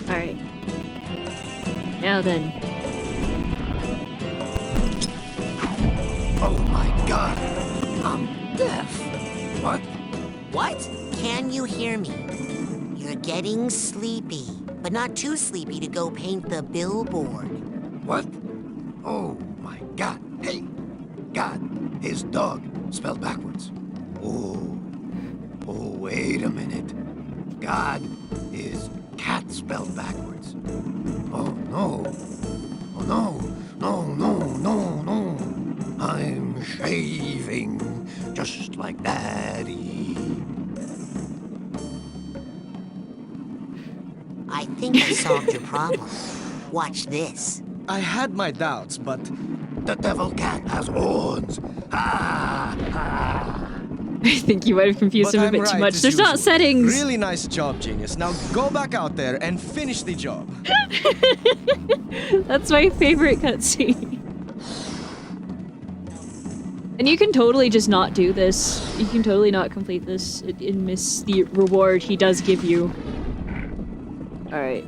Alright. Now then. Oh my god! I'm deaf! What? What? Can you hear me? You're getting sleepy, but not too sleepy to go paint the billboard. What? Oh my god. Hey! God is dog spelled backwards. Oh. Oh, wait a minute. God is cat spelled backwards. Oh no. Oh no. No, no, no, no. I'm shaving just like Daddy. I think I solved your problem. Watch this. I had my doubts, but... The devil cat has horns. Ah, ah. I think you might have confused him a bit too much. There's not settings. Really nice job, genius. Now go back out there and finish the job. That's my favorite cutscene. And you can totally just not do this. You can totally not complete this and miss the reward he does give you. Alright.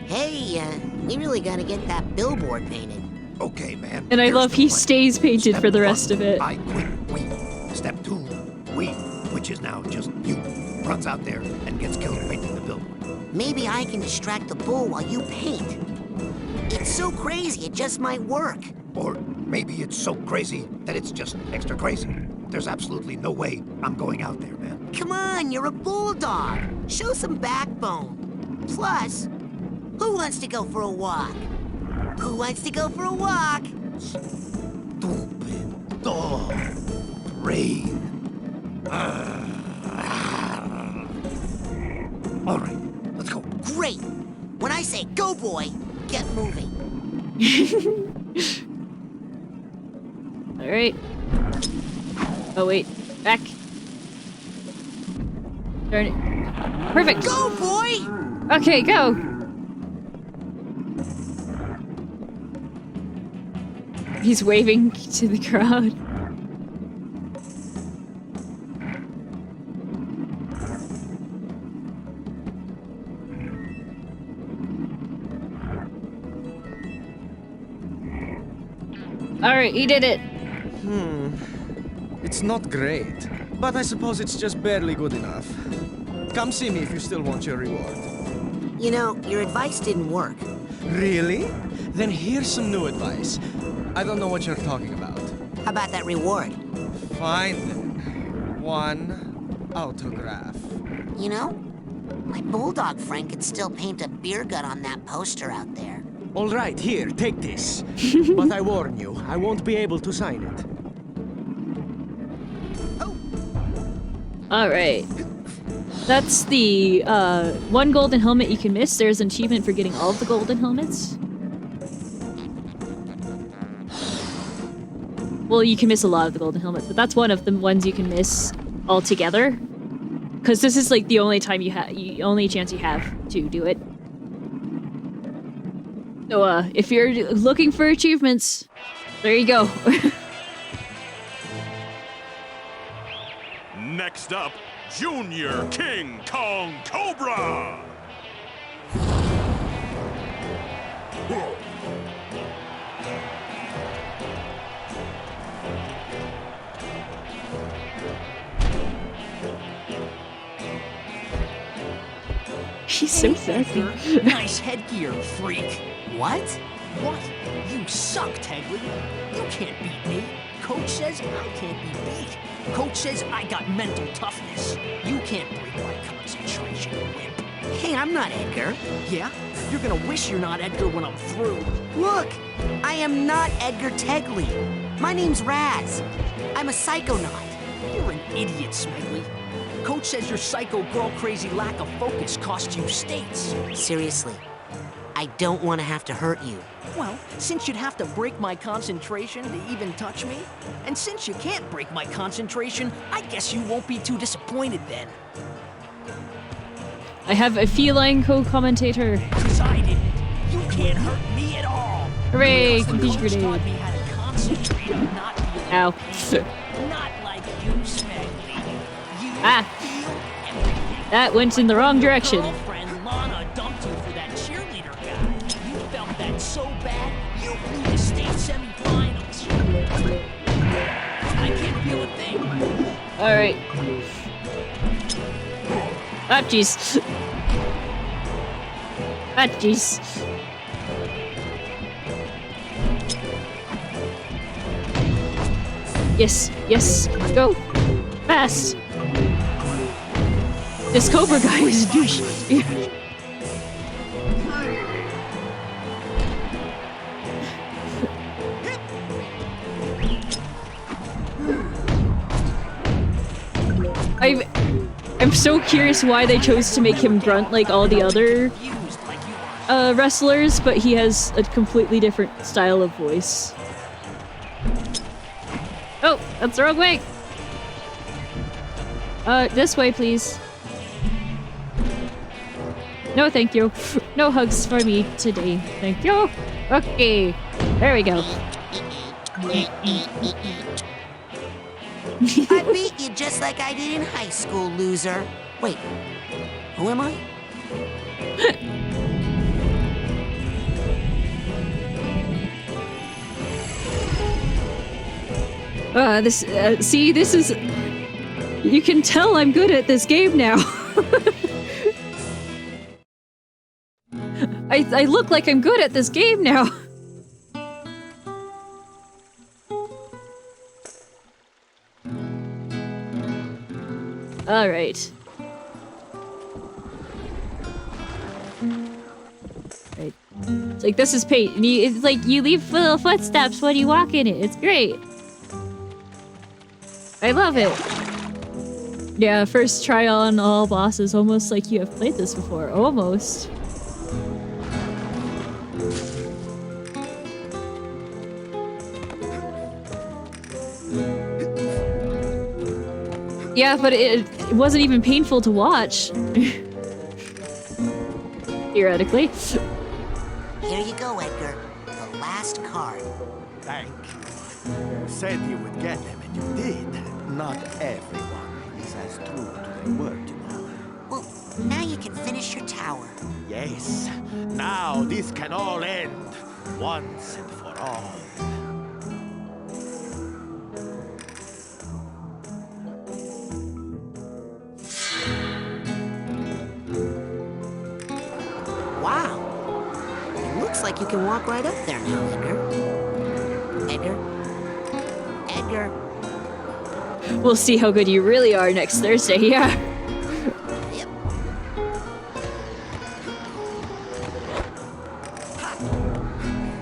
Hey, we really gotta get that billboard painted. Okay, man. And I love he stays painted Step for the 1, rest of it. I quit. We. Step 2, we, which is now just you, runs out there and gets killed painting the billboard. Maybe I can distract the bull while you paint. It's so crazy, it just might work. Or maybe it's so crazy that it's just extra crazy. There's absolutely no way I'm going out there, man. Come on, you're a bulldog. Show some backbone. Plus, who wants to go for a walk? Who wants to go for a walk? Stupid dog. Brain. All right, let's go. Great. When I say go, boy, get moving. Alright. Oh, wait. Back. Turn it. Perfect. Go, boy! Okay, go. He's waving to the crowd. Alright, he did it. It's not great, but I suppose it's just barely good enough. Come see me if you still want your reward. You know, your advice didn't work. Really? Then here's some new advice. I don't know what you're talking about. How about that reward? Fine then. 1 autograph. You know, my bulldog friend could still paint a beer gut on that poster out there. All right, here, take this. But I warn you, I won't be able to sign it. Alright. That's the, 1 golden helmet you can miss. There's an achievement for getting all of the golden helmets. Well, you can miss a lot of the golden helmets, but that's one of the ones you can miss altogether. Because this is like the only time only chance you have to do it. So, if you're looking for achievements, there you go. Next up, Junior King Kong Cobra! She's so sassy. Nice headgear, freak. What? What? You suck, Tegley. You can't beat me. Coach says I can't be beat. Coach says I got mental toughness. You can't break my concentration, wimp. Hey, I'm not Edgar. Yeah? You're gonna wish you're not Edgar when I'm through. Look, I am not Edgar Tegley. My name's Raz. I'm a psychonaut. You're an idiot, Smegley. Coach says your psycho girl-crazy lack of focus cost you states. Seriously, I don't want to have to hurt you. Well, since you'd have to break my concentration to even touch me, and since you can't break my concentration, I guess you won't be too disappointed then. I have a feline co-commentator. Decided. You can't hurt me at all. Hooray, Because the confuse coach grenade. taught me how to concentrate on not feeling Ow. pain. Not like you, Smegley. You Ah. feel everything. That went in the wrong direction. Your girlfriend Lana dumped you for that cheerleader guy. You felt that so bad, you flew to state semifinals. I can't feel a thing. Alright. Ah, jeez. Ah, jeez. Yes, yes, go. Fast. This Cobra guy is a douche. I'm so curious why they chose to make him grunt like all the other wrestlers, but he has a completely different style of voice. Oh, that's the wrong way! This way, please. No, thank you. No hugs for me today. Thank you. Okay, there we go. beat you just like I did in high school, loser. Wait, who am I? See, this is... You can tell I'm good at this game now. I look like I'm good at this game now. Alright. Right. It's like, this is paint. And it's like, you leave little footsteps when you walk in it. It's great. I love it. Yeah, first try on all bosses, almost like you have played this before. Almost. Yeah, but it wasn't even painful to watch. Theoretically. Here you go, Edgar. The last card. Thank you. You said you would get them, and you did. Not everyone is as true to their word, you know. Well, now you can finish your tower. Yes. Now this can all end once and for all. Wow. It looks like you can walk right up there now, Edgar. Edgar? Edgar? We'll see how good you really are next Thursday, yeah. Yep.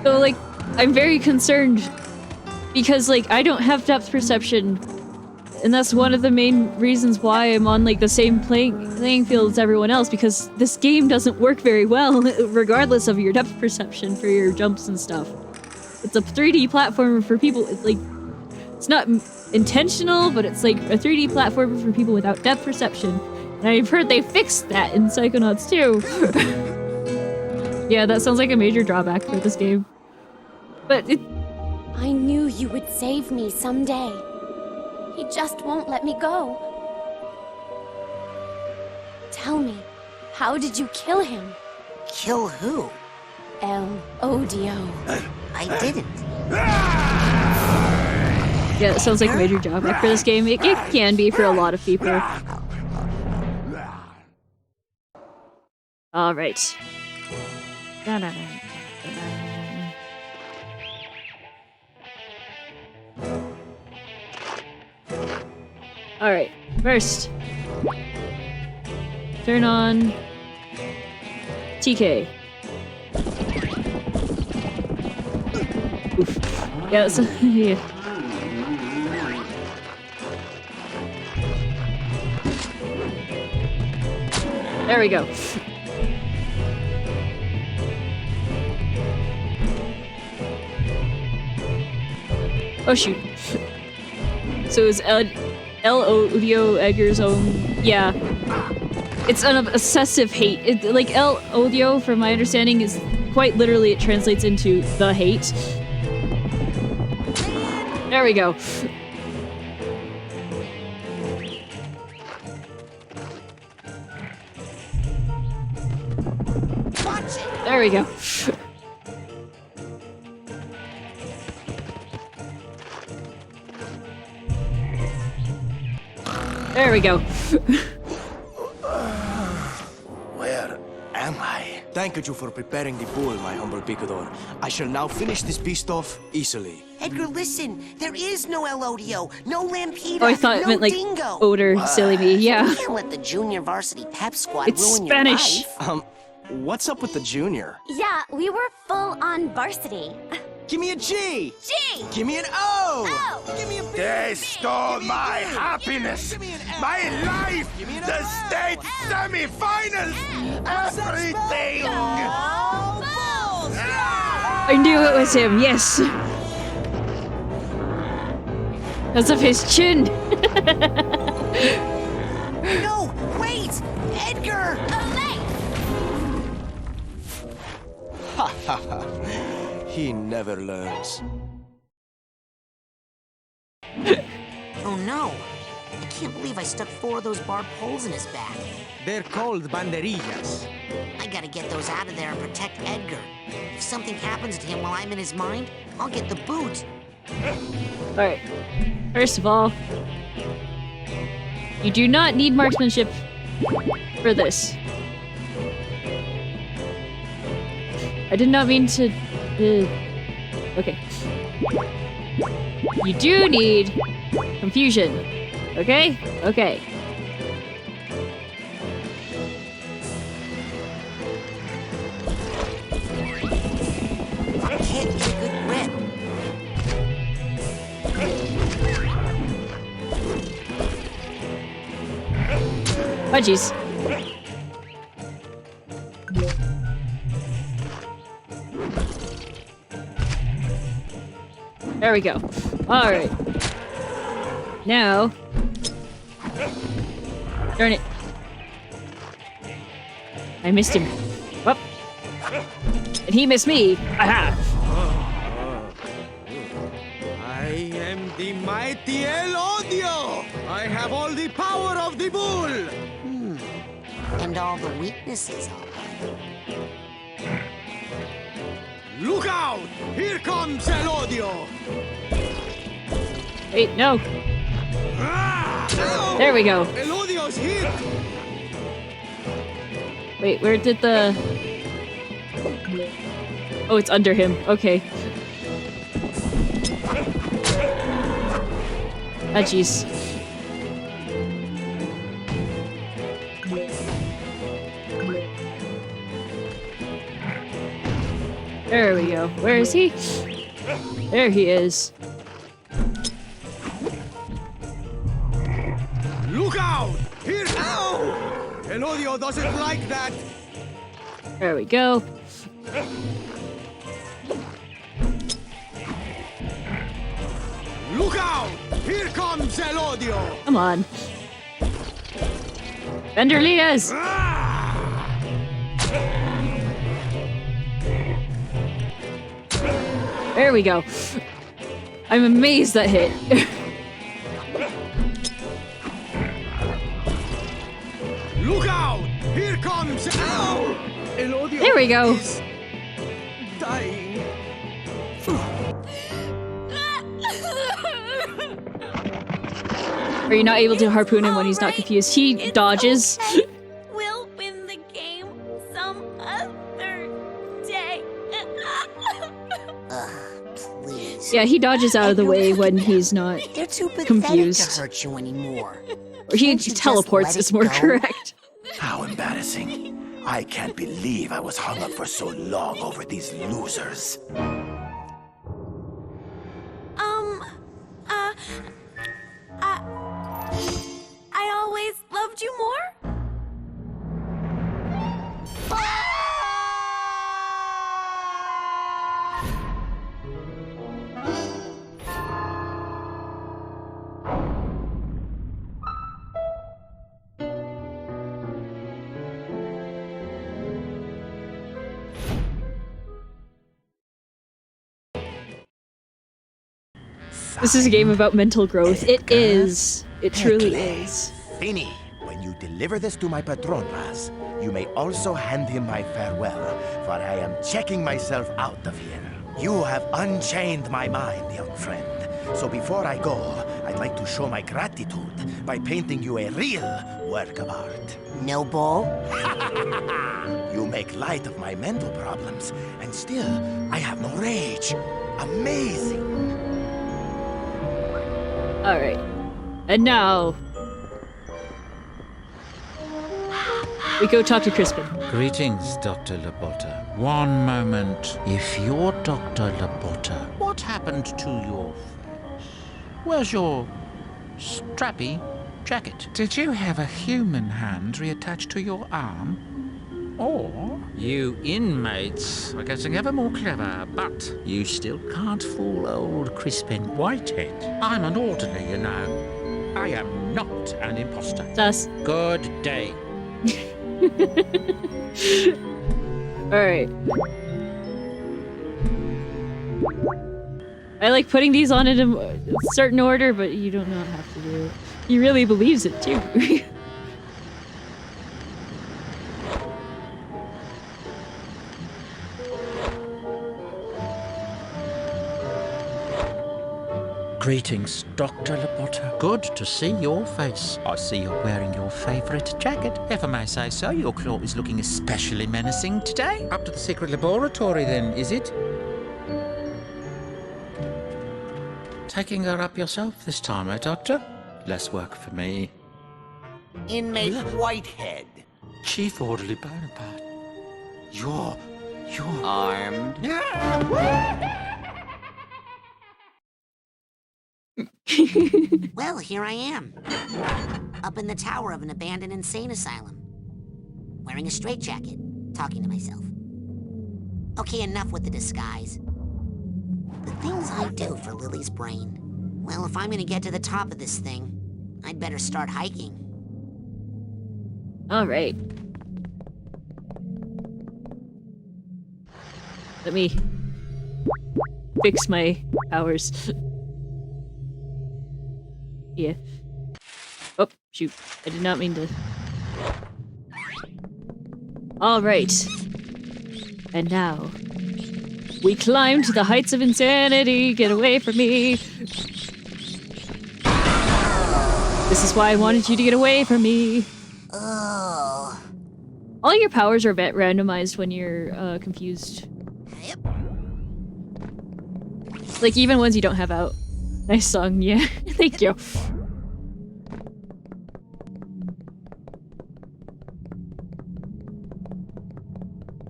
So, like, I'm very concerned because, like, I don't have depth perception, and that's one of the main reasons why I'm on, like, the same playing field as everyone else, because this game doesn't work very well, regardless of your depth perception for your jumps and stuff. It's a 3D platformer for people, it's like, it's not intentional, but it's like a 3D platformer for people without depth perception. And I've heard they fixed that in Psychonauts too. Yeah, that sounds like a major drawback for this game. But it... I knew you would save me someday. He just won't let me go. Tell me, how did you kill him? Kill who? El Odio. I didn't. Yeah, it sounds like a major drawback for this game. It can be for a lot of people. Alright. Alright, first. Turn on TK. Oof. Yeah, so, yeah. There we go. Oh shoot. So is El Odio Edgar's own? Yeah. It's an obsessive hate. Like El Odio, from my understanding, is quite literally, it translates into the hate. There we go. There we go. There we go. Where am I? Thank you for preparing the bull, my humble picador. I shall now finish this beast off easily. Edgar, listen. There is no Elodio, no Lampita, Oh, I thought it no meant like Dingo. odor, silly me. Yeah. You can't let the junior varsity pep squad It's ruin Spanish. your life. What's up with the junior? Yeah, we were full on varsity. Give me a G! G! Give me an O! O! Give me a B! They stole my happiness, my life, the state semi-finals, everything! I knew it was him, yes! Because of his chin! No, wait! Edgar! Ha ha ha. He never learns. Oh no. can't believe I stuck 4 of those barbed poles in his back. They're called banderillas. I gotta get those out of there and protect Edgar. If something happens to him while I'm in his mind, I'll get the boot. Alright. First of all, you do not need marksmanship for this. I did not mean to... okay. You do need confusion. Okay? Okay. I can't get a good grip. Oh, jeez. There we go. Alright. Now... darn it. I missed him. Whoop. And he missed me. Aha! I am the mighty El Odio! I have all the power of the bull! And all the weaknesses of it. Look out! Here comes El Odio! Wait, no. There we go. El Odio's hit! Wait, where did the... oh, it's under him. Okay. Ah, jeez. There we go. Where is he? There he is. Look out! Here! Ow! El Odio doesn't like that! There we go. Look out! Here comes El Odio! Come on. Benderlinas! There we go. I'm amazed that hit. Look out! Here comes... Ow! El Odio There we go. is dying. Are you not able to harpoon him when he's not confused? He dodges. Okay. We'll win the game some other day. Please. Yeah, he dodges out of the way when he's not They're too pathetic confused. to hurt you anymore. Or he Can't you just teleports, let it's it more go? correct. How embarrassing. I can't believe I was hung up for so long over these losers. I always loved you more. This is a game about mental growth. It is. It truly is. Brainy, when you deliver this to my patron, Raz, you may also hand him my farewell, for I am checking myself out of here. You have unchained my mind, young friend. So before I go, I'd like to show my gratitude by painting you a real work of art. No ball? You make light of my mental problems, and still, I have no rage. Amazing. Alright. And now... we go talk to Crispin. Greetings, Dr. Labotta. One moment. If you're Dr. Labotta, what happened to your face? Where's your strappy jacket? Did you have a human hand reattached to your arm? Or you inmates are getting ever more clever, but you still can't fool old Crispin Whitehead. I'm an orderly, you know. I am not an imposter. Sus. Good day. Alright. I like putting these on in a certain order, but you don't not have to do it. He really believes it too. Greetings, Dr. Labotta. Good to see your face. I see you're wearing your favorite jacket. If I may say so, your claw is looking especially menacing today. Up to the secret laboratory then, is it? Taking her up yourself this time, eh, Doctor? Less work for me. Inmate Whitehead. Chief Orderly Bonaparte. You're armed. Well, here I am. Up in the tower of an abandoned insane asylum. Wearing a straitjacket, talking to myself. Okay, enough with the disguise. The things I do for Lily's brain. Well, if I'm gonna get to the top of this thing, I'd better start hiking. Alright. Let me fix my powers. Yeah. Oh, shoot. I did not mean to. Alright. And now, we climb to the heights of insanity. Get away from me. This is why I wanted you to get away from me. Oh. All your powers are a bit randomized when you're confused. Yep. Like, even ones you don't have out. Nice song, yeah. Thank you.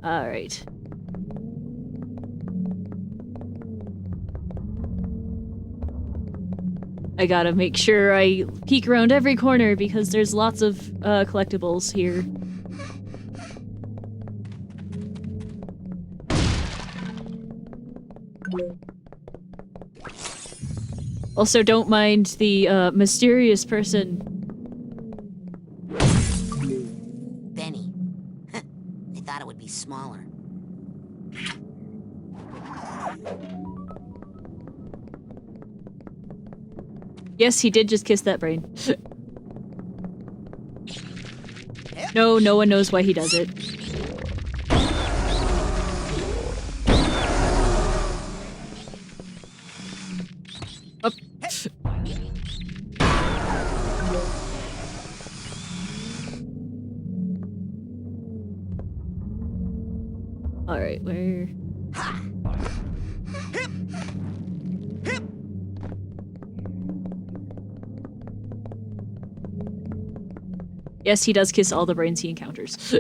Alright. I gotta make sure I peek around every corner because there's lots of collectibles here. Also, don't mind the mysterious person. Benny. I thought it would be smaller. Yes, he did just kiss that brain. No, no one knows why he does it. Up. Alright, where... Yes, he does kiss all the brains he encounters.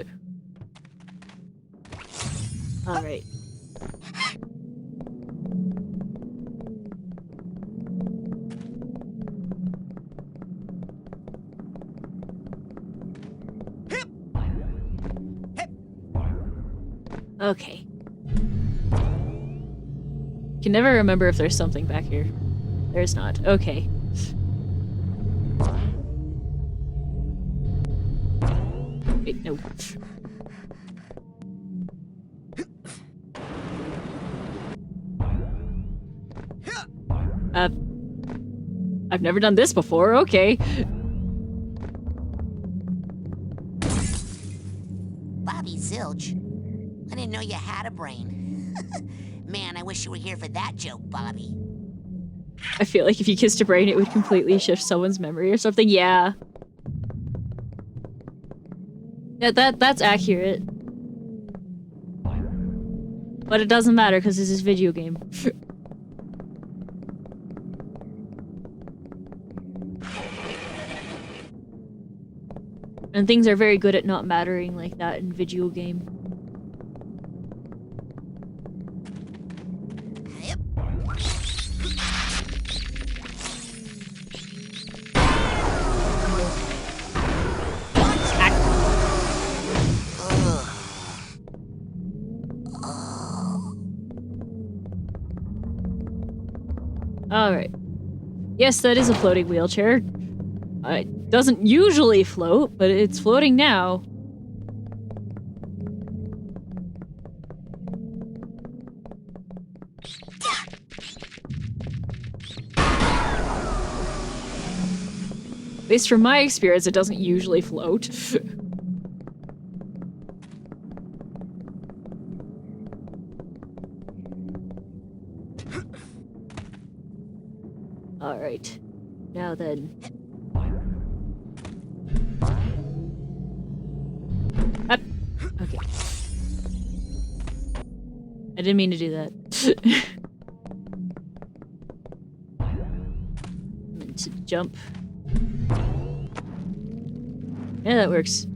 Alright. Okay. Can never remember if there's something back here. There's not. Okay. Wait, no. I've never done this before, okay. Bobby Zilch. I didn't know you had a brain. Man, I wish you were here for that joke, Bobby. I feel like if you kissed a brain, it would completely shift someone's memory or something. Yeah. Yeah, that's accurate. But it doesn't matter because this is a video game. And things are very good at not mattering like that in video game. Alright. Yes, that is a floating wheelchair. It doesn't usually float, but it's floating now. least from my experience, it doesn't usually float. Alright. Now then. Up. Okay. I didn't mean to do that. Meant to jump. Yeah, that works.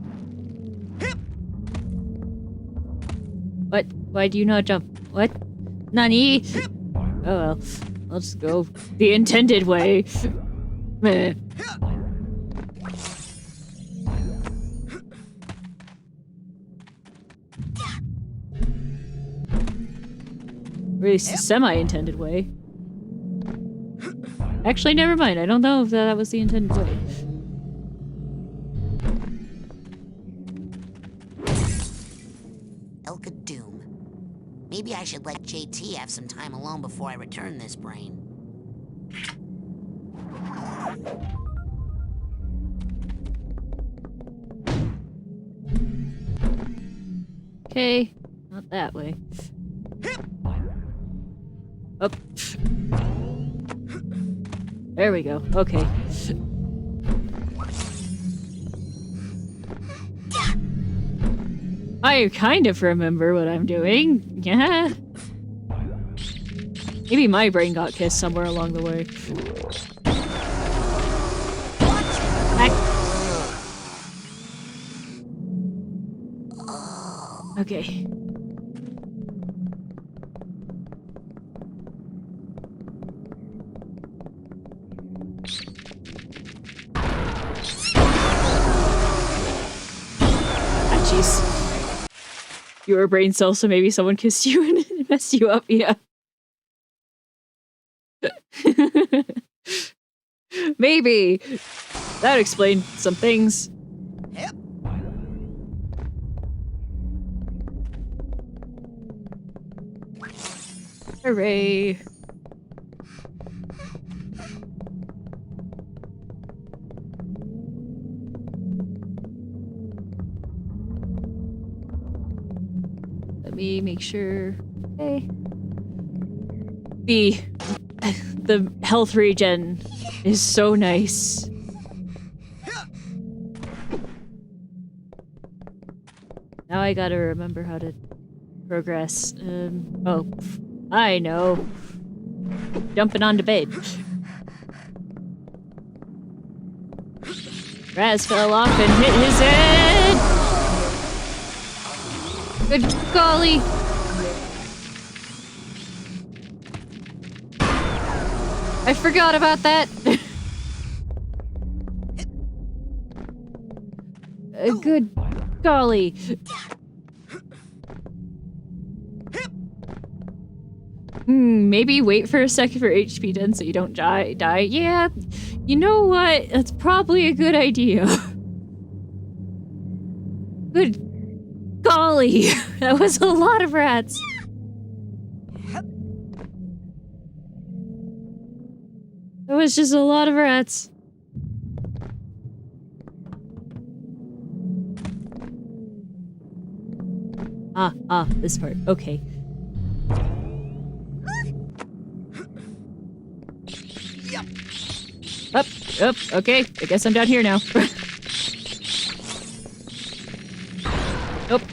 What? Why do you not jump? What? Nani? Oh well. I'll just go the intended way. Meh. Or at least the semi-intended way. Actually, never mind. I don't know if that was the intended way. Elka Doom. Maybe I should let JT have some time alone before I return this brain. Okay, not that way. Up. There we go. Okay. I kind of remember what I'm doing. Yeah. Maybe my brain got kissed somewhere along the way. Okay. Jeez. You were a brain cell, so maybe someone kissed you and messed you up, yeah. Maybe. That explained some things. Hooray. Let me make sure. Okay. The health regen is so nice. Now I gotta remember how to progress. Oh, I know. Jumping onto bed. Raz fell off and hit his head! Good golly! I forgot about that! Good golly! Maybe wait for a second for HP done so you don't die. Yeah, you know what? That's probably a good idea. Good golly, that was a lot of rats. That was just a lot of rats. This part. Okay. Up, okay. I guess I'm down here now. Nope.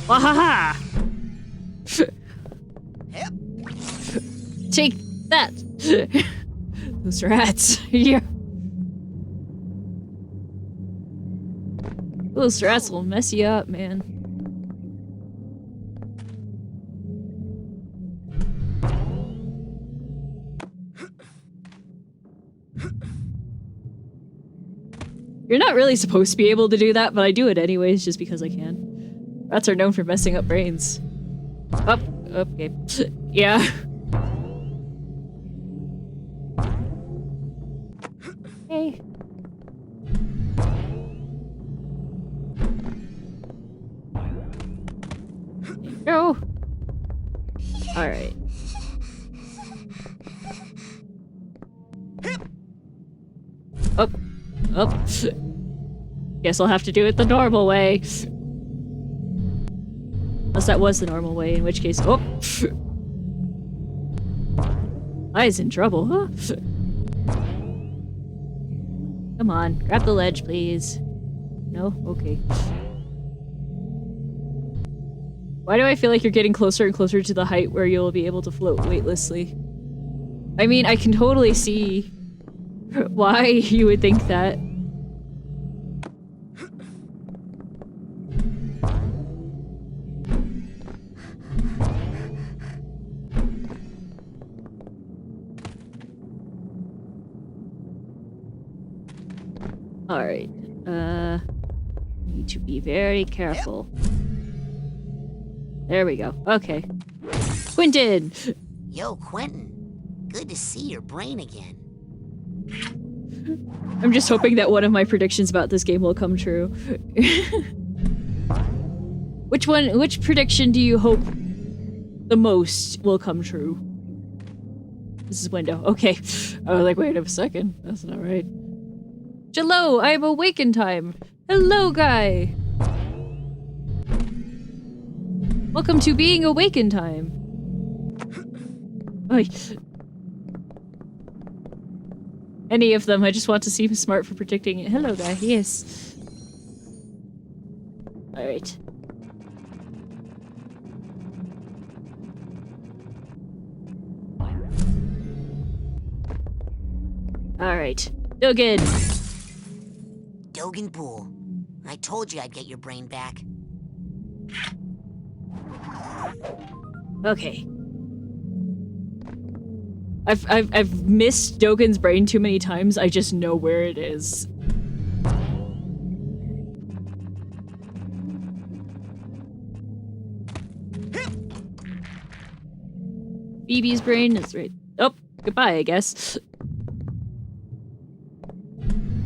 Wahaha! Take that! Those rats. Yeah. Those rats will mess you up, man. You're not really supposed to be able to do that, but I do it anyways just because I can. Rats are known for messing up brains. Up, okay. Yeah. Hey. Go! Alright. Up. Up. Guess I'll have to do it the normal way. Unless that was the normal way, in which case... Oh! I is in trouble, huh? Come on, grab the ledge, please. No? Okay. Why do I feel like you're getting closer and closer to the height where you'll be able to float weightlessly? I mean, I can totally see why you would think that. Alright, need to be very careful. There we go, okay. Quentin! Yo, Quentin. Good to see your brain again. I'm just hoping that one of my predictions about this game will come true. Which prediction do you hope the most will come true? This is window, okay. I was like, wait a second, that's not right. Hello, I am awake in time. Hello, guy. Welcome to being awake in time. Oy. Any of them, I just want to seem smart for predicting it. Hello, guy, yes. Alright. Alright. Dogen! Dogen Pool. I told you I'd get your brain back. Okay. I've missed Dogen's brain too many times, I just know where it is. Phoebe's brain is right. Oh, goodbye, I guess.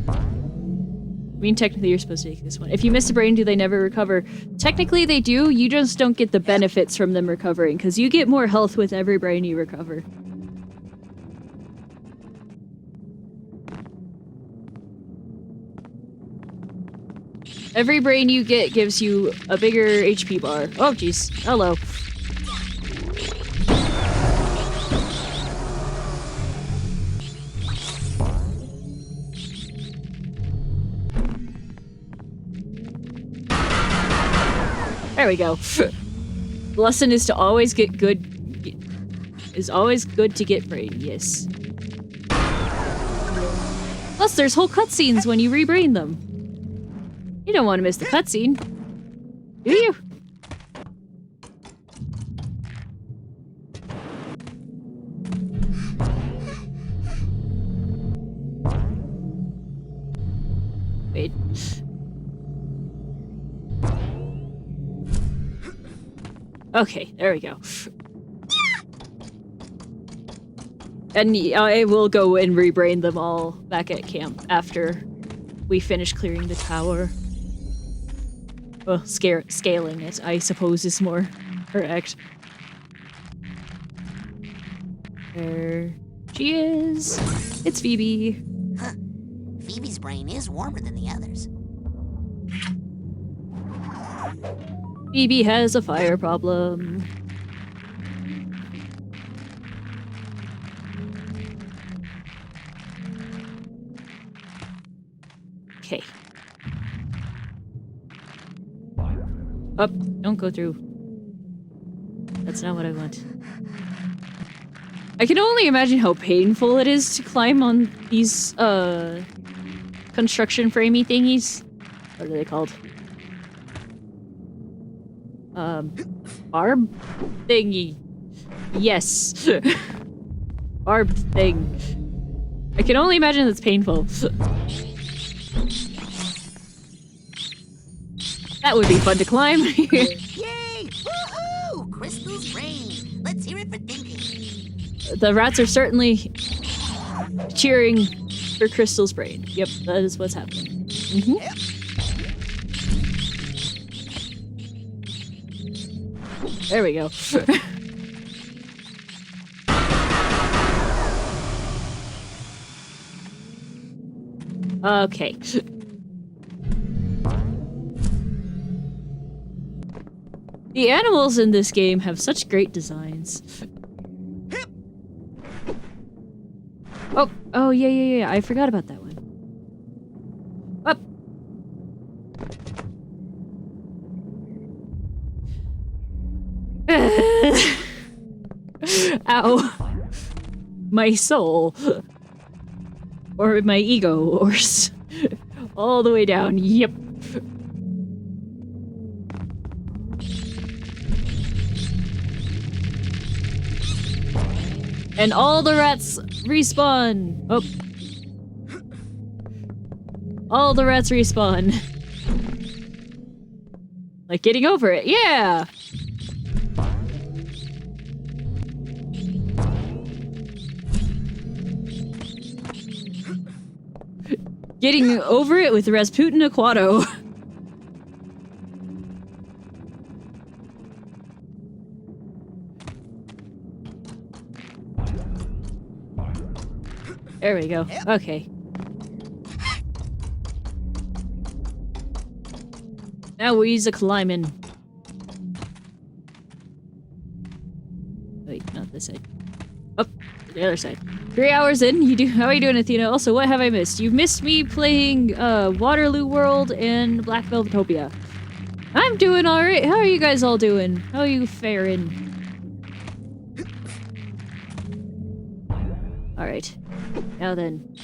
I mean, technically you're supposed to take this one. If you miss a brain, do they never recover? Technically they do, you just don't get the benefits from them recovering, because you get more health with every brain you recover. Every brain you get gives you a bigger HP bar. Oh, jeez. Hello. There we go. The lesson is to always get good. Is always good to get brain, yes. Plus, there's whole cutscenes when you rebrain them. You don't want to miss the cutscene, do you? Wait. Okay, there we go. And I will go and rebrain them all back at camp after we finish clearing the tower. Well, scaling it, I suppose, is more correct. There she is. It's Phoebe. Huh. Phoebe's brain is warmer than the others. Phoebe has a fire problem. Okay. Up, don't go through. That's not what I want. I can only imagine how painful it is to climb on these, construction framey thingies. What are they called? Barb thingy. Yes. Barb thing. I can only imagine it's painful. That would be fun to climb. Yay! Woohoo! Crystal's brain. Let's hear it for thinking. The rats are certainly cheering for Crystal's brain. Yep, that is what's happening. Mm-hmm. There we go. Okay. The animals in this game have such great designs. Oh, yeah. I forgot about that one. Up. Ow. My soul. Or my ego, or all the way down. Yep. And all the rats respawn. Oh. All the rats respawn. Like getting over it. Yeah. Getting over it with Rasputin Aquato. There we go. Okay. Now we's a climbing. Wait, not this side. Up the other side. 3 hours in. How are you doing, Athena? Also, what have I missed? You've missed me playing Waterloo World and Black Velvetopia. I'm doing alright. How are you guys all doing? How are you faring? Alright. Now then.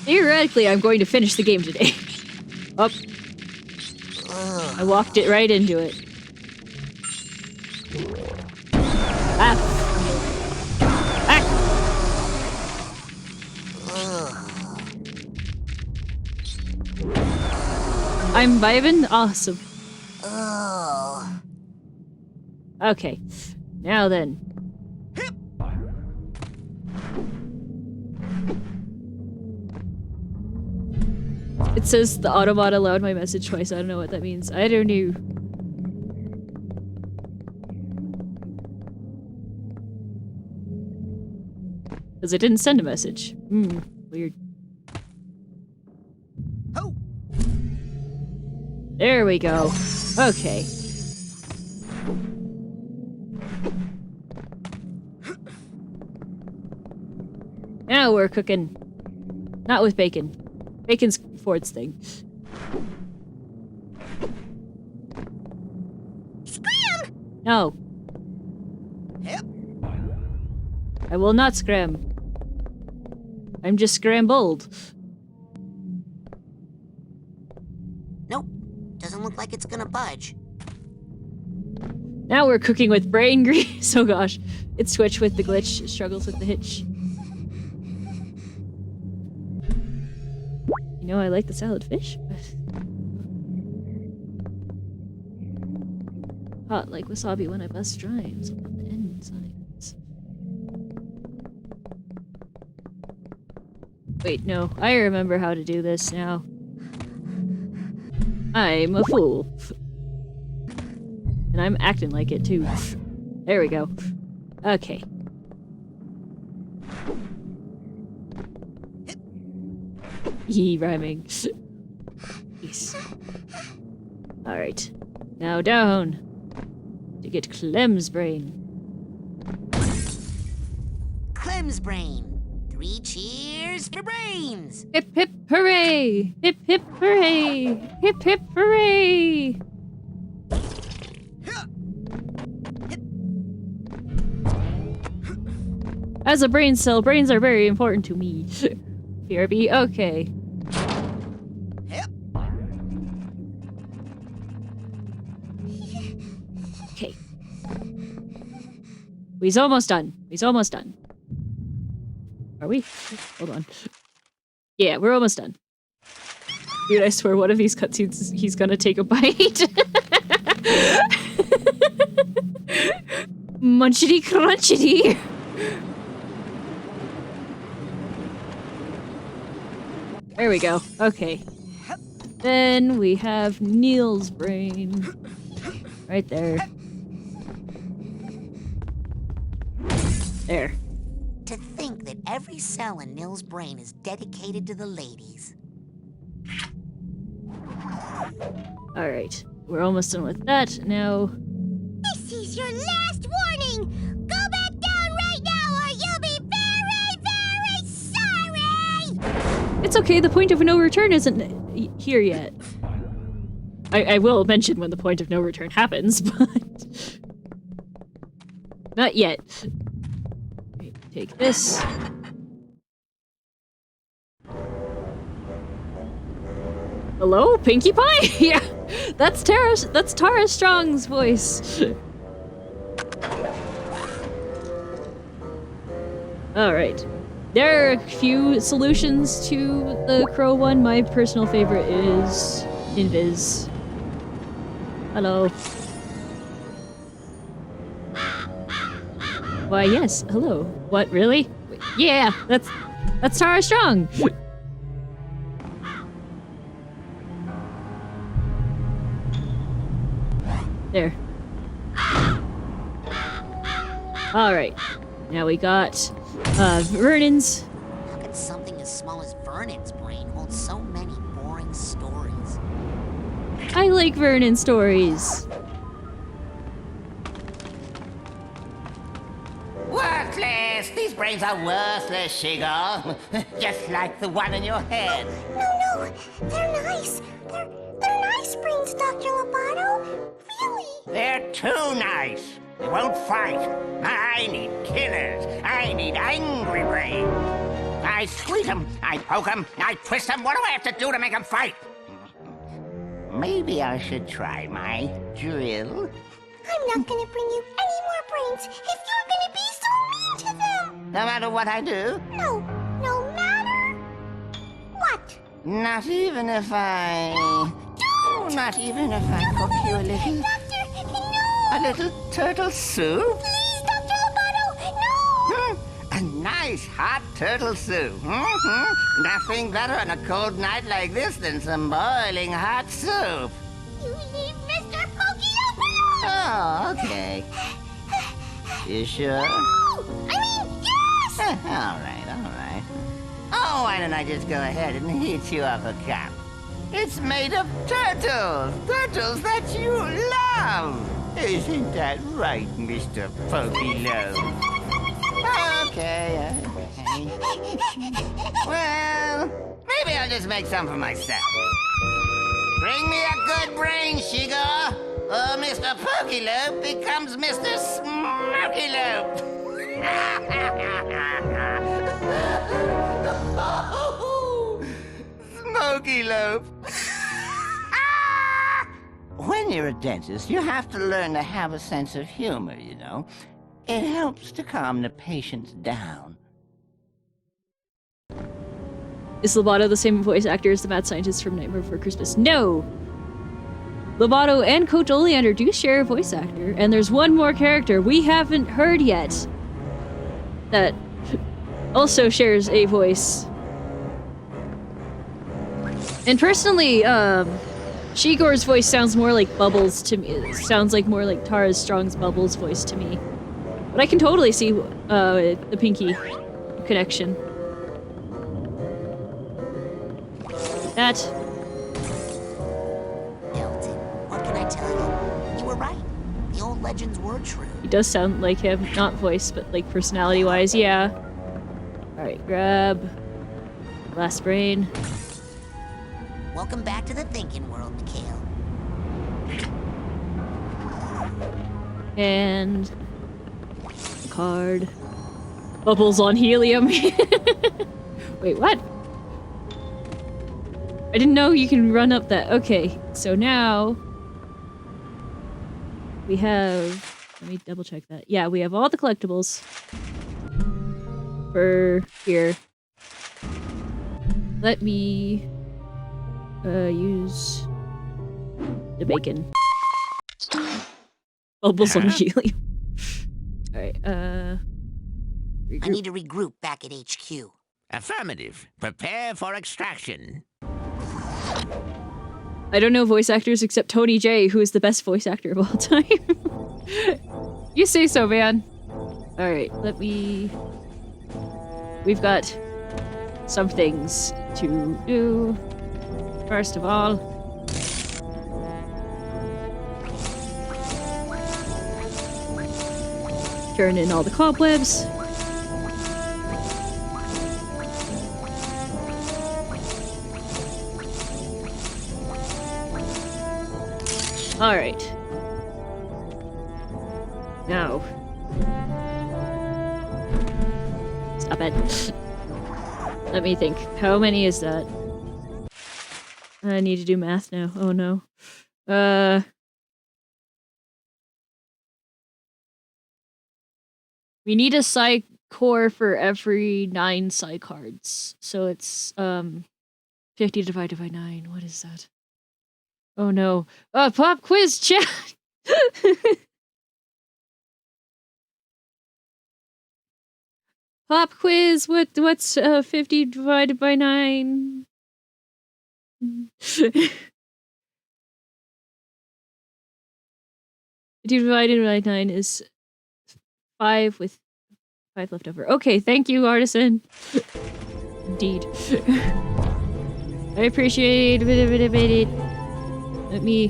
Theoretically, I'm going to finish the game today. Up. I walked it right into it. Ah. Ah. I'm vibing? Awesome. Okay. Now then. It says the Autobot allowed my message twice. I don't know what that means. I don't know. Because it didn't send a message. Weird. Oh. There we go. Okay. Now we're cooking. Not with bacon. Bacon's Ford's thing. Scram! No. Yep. I will not scram. I'm just scrambled. Nope. Doesn't look like it's gonna budge. Now we're cooking with brain grease. Oh gosh. It's Twitch with the glitch. It struggles with the hitch. You know, I like the salad fish, but... hot like wasabi when I bust rhymes on the enzymes. Wait, no. I remember how to do this now. I'm a fool. And I'm acting like it, too. There we go. Okay. Yee, rhyming. Yes. Alright. Now down. To get Clem's brain. Clem's brain. 3 cheers for brains. Hip hip hooray! Hip hip hooray! Hip hip hooray! As a brain cell, brains are very important to me. BRB, okay. Okay. We's almost done. We's almost done. Are we? Hold on. Yeah, we're almost done. Dude, I swear one of these cutscenes he's gonna take a bite. Munchity crunchity. There we go. Okay. Then we have Neil's brain. Right there. There. To think that every cell in Nil's brain is dedicated to the ladies. Alright. We're almost done with that. Now... This is your last warning! Go back down right now or you'll be very, very sorry! It's okay, the point of no return isn't here yet. I will mention when the point of no return happens, but... not yet. Right, take this. Hello, Pinkie Pie? Yeah, that's Tara Strong's voice. Alright. There are a few solutions to the crow one. My personal favorite is Invis. Hello. Why, yes, hello. What, really? Yeah, that's Tara Strong! There. Alright. Now we got, Vernon's. How can something as small as Vernon's brain hold so many boring stories? I like Vernon stories. Worthless! These brains are worthless, Shigo. Just like the one in your head. No, they're nice. They're nice brains, Dr. Lobato. Really? They're too nice. They won't fight. I need killers. I need angry brains. I squeeze them, I poke them, I twist them. What do I have to do to make them fight? Maybe I should try my drill. I'm not gonna bring you any more brains if you're gonna be so mean to them. No matter what I do? No matter what. Not even if I... Don't! Not even if I cook you a little... Doctor, no! A little turtle soup? Please, Dr. Lobato, no! A nice hot turtle soup. Mm-hmm. Nothing better on a cold night like this than some boiling hot soup. You need Mr. Pokey Lobato! Oh, okay. You sure? No! I mean, yes! All right. Oh, why don't I just go ahead and heat you up a cup? It's made of turtles! Turtles that you love! Isn't that right, Mr. Pokey-Lo? Okay. Well, maybe I'll just make some for myself. Bring me a good brain, Shigo, or Mr. Pokey-Lo becomes Mr. Smoky-Lo. Smoky Loaf. When you're a dentist, you have to learn to have a sense of humor, you know. It helps to calm the patients down. Is Lobato the same voice actor as the mad scientist from Nightmare Before Christmas? No! Lobato and Coach Oleander do share a voice actor, and there's one more character we haven't heard yet that also shares a voice. And personally, Shigor's voice sounds more like Bubbles to me. It sounds like more like Tara Strong's Bubbles voice to me. But I can totally see the Pinkie connection. That. Elton, what can I tell you? You were right. The old legends were true. He does sound like him, not voice, but like personality-wise, yeah. Alright, grab last brain. Welcome back to the thinking world, Mikhail. And card. Bubbles on helium. Wait, what? I didn't know you can run up that. Okay, so now we have, let me double check that. Yeah, we have all the collectibles for here. Let me use the bacon. Bubbles on helium. Alright, I need to regroup back at HQ. Affirmative. Prepare for extraction. I don't know voice actors except Tony J, who is the best voice actor of all time. You say so, man. Alright, we've got some things to do. First of all, turn in all the cobwebs. Alright. Now. Stop it. Let me think. How many is that? I need to do math now. Oh no. We need a psi core for every 9 psi cards. So it's 50 divided by 9. What is that? Oh no. Pop quiz chat! Pop quiz, what's 50 divided by 9? 50 divided by 9 is 5 with 5 left over. Okay, thank you, artisan. Indeed. I appreciate it. Let me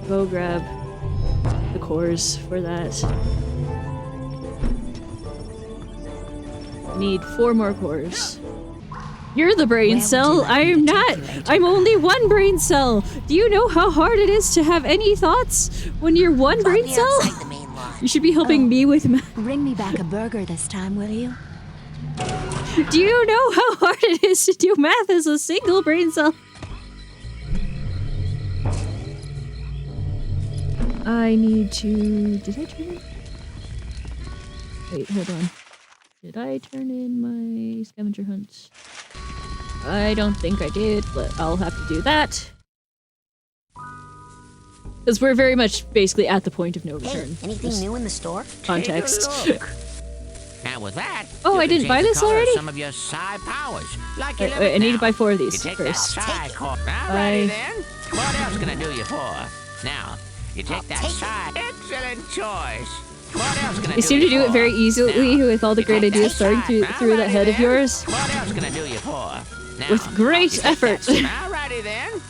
go grab the cores for that. Need 4 more cores. You're the brain cell. I'm not. I'm only one brain cell. Do you know how hard it is to have any thoughts when you're one brain cell? You should be helping me with math. Bring me back a burger this time, will you? Do you know how hard it is to do math as a single brain cell? I need to... Did I turn in? Wait, hold on. Did I turn in my scavenger hunt? I don't think I did, but I'll have to do that. Because we're very much basically at the point of no return. Hey, anything new in the store? Context. And with that, oh, I didn't buy this already? Some of your psi powers. Like I need to buy 4 of these you take first. That core. Alrighty then. What else can I do you for? Now, you take that psi. Excellent choice. What else can I You seem to do it very easily with all the great ideas starting through that head of yours. What else can I do you for? Now, With great effort. Alrighty then.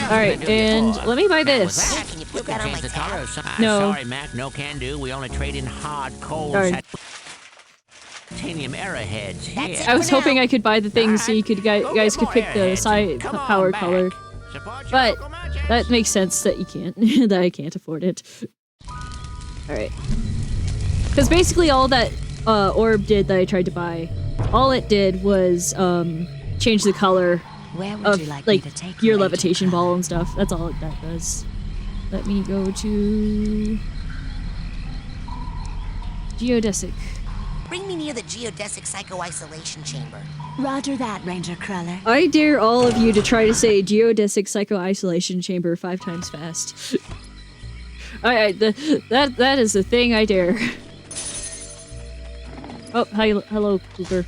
Alright, and let me buy this. Can you put that on my tab? No. Sorry, Mac, no can do. We only trade in hard cold Darn. titanium arrowheads here. I was hoping I could buy the things so you could guys could pick the psi power color. But that makes sense that you can't. That I can't afford it. Alright. Because basically all that orb did that I tried to buy, all it did was change the color of your levitation ball and stuff. That's all that does. Let me go to geodesic. Bring me near the geodesic psycho-isolation chamber. Roger that, Ranger Cruller. I dare all of you to try to say geodesic psycho-isolation chamber 5 times fast. That is the thing I dare. Oh, hi, hello, Cooper.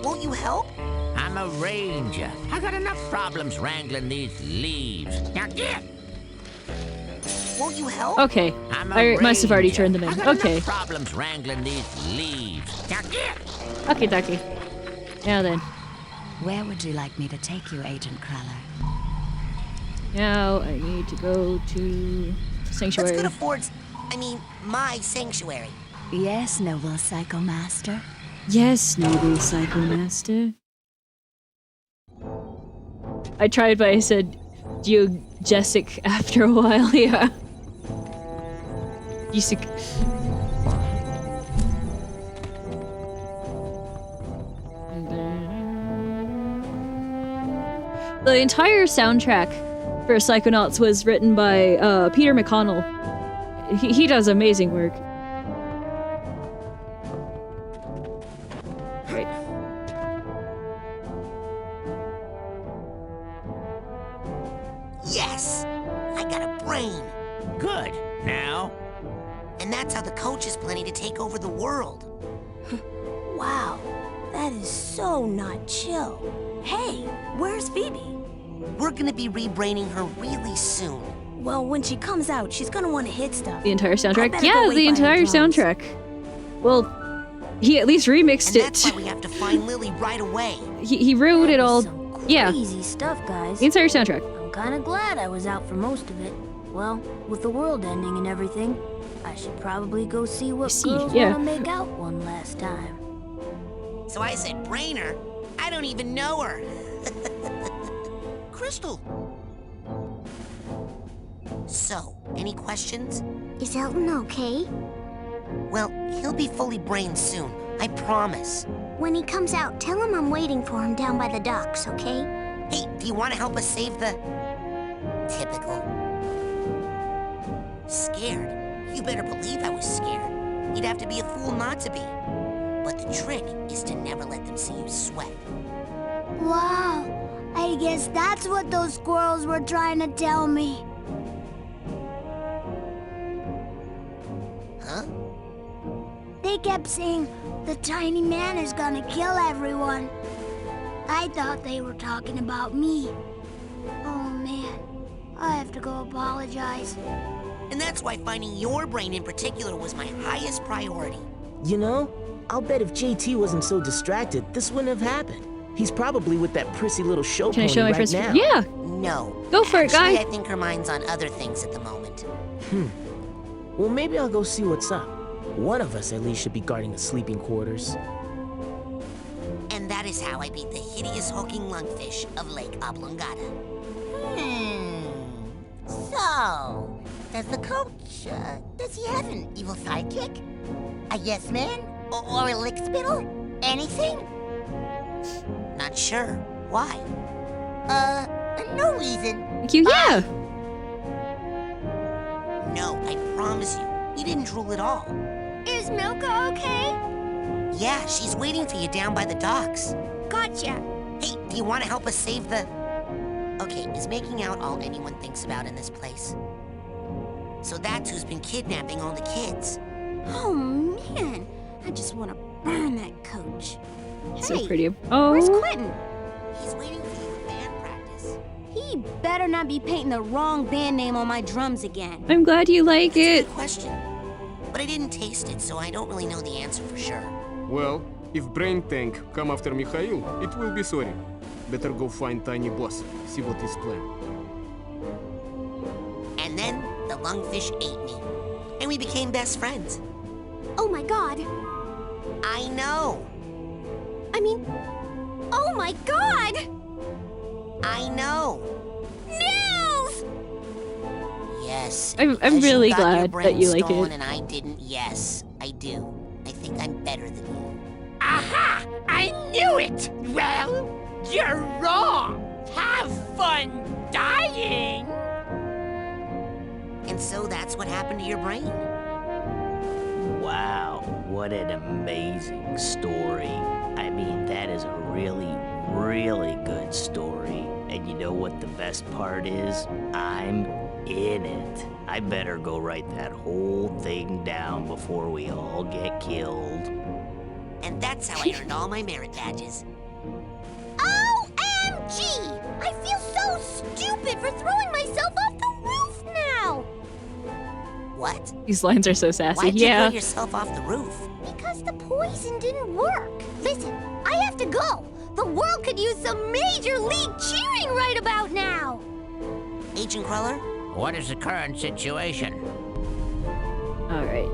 Won't you help? I'm a ranger. I got enough problems wrangling these leaves. Now get! Won't you help? Okay, I must have already turned them in. Okay. Problems wrangling these leaves. Now get! Okay, ducky. Now then. Where would you like me to take you, Agent Cruller? Now I need to go to Sanctuary. Let's go to Ford's... I mean, my sanctuary. Yes, noble Psycho Master. Yes, noble Psycho Master. I tried, but I said geodesic after a while, yeah. Geodesic. The entire soundtrack for Psychonauts was written by Peter McConnell. He does amazing work. Right. Yes! I got a brain. Good. Now, And that's how the coach is planning to take over the world. Wow, that is so not chill. Hey, where's Phoebe? We're gonna be rebraining her really soon. Well, when she comes out, she's gonna want to hit stuff. The entire I soundtrack? better Yeah, go wait the by her entire drums. soundtrack. Well, he at least remixed And it. that's why we have to find Lily right away. He wrote it all. Yeah. Crazy stuff, guys. The entire soundtrack. I'm kinda glad I was out for most of it. Well, with the world ending and everything, I should probably go see what girls yeah. wanna make out one last time. So I said, Brainer? I don't even know her. Crystal. So, any questions? Is Elton okay? Well, he'll be fully brained soon. I promise. When he comes out, tell him I'm waiting for him down by the docks, okay? Hey, do you want to help us save the... Typical. Scared? You better believe I was scared. You'd have to be a fool not to be. But the trick is to never let them see you sweat. Wow, I guess that's what those squirrels were trying to tell me. Huh? They kept saying, the tiny man is gonna kill everyone. I thought they were talking about me. Oh man, I have to go apologize. And that's why finding your brain in particular was my highest priority. You know, I'll bet if JT wasn't so distracted, this wouldn't have happened. He's probably with that prissy little show Can I pony show my right first? now. Yeah. No. Go for it, guy. Actually, I think her mind's on other things at the moment. Well, maybe I'll go see what's up. One of us at least should be guarding the sleeping quarters. And that is how I beat the hideous hulking lungfish of Lake Oblongata. So, does the coach, does he have an evil sidekick? A yes man? Or a lick spittle? Anything? Not sure. Why? No reason. Thank you, yeah. No, I promise you. You didn't drool at all. Is Milka okay? Yeah, she's waiting for you down by the docks. Gotcha. Hey, do you want to help us save the... Okay, is making out all anyone thinks about in this place? So that's who's been kidnapping all the kids. Oh man, I just want to burn that coach. So Hey, pretty. Oh. where's Quentin? He's waiting for you at band practice. He better not be painting the wrong band name on my drums again. I'm glad you like it. Good question. But I didn't taste it, so I don't really know the answer for sure. Well, if Brain Tank come after Mikhail, it will be sorry. Better go find Tiny Boss, see what his plan. And then the lungfish ate me. And we became best friends. Oh my god. I know. I mean, oh my god! I know. Nils! Yes. I'm because really you got your glad that brain you like stolen it. And I didn't. Yes, I do. I think I'm better than you. Aha! I knew it! Well, you're wrong. Have fun dying. And so that's what happened to your brain. Wow, what an amazing story. I mean, that is a really, really good story. And you know what the best part is? I'm in it. I better go write that whole thing down before we all get killed. And that's how I earned all my merit badges. OMG! I feel so stupid for throwing myself off the roof now! What? These lines are so sassy. Why'd you Yeah. throw yourself off the roof? Because the poison didn't work. Listen, I have to go. The world could use some major league cheering right about now. Agent Cruller? What is the current situation? All right.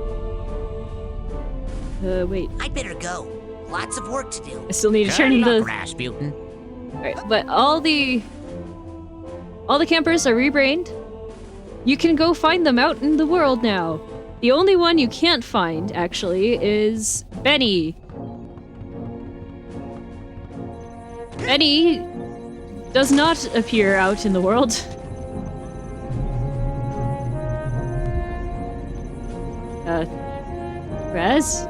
Wait. I'd better go. Lots of work to do. I still need to turn Good the. luck, Rasputin. Alright, but all the campers are rebrained. You can go find them out in the world now. The only one you can't find, actually, is Benny. Benny does not appear out in the world. Raz?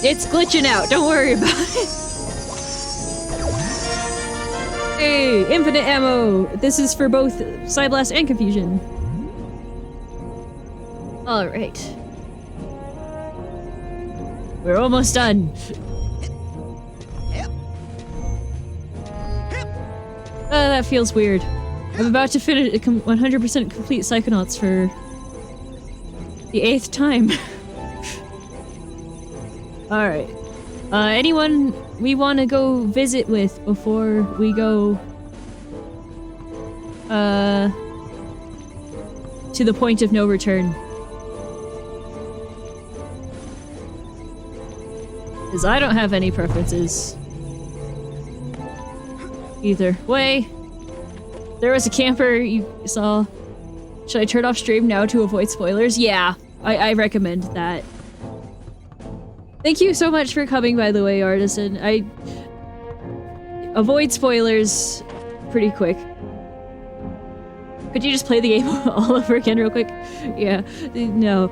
It's glitching out, don't worry about it. Hey, infinite ammo! This is for both Psyblast and Confusion. All right. We're almost done. That feels weird. I'm about to finish 100% complete Psychonauts for the 8th time. Alright. Anyone we want to go visit with before we go to the point of no return? Because I don't have any preferences either way. There was a camper you saw. Should I turn off stream now to avoid spoilers? Yeah, I recommend that. Thank you so much for coming, by the way, Artisan. I avoid spoilers pretty quick. Could you just play the game all over again real quick? Yeah, no.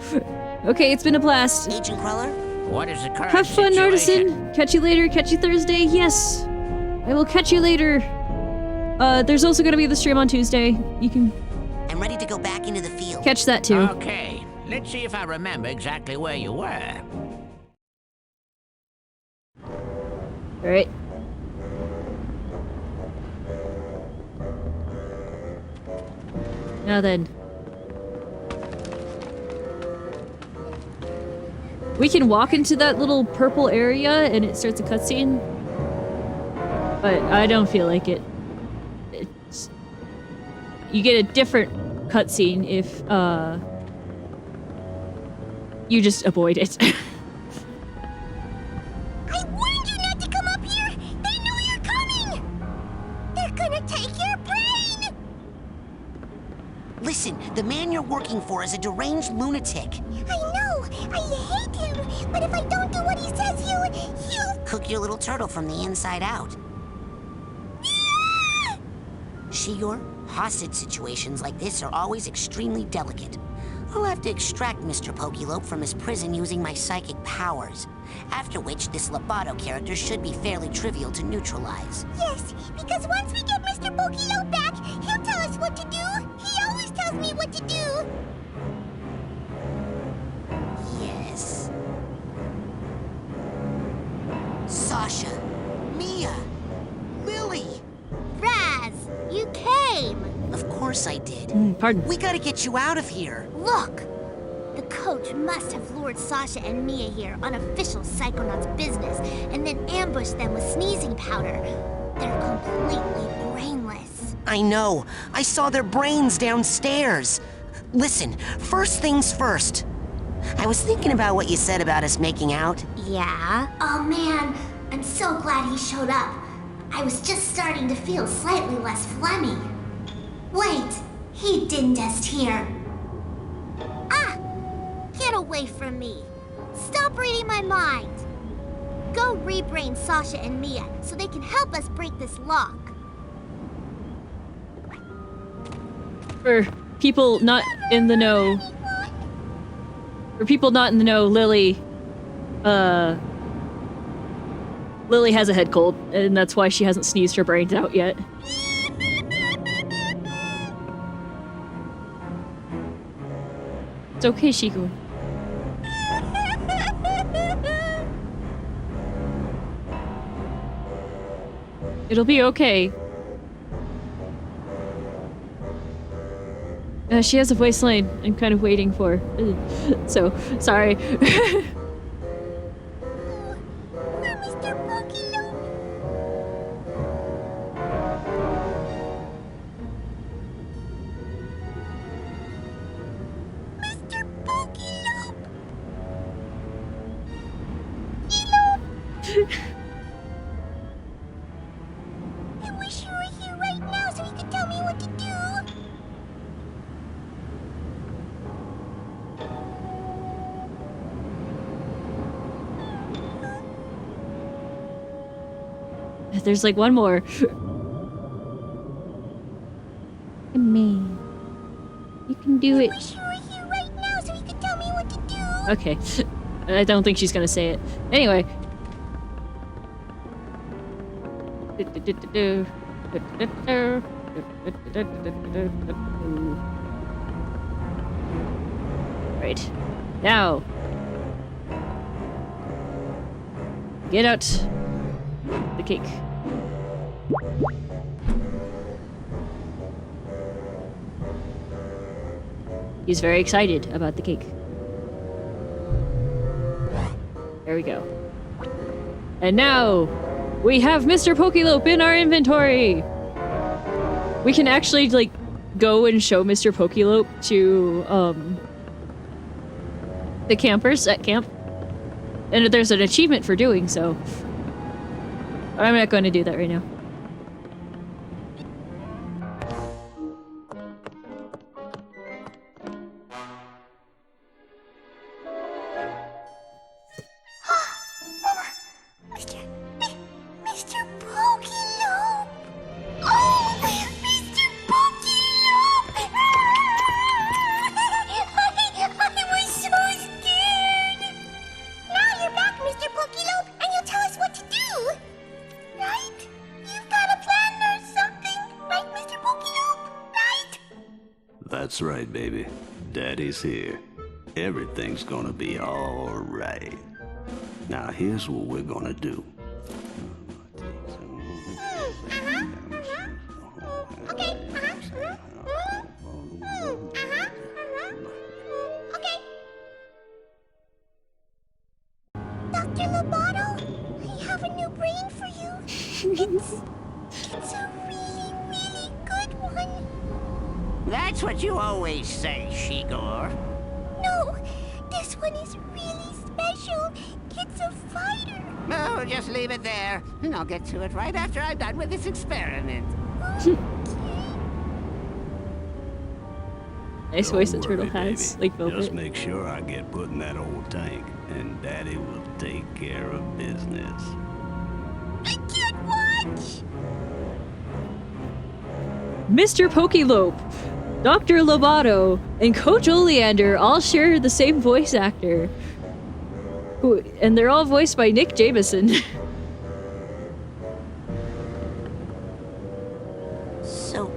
Okay, it's been a blast. Agent Cruller? What is the current Have fun, situation? Artisan. Catch you later. Catch you Thursday. Yes. I will catch you later. There's also gonna be the stream on Tuesday. You can I'm ready to go back into the field. catch that too. Okay, let's see if I remember exactly where you were. Alright. Now then. We can walk into that little purple area and it starts a cutscene. But I don't feel like it. You get a different cutscene if, you just avoid it. I warned you not to come up here! They know you're coming! They're gonna take your brain! Listen, the man you're working for is a deranged lunatic. I know! I hate him! But if I don't do what he says, he'll... Cook your little turtle from the inside out. Shior, hostage situations like this are always extremely delicate. I'll have to extract Mr. Pokelope from his prison using my psychic powers. After which, this Lobato character should be fairly trivial to neutralize. Yes, because once we get Mr. Pokelope back, he'll tell us what to do. He always tells me what to do. Yes. Sasha, Mia, Lily. Raz, you came. Of course I did. Pardon. We gotta get you out of here. Look! The coach must have lured Sasha and Mia here on official Psychonauts business and then ambushed them with sneezing powder. They're completely brainless. I know. I saw their brains downstairs. Listen, first things first. I was thinking about what you said about us making out. Yeah? Oh man, I'm so glad he showed up. I was just starting to feel slightly less phlegmy. Wait, he didn't just hear. Ah! Get away from me. Stop reading my mind. Go rebrain Sasha and Mia so they can help us break this lock. For people not in the know. For people not in the know, Lily has a head cold, and that's why she hasn't sneezed her brains out yet. It's okay, Shiku. It'll be okay. She has a voice line I'm kind of waiting for. So, sorry. I wish you were here right now so you could tell me what to do. There's like one more. Me. You can do it. I wish you were here right now so you could tell me what to do. Okay. I don't think she's gonna say it. Anyway. Right. Now. Get out the cake. He's very excited about the cake. There we go. And now, we have Mr. Pokelope in our inventory! We can actually, like, go and show Mr. Pokelope to, the campers at camp. And there's an achievement for doing so. I'm not going to do that right now. Mr. Pokelope! Oh, Mr. Pokelope! I was so scared! Now you're back, Mr. Pokelope, and you'll tell us what to do! Right? You've got a plan or something, right, Mr. Pokelope? Right? That's right, baby. Daddy's here. Everything's gonna be all right. Now, here's what we're gonna do. Okay. Dr. Lobato, I have a new brain for you. It's a really good one. That's what you always say, Shigor. No, this one is really special. It's a fighter. No, just leave it there, and I'll get to it right after I'm done with this experiment. Nice voice that Don't Turtle worry, has, baby. like Velvet. Just make sure I get put in that old tank, and Daddy will take care of business. I can't watch. Mr. Pokelope, Dr. Lobato, and Coach Oleander all share the same voice actor. And they're all voiced by Nick Jameson. So,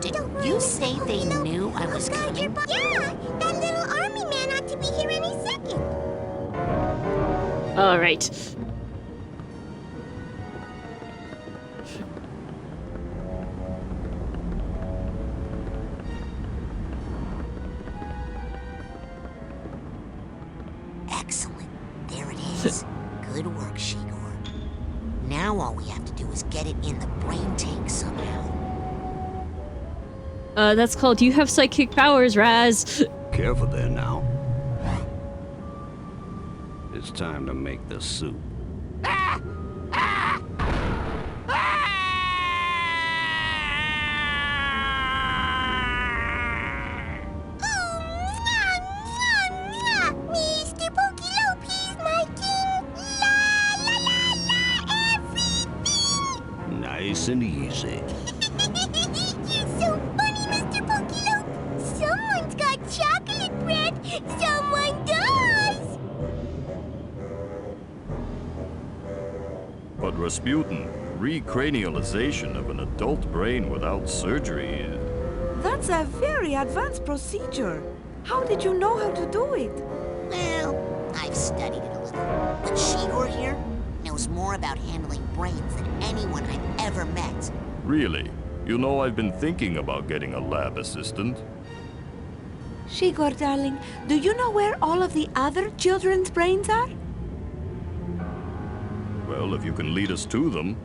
did you say they knew I was coming? Yeah, that little army man ought to be here any second. Alright. Excellent. There it is. Good work, Shigor. Now all we have to do is get it in the brain tank somehow. That's called You Have Psychic Powers, Raz. Careful there now. It's time to make the soup. Mr. Pokelope, he's my king. La la la la, everything. Nice and easy. You're so funny, Mr. Pokelope. Someone's got chocolate bread. Someone does. But Rasputin, recranialization of an adult brain without surgery. That's a very advanced procedure. How did you know how to do it? Well, I've studied it a little. But Shigor here knows more about handling brains than anyone I've ever met. Really? You know, I've been thinking about getting a lab assistant. Shigor, darling, do you know where all of the other children's brains are? Well, if you can lead us to them,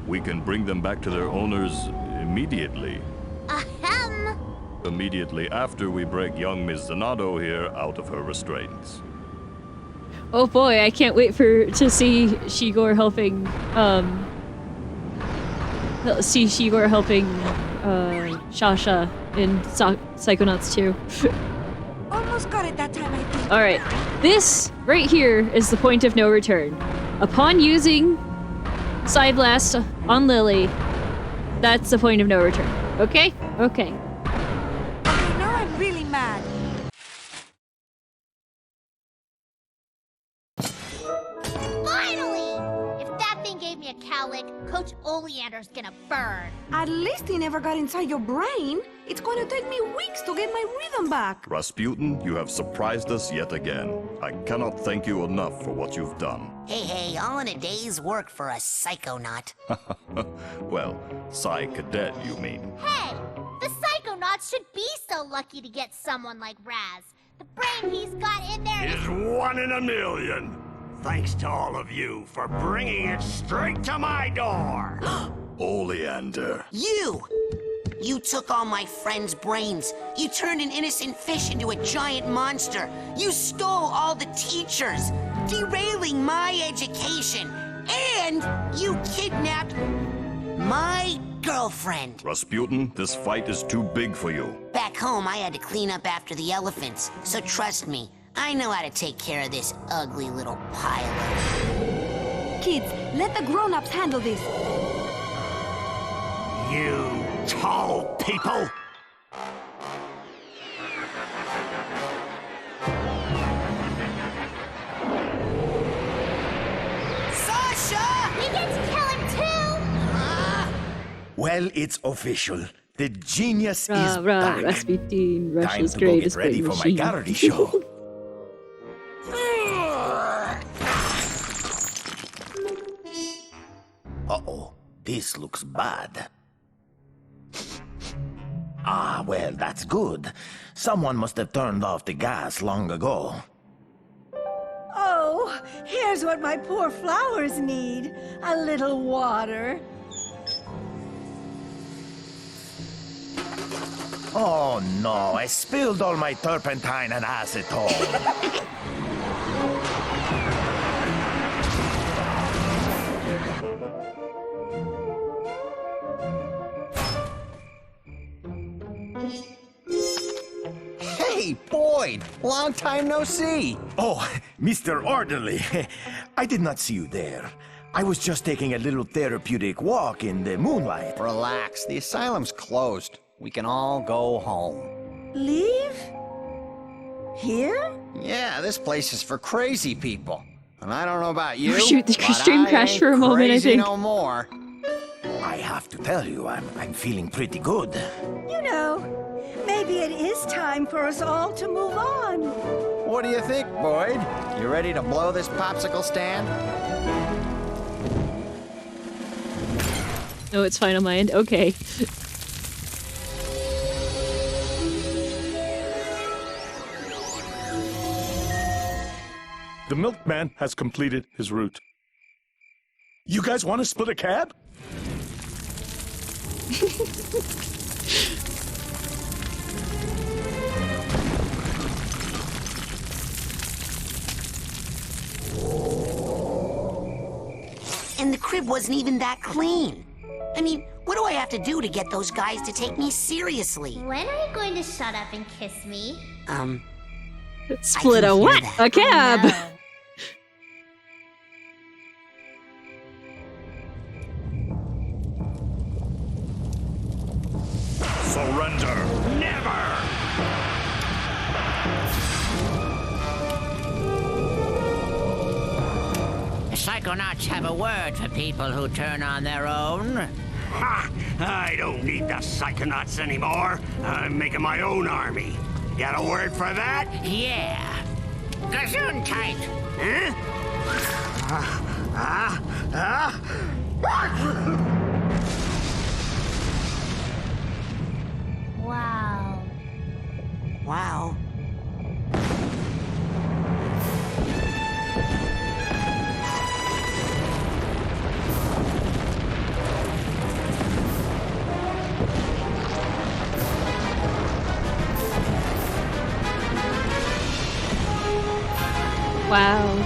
we can bring them back to their owners immediately. Ahem. Immediately after we break young Miss Zanado here out of her restraints. Oh boy, I can't wait to see Shigor helping, Shasha in Psychonauts 2. Almost got it that time, I think. Alright, this right here is the point of no return. Upon using Side Blast on Lily, that's the point of no return. Okay? Okay. Okay, now I'm really mad. Finally! If that thing gave me a calorie Alec. Coach Oleander's gonna burn. At least he never got inside your brain. It's going to take me weeks to get my rhythm back. Rasputin, you have surprised us yet again. I cannot thank you enough for what you've done. Hey, all in a day's work for a psychonaut. Well, Psy Cadet, you mean. Hey, the Psychonauts should be so lucky to get someone like Raz. The brain he's got in there Is 1 in a million. Thanks to all of you for bringing it straight to my door. Oleander. You took all my friends' brains. You turned an innocent fish into a giant monster. You stole all the teachers, derailing my education. And you kidnapped my girlfriend. Rasputin, this fight is too big for you. Back home, I had to clean up after the elephants. So trust me, I know how to take care of this ugly little pile. Kids, let the grown-ups handle this. You tall people! Sasha! We get to kill him too! Well, it's official. The genius is Rah, back. Rasputin, Time Russia's to go get greatest ready brain for my machine. Garrity show. Uh-oh, this looks bad. Ah, well, that's good. Someone must have turned off the gas long ago. Oh, here's what my poor flowers need. A little water. Oh no, I spilled all my turpentine and acetone. Hey, Boyd! Long time no see! Oh, Mr. Orderly, I did not see you there. I was just taking a little therapeutic walk in the moonlight. Relax, the asylum's closed. We can all go home. Leave? Here? Yeah, this place is for crazy people. And I don't know about you, Oh, shoot, the but stream I crashed ain't for a moment, I crazy think. no more. I have to tell you, I'm feeling pretty good. You know, maybe it is time for us all to move on. What do you think, Boyd? You ready to blow this popsicle stand? Oh, it's fine on my end. Okay. The milkman has completed his route. You guys want to split a cab? And the crib wasn't even that clean. I mean, what do I have to do to get those guys to take me seriously? When are you going to shut up and kiss me? Split I a can hear what? that. A cab! I know. Surrender! Never! The Psychonauts have a word for people who turn on their own. Ha! I don't need the Psychonauts anymore. I'm making my own army. Got a word for that? Yeah. Gesundheit! Wow. Wow. Wow.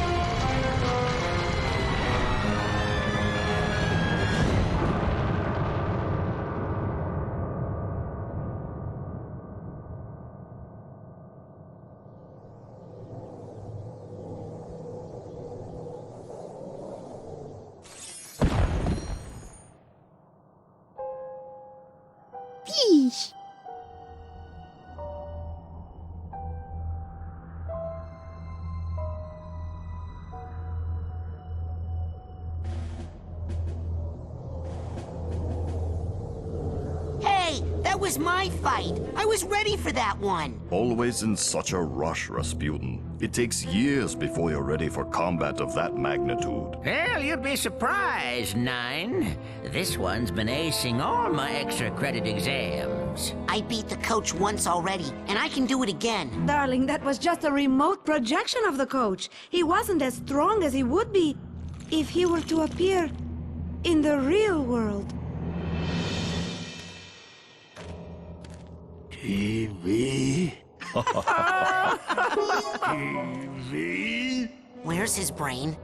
Yeesh. That was my fight. I was ready for that one. Always in such a rush, Rasputin. It takes years before you're ready for combat of that magnitude. Well, you'd be surprised, Nine. This one's been acing all my extra credit exams. I beat the coach once already, and I can do it again. Darling, that was just a remote projection of the coach. He wasn't as strong as he would be if he were to appear in the real world. TV? TV? Where's his brain?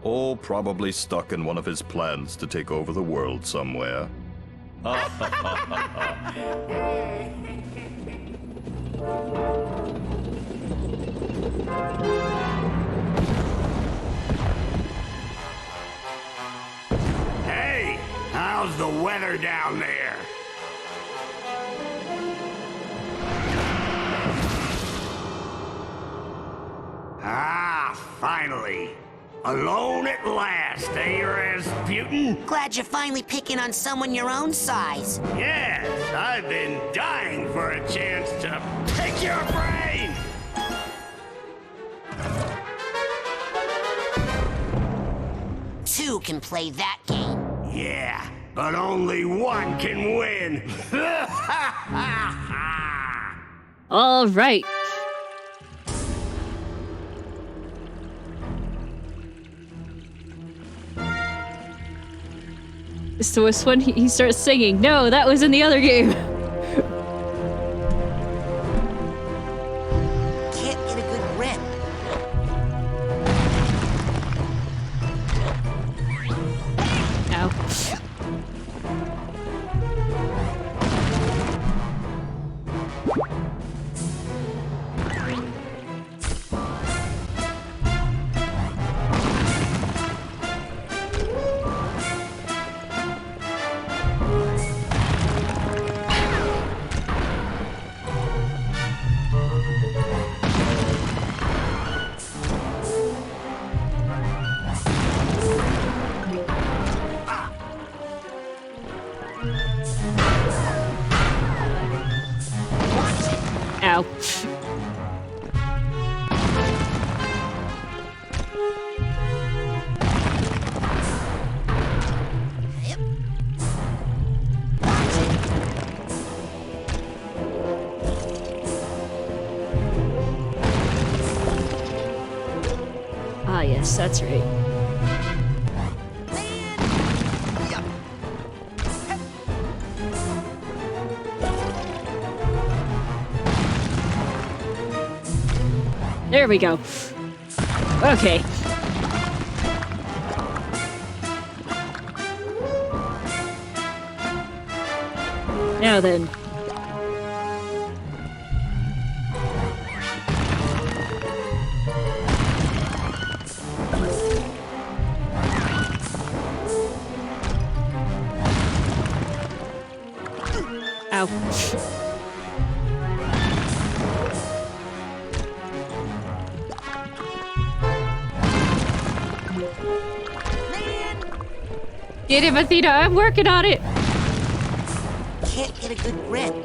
Oh, probably stuck in one of his plans to take over the world somewhere. Hey, how's the weather down there? Ah, finally. Alone at last, eh, Rasputin? Glad you're finally picking on someone your own size. Yes, I've been dying for a chance to pick your brain! Two can play that game. Yeah, but only one can win! All right. So it's when he starts singing. No, that was in the other game. Can't get a good grip. Ow. Ow. Ah, yes, that's right. There we go. Okay. Now then. Ow. Get him, Athena! I'm working on it! Can't get a good grip.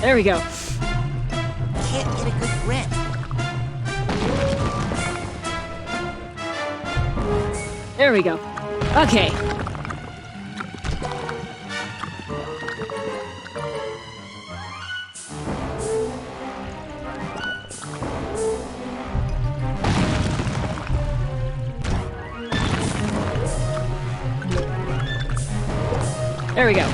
There we go. Can't get a good grip. There we go. Okay. There we go.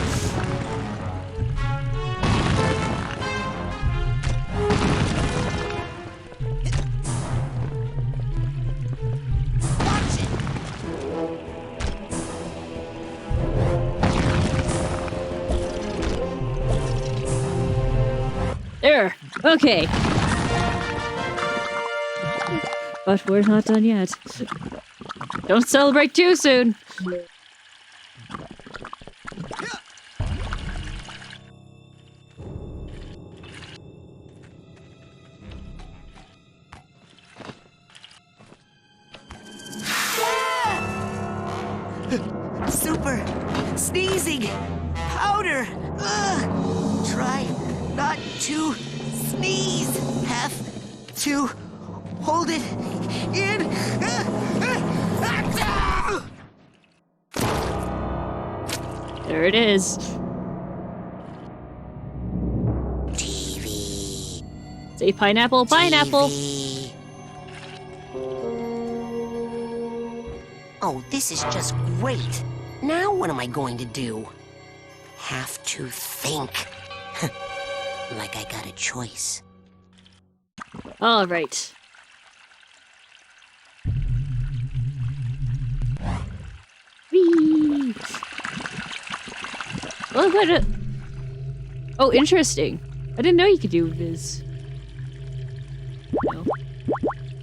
There. Okay. But we're not done yet. Don't celebrate too soon. Super sneezing powder. Ugh. Try not to sneeze. Have to hold it in. There it is. TV. Say pineapple, pineapple. TV. Oh, this is just great. Now what am I going to do? Have to think. Like I got a choice. All right. Whee! Oh, what a... Oh, interesting. I didn't know you could do Viz. No.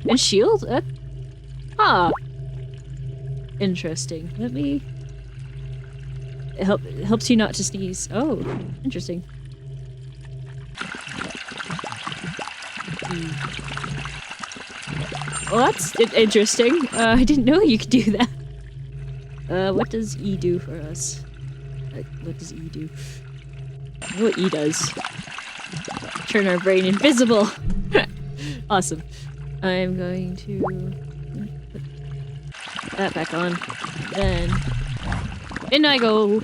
And shield? Huh. Interesting. Let me... It helps you not to sneeze. Oh, interesting. Well, that's interesting. I didn't know you could do that. What does E do for us? What does E do? I know what E does. Turn our brain invisible. Awesome. I'm going to put that back on. Then in I go.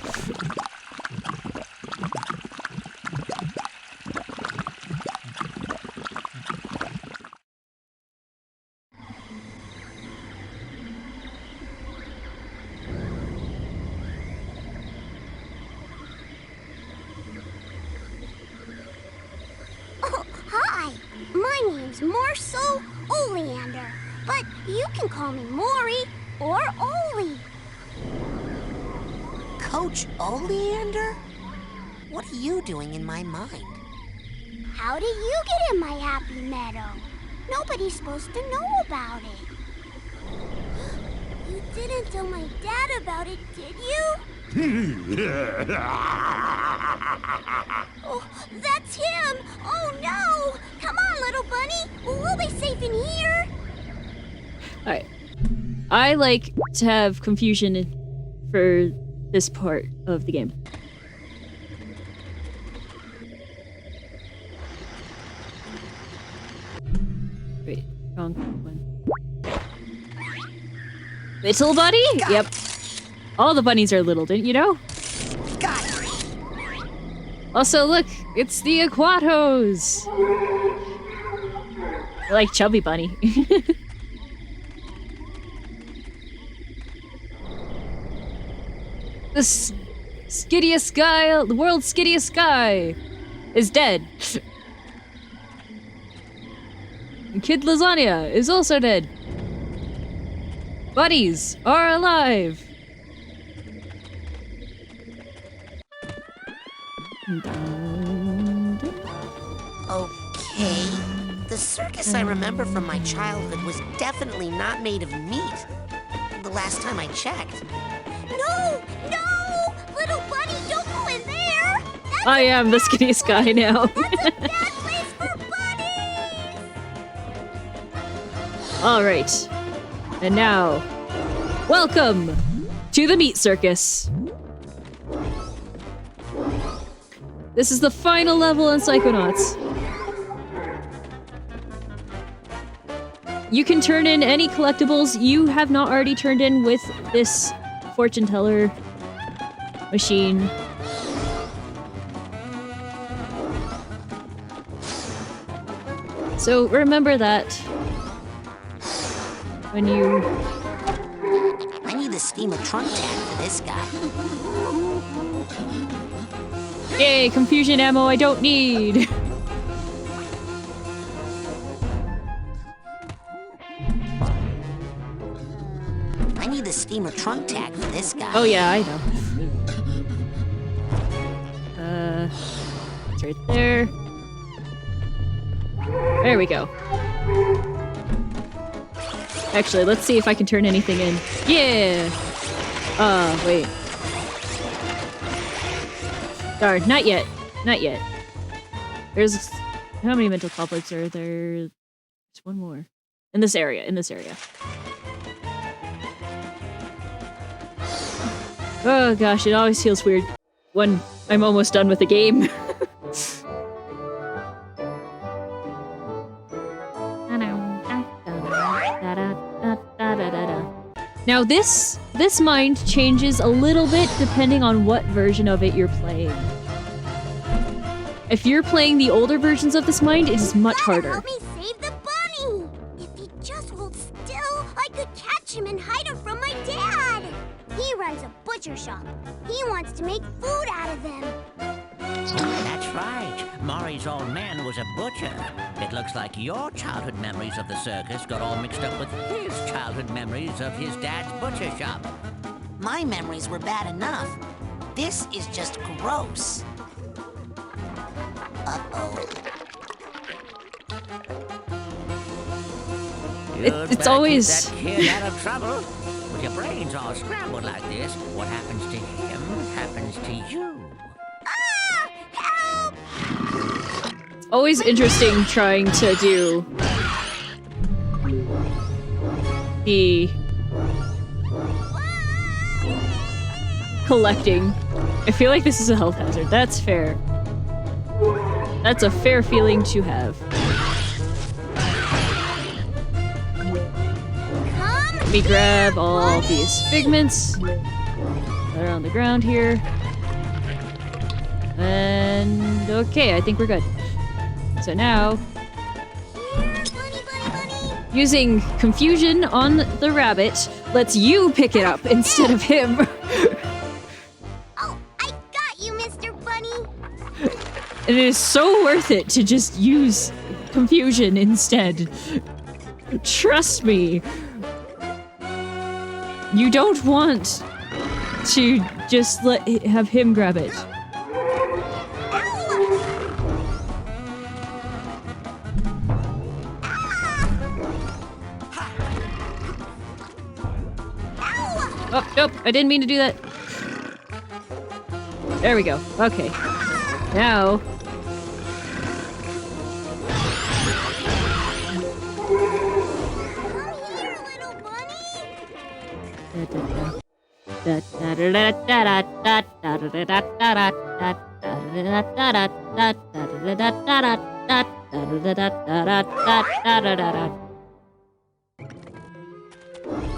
Oh, hi. My name's Marcel Oleander, but you can call me Maury or Oli. Coach Oleander? What are you doing in my mind? How did you get in my happy meadow? Nobody's supposed to know about it. You didn't tell my dad about it, did you? Oh, that's him! Oh no! Come on, little bunny! We'll be safe in here! Alright. I like to have confusion for this part of the game. Wait, wrong one. Little bunny? Yep. All the bunnies are little, didn't you know? Got it. Also, look, it's the Aquatos! I like Chubby Bunny. The skittiest guy, the world's skittiest guy, is dead. And Kid Lasagna is also dead. Bunnies are alive. Okay. The circus I remember from my childhood was definitely not made of meat. The last time I checked. No! No! Little bunny, don't go in there! I am the skittiest guy now. That's a bad place for bunnies! Alright. And now, welcome to the meat circus. This is the final level in Psychonauts. You can turn in any collectibles you have not already turned in with this fortune teller machine. So remember that when you... I need the steamer trunk tag for this guy. Yay, confusion ammo I don't need! I need the steamer trunk tag for this guy. Oh yeah, I know. It's right there. There we go. Actually, let's see if I can turn anything in. Yeah! Wait. Darn, not yet. Not yet. There's... How many mental couplets are there? There's one more. In this area, Oh gosh, it always feels weird when I'm almost done with the game. Now this mind changes a little bit depending on what version of it you're playing. If you're playing the older versions of this mind, it is much harder. Help me save the bunny! If he just holds still, I could catch him and hide him from my dad! He runs a butcher shop. He wants to make food out of them. That's right. Maury's old man was a butcher. It looks like your childhood memories of the circus got all mixed up with his childhood memories of his dad's butcher shop. My memories were bad enough. This is just gross. Uh-oh. It's always... Keep that kid out of trouble. With your brains all scrambled like this, what happens to him happens to you. Always interesting trying to do the collecting. I feel like this is a health hazard. That's fair. That's a fair feeling to have. Let me grab all these figments that are on the ground here. And okay, I think we're good. So now, using confusion on the rabbit lets you pick it up instead of him. Oh, I got you, Mr. Bunny! And it is so worth it to just use confusion instead. Trust me. You don't want to just have him grab it. Oh, nope, I didn't mean to do that. There we go. Okay. Now...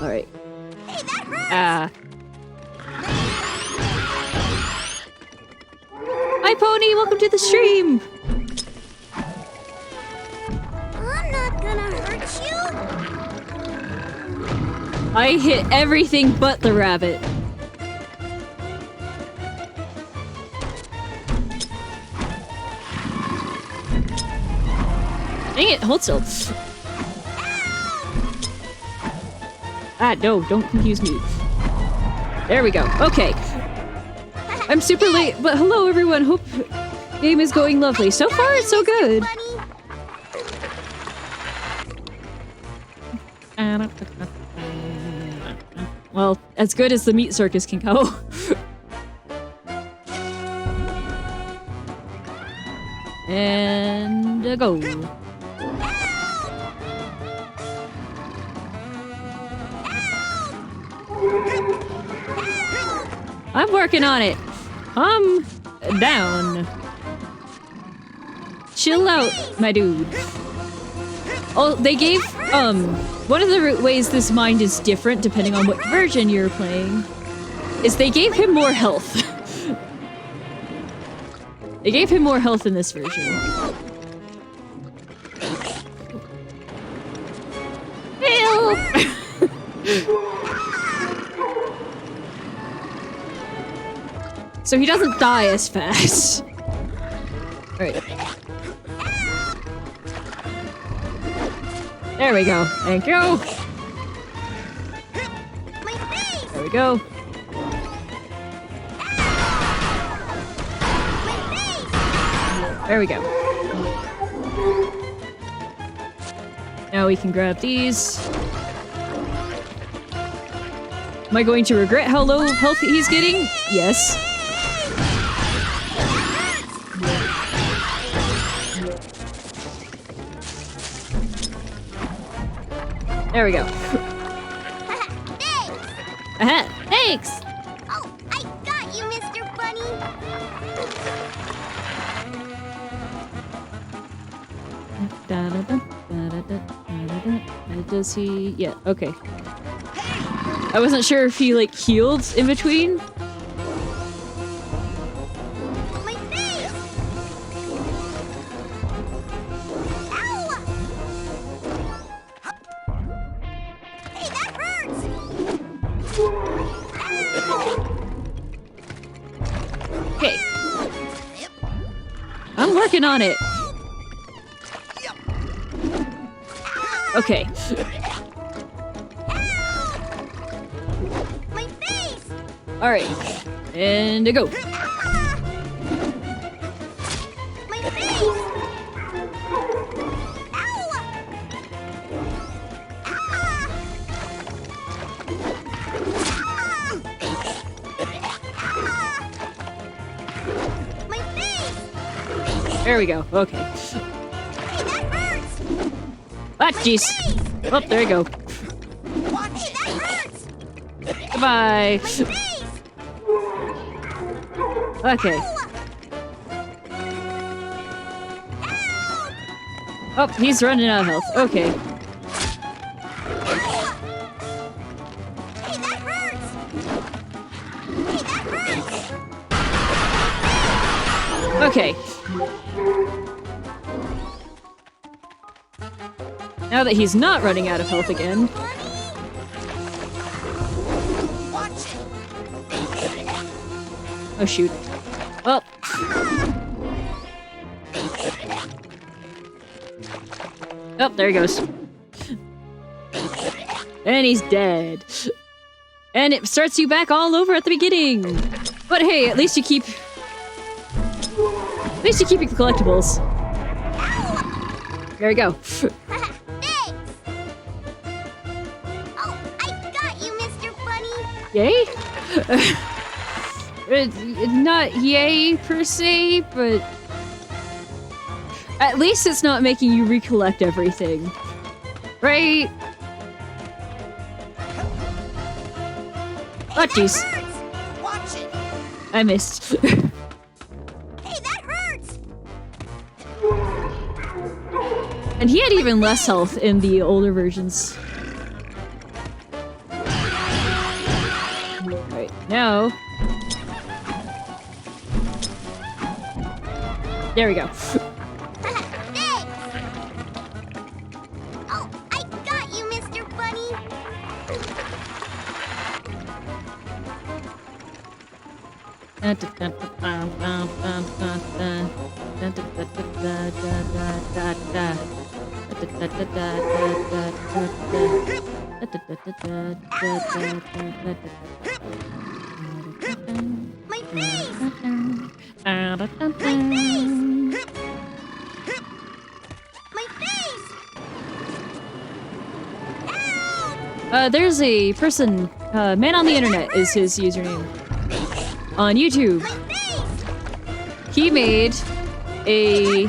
Alright. Hi, Pony! Welcome to the stream! I'm not gonna hurt you! I hit everything but the rabbit. Dang it, hold still. Ah, no, don't confuse me. There we go. Okay. I'm super late, but hello everyone. Hope game is going lovely. So far, it's so good. Well, as good as the meat circus can go. And go. I'm working on it. Calm down. Chill out, my dude. Oh, they gave, one of the ways this mind is different depending on what version you're playing is they gave him more health. They gave him more health in this version. Help! So he doesn't die as fast. Alright. There we go. Thank you. There we go. There we go. Now we can grab these. Am I going to regret how low health he's getting? Yes. There we go. Aha! Thanks! Oh, I got you, Mr. Bunny! Does he? Yeah, okay. I wasn't sure if he, like, healed in between. My face! Ow! Hey, that hurts! Okay. I'm working on it. Okay. My face! Alright. And a go. My face! My face! There we go. Okay. Hey, that hurts! Ah, jeez. Oh, there you go. Hey, that hurts! Goodbye. My face! Okay. Oh, he's running out of health. Okay. Hey, that hurts! Hey, that hurts! Okay. Now that he's not running out of health again. Oh shoot. Well. Oh, there he goes. And he's dead. And it starts you back all over at the beginning. But hey, at least you keep your collectibles. There we go. Oh, I got you, Mr. Bunny! Yay? Not yay per se, but at least it's not making you recollect everything. Right? Oh, jeez. Watch it! I missed. Hey, that hurts! And he had even less health in the older versions. Right, now... There we go. Oh, I got you, Mr. Bunny! My face! My face! There's a person, Man on the Internet is his username. On YouTube. He made a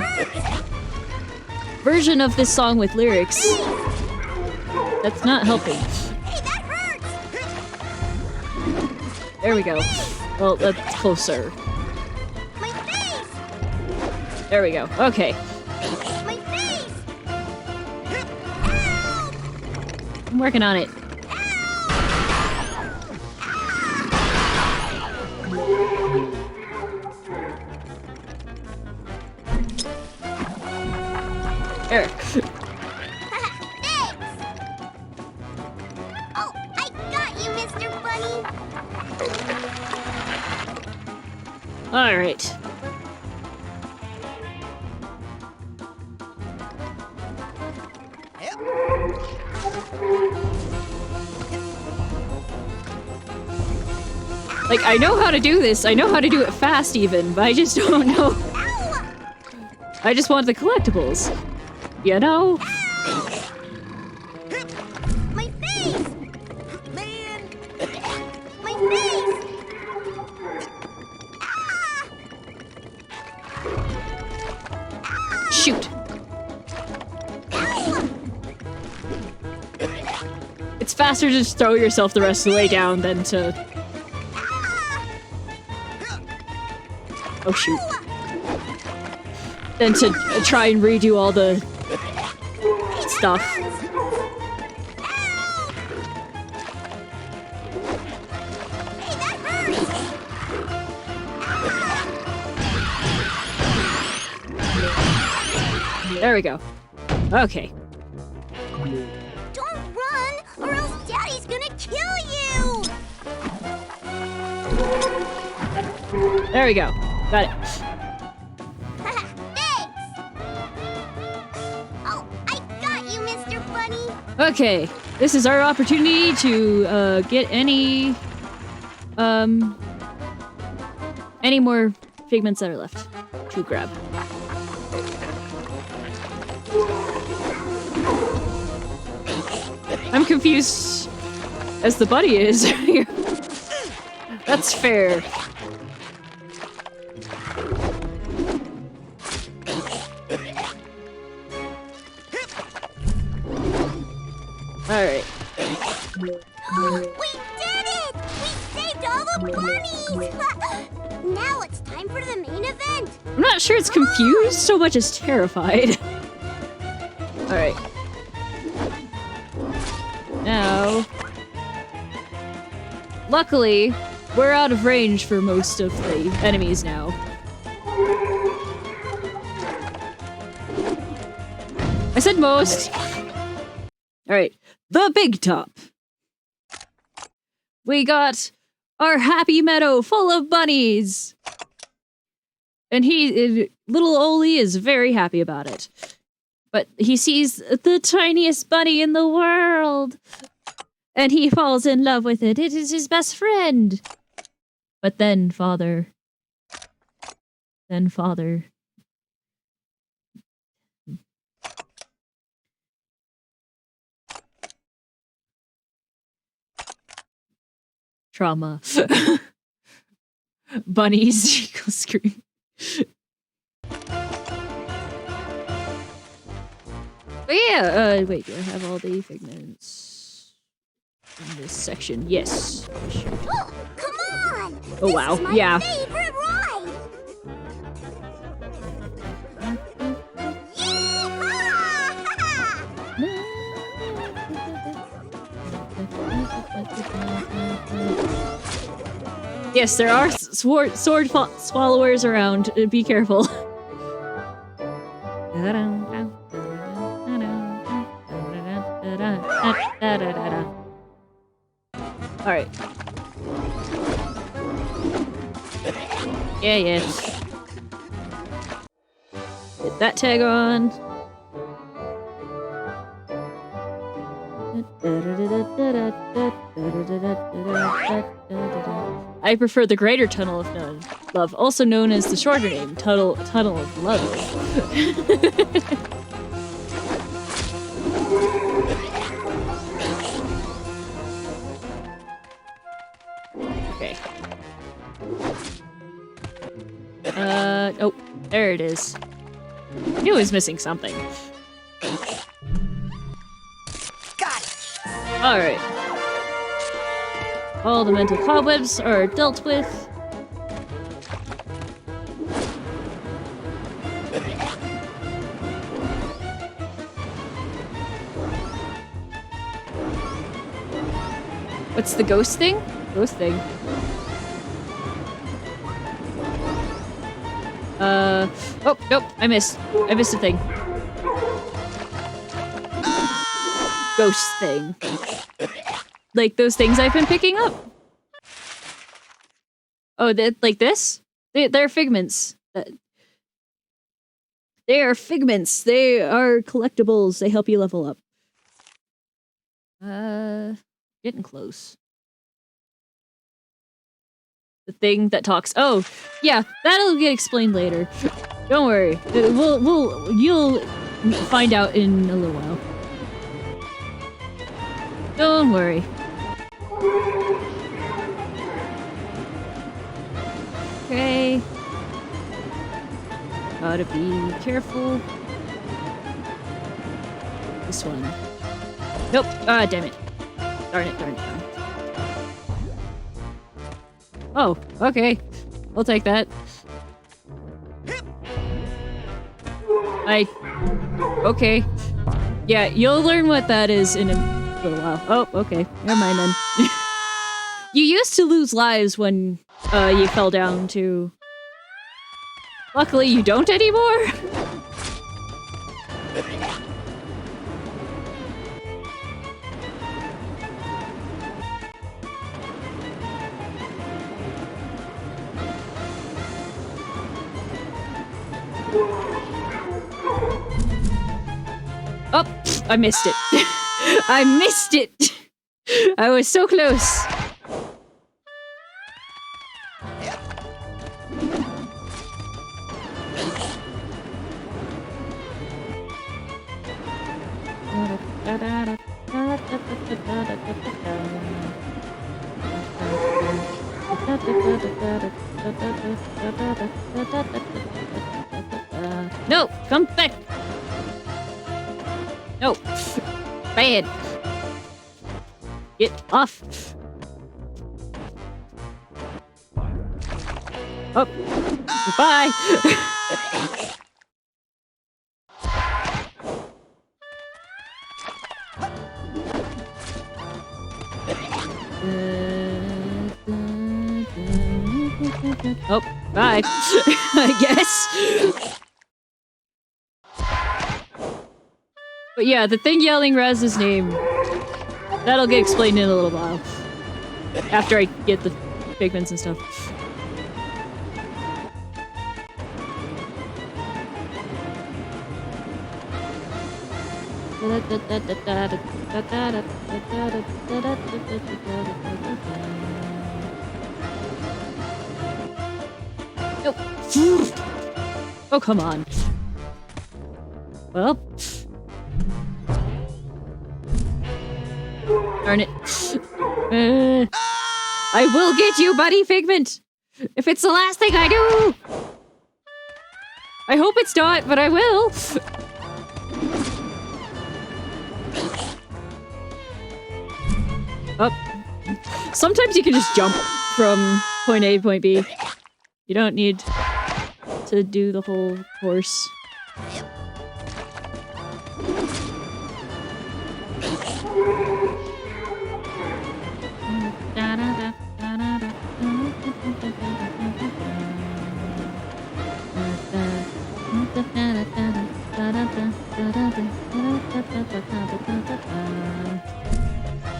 version of this song with lyrics. That's not helping. There we go. Well, that's closer. There we go. Okay. I'm working on it. There. Oh, I got you, Mr. Bunny! Alright. Like, I know how to do this. I know how to do it fast even, but I just don't know. I just want the collectibles. You know? My face! Man! Shoot. It's faster to just throw yourself the rest of the way down than to... Oh shoot. Than to try and redo all the stuff. There we go. Okay. Don't run, or else Daddy's gonna kill you! There we go. Got it. Thanks! Oh, I got you, Mr. Bunny! Okay. This is our opportunity to get any more figments that are left to grab. I'm confused as the bunny is. That's fair. Alright. We did it! We saved all the bunnies! Now it's time for the main event! I'm not sure it's confused so much as terrified. Alright. Now... Luckily, we're out of range for most of the enemies now. I said most. Alright, the big top. We got our happy meadow full of bunnies. And little Oli is very happy about it. But he sees the tiniest bunny in the world. And he falls in love with it. It is his best friend. But then father. Trauma. Bunnies. Equals scream. But yeah, wait, do I have all the figments in this section? Yes. Oh, come on! Oh wow, this is my yeah. favorite ride! Yes, there are sword swallowers around. Be careful. Alright. Yeah. Get that tag on. I prefer the Greater Tunnel of Love, also known as the shorter name, Tunnel of Love. Okay. Oh, there it is. I knew I was missing something. Alright. All the mental cobwebs are dealt with. What's the ghost thing? Ghost thing. Oh, nope, I missed a thing. Ghost thing. Like those things I've been picking up. Oh, like this? They're figments. They are figments. They are collectibles. They help you level up. Getting close. The thing that talks. Oh, yeah, that'll get explained later. Don't worry. You'll find out in a little while. Don't worry. Okay. Gotta be careful. This one. Nope. Ah, damn it. Darn it, darn it, darn it. Oh, okay. I'll take that. Okay. Yeah, you'll learn what that is in a little while. Oh, okay. Never mind then. You used to lose lives when you fell down too. Luckily, you don't anymore. Oh, I missed it. I missed it. I was so close. No, come back. No. Bad. Get off. Oh. Goodbye. Oh, bye. I guess. But yeah, the thing yelling Raz's name, that'll get explained in a little while. After I get the pigments and stuff. Nope. Oh, come on. Well. Darn it. I will get you, buddy, Figment! If it's the last thing I do! I hope it's not, but I will! Oh. Sometimes you can just jump from point A to point B. You don't need to do the whole course.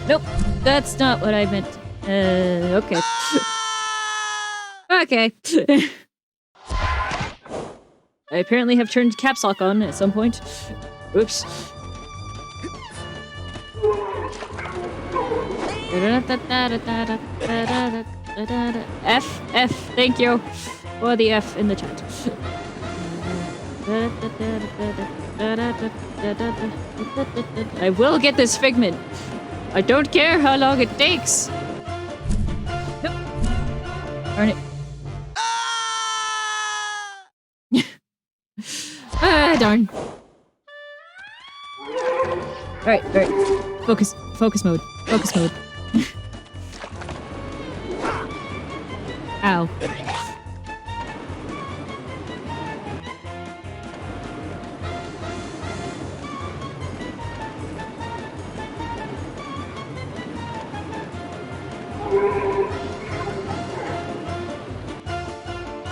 Nope, that's not what I meant. Okay. Okay. I apparently have turned caps lock on at some point. Oops. F, thank you for the F in the chat. I will get this Figment. I don't care how long it takes. Nope. Darn it. Darn. Alright. Focus mode. Focus mode. Ow.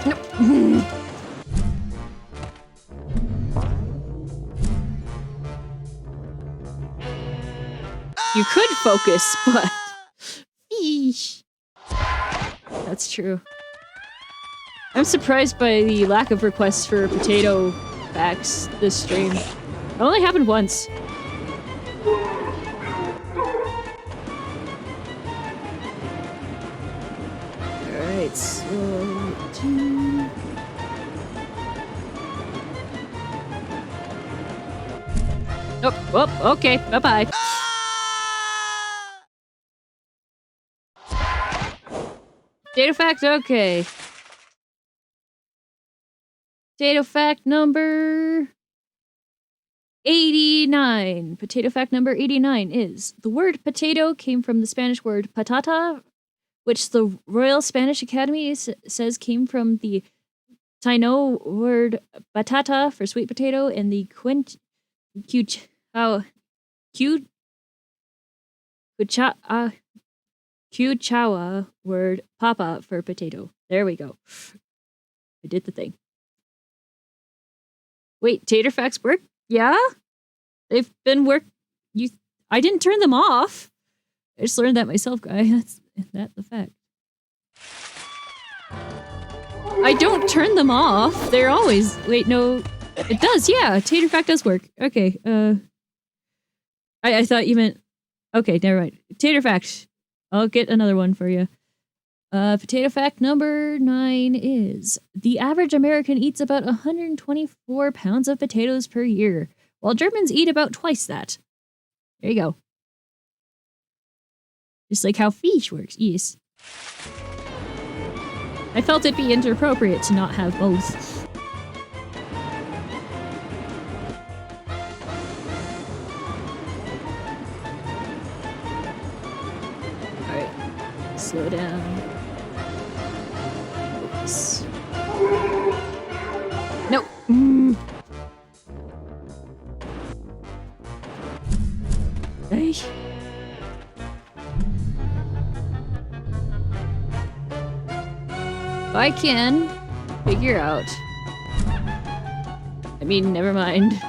Nope. You could focus, but... Eesh. That's true. I'm surprised by the lack of requests for potato facts this stream. It only happened once. Alright, so... Oh, okay, bye-bye. Data fact, okay. Potato fact number 89. Potato fact number 89 is the word potato came from the Spanish word patata, which the Royal Spanish Academy says came from the Taino word batata for sweet potato and the Quechua word papa for potato. There we go. I did the thing. Wait, tater facts work? Yeah? They've been I didn't turn them off. I just learned that myself, guy. That's the fact. I don't turn them off. They're always... Wait, no. It does, yeah. Tater fact does work. Okay, I thought you meant... Okay, never mind. Tater fact. I'll get another one for you. Potato fact number 9 is the average American eats about 124 pounds of potatoes per year, while Germans eat about twice that. There you go. Just like how fish works, yes. I felt it'd be inappropriate to not have both. Alright, slow down. Focus. Nope. Hey. If I can figure out. I mean, never mind.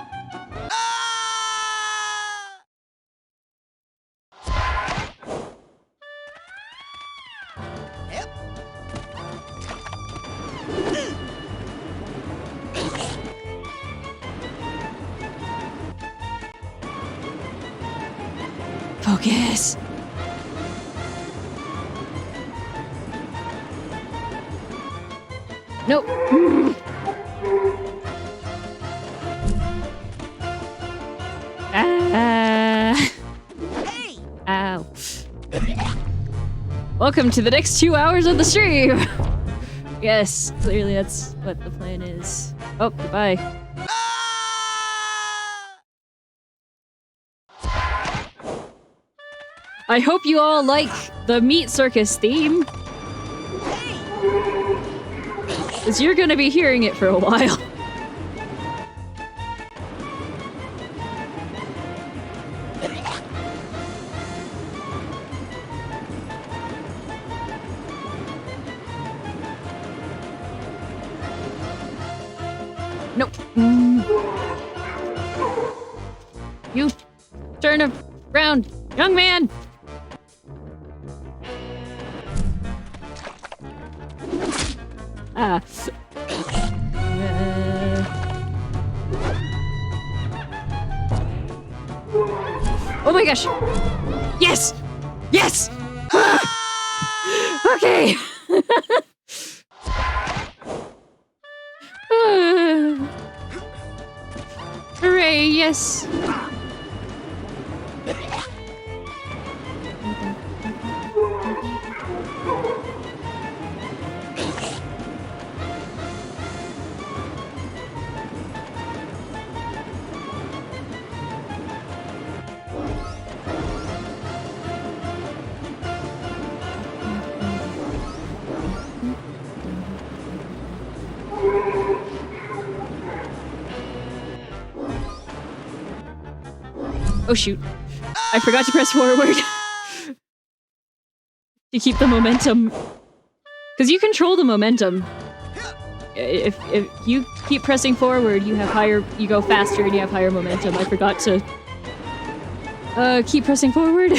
Focus. Nope. Hey. Ow. Welcome to the next 2 hours of the stream. Yes, clearly that's what the plan is. Oh, goodbye. I hope you all like the meat circus theme. Because you're gonna be hearing it for a while. Nope. You turn around, young man! Oh my gosh! Yes! Yes! Okay! Hooray, yes! Oh shoot. I forgot to press forward. To keep the momentum. Because you control the momentum. If you keep pressing forward, you go faster and you have higher momentum. I forgot to keep pressing forward.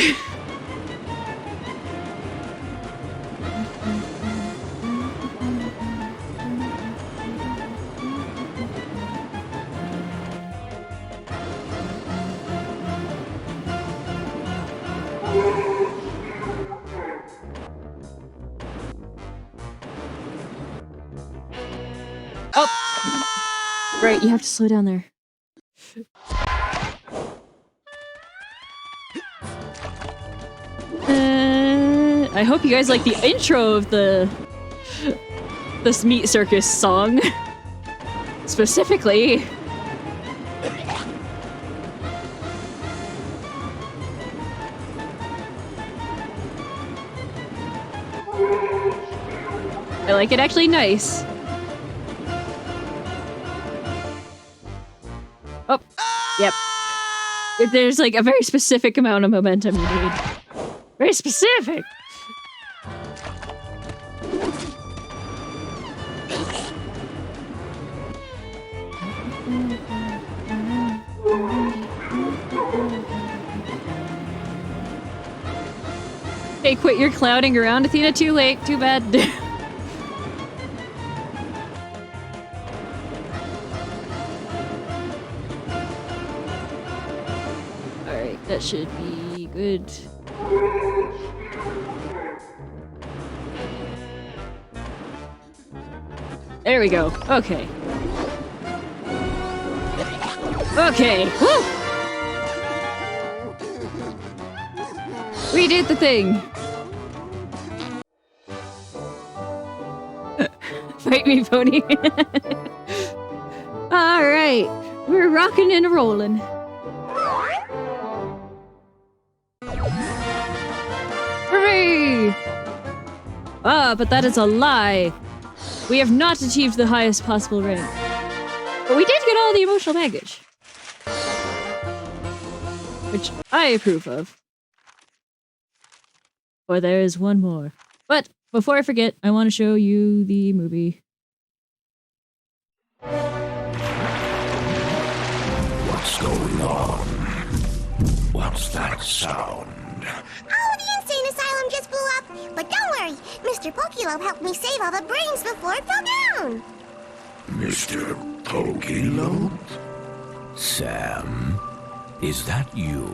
Right, you have to slow down there. I hope you guys like the intro of this meat circus song. Specifically. I like it actually nice. Oh, yep. There's like a very specific amount of momentum you need. Very specific! Hey, quit your clouding around, Athena. Too late. Too bad. Alright, that should be good. There we go. Okay. Okay. Woo! We did the thing. Fight me, pony. Alright. We're rocking and rolling. Hooray! Ah, but that is a lie. We have not achieved the highest possible rank. But we did get all the emotional baggage. Which I approve of. Or there is one more. But before I forget, I want to show you the movie. What's going on? What's that sound? Oh, the insane asylum just blew up! But don't worry, Mr. Pokelope helped me save all the brains before it fell down! Mr. Pokelope? Sam, is that you?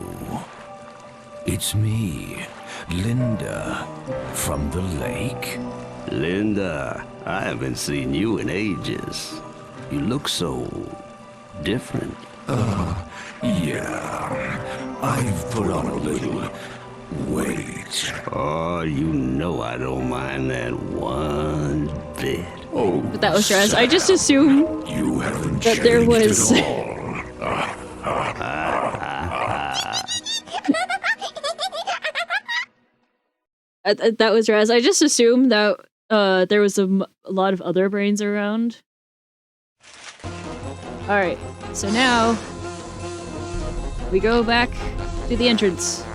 It's me, Linda, from the lake. Linda, I haven't seen you in ages. You look so different. Yeah. I've put on a little weight. Oh, you know I don't mind that one bit. Oh, But that was Raz. I just assumed you haven't that there was. That was Raz. I just assumed that there was a lot of other brains around. Alright, so now we go back to the entrance.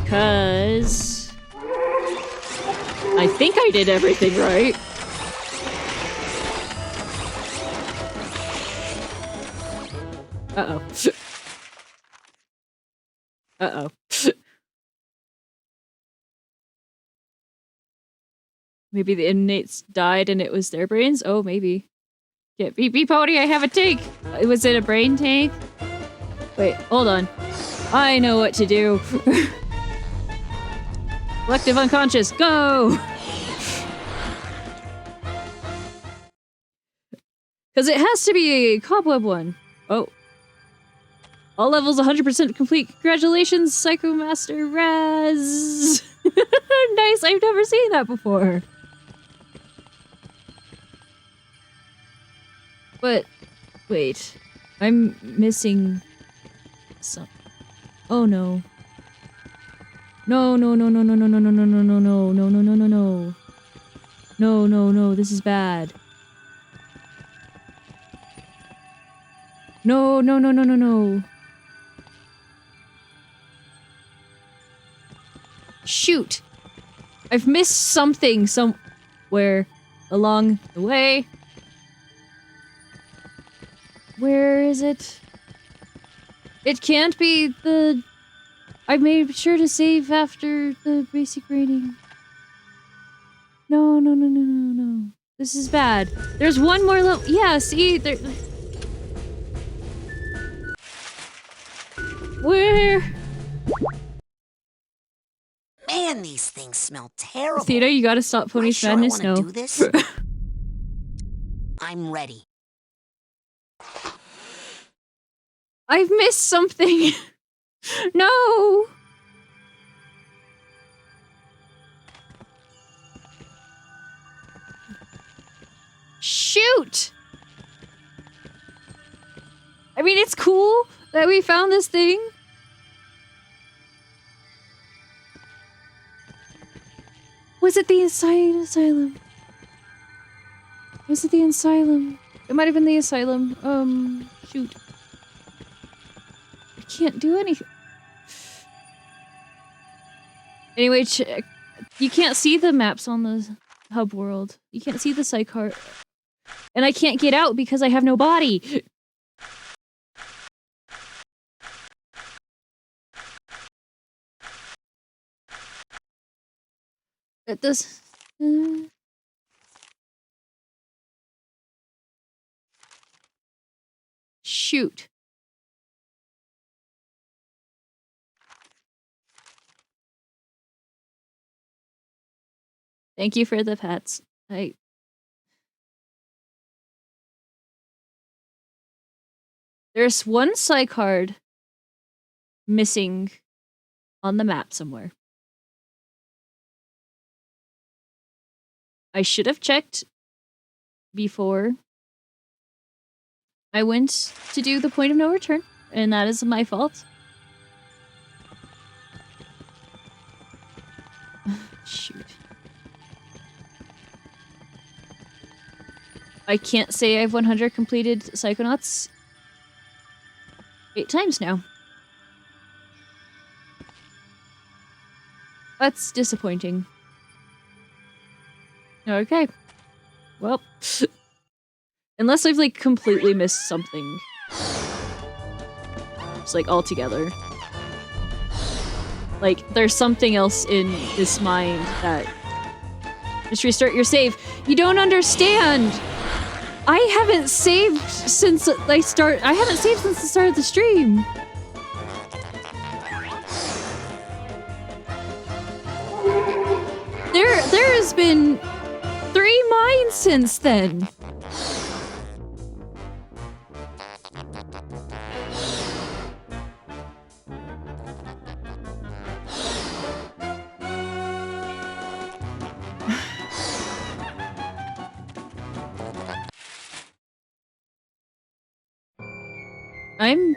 Because I think I did everything right. Uh-oh. Uh-oh. Maybe the inmates died and it was their brains? Oh, maybe. Yeah, beep Pony, I have a tank! Was it a brain tank? Wait, hold on. I know what to do. Collective unconscious, go! Because it has to be a cobweb one. Oh. All levels 100% complete. Congratulations, Psycho Master Raz! Nice, I've never seen that before. But, wait. I'm missing some. Oh no. No, no, no, no, no, no, no, no, no, no, no, no, no, no, no, no, no. No, no, no, this is bad. No, no, no, no, no, no. Shoot! I've missed something somewhere along the way. Where is it? It can't be the... I made sure to save after the basic rating. No, no, no, no, no, no. This is bad. There's one more level. Yeah, see? There... Where? Man, these things smell terrible. Athena, you gotta stop Pony's Sure madness. I wanna No. do this? I'm ready. I've missed something. No. Shoot! I mean, it's cool that we found this thing. Was it the asylum? Was it the asylum? It might have been the asylum. Shoot. I can't do anything. Anyway, you can't see the maps on the hub world. You can't see the psych card. And I can't get out because I have no body. It does. Shoot. Thank you for the pets. There's one psych card missing on the map somewhere. I should have checked before I went to do the point of no return, and that is my fault. Shoot. I can't say I've 100 completed Psychonauts 8 times now. That's disappointing. Okay. Well. Unless I've, like, completely missed something. Just, like, altogether. Like, there's something else in this mind that... Just restart your save. You don't understand! I haven't saved since I haven't saved since the start of the stream. There has been 3 mines since then. I'm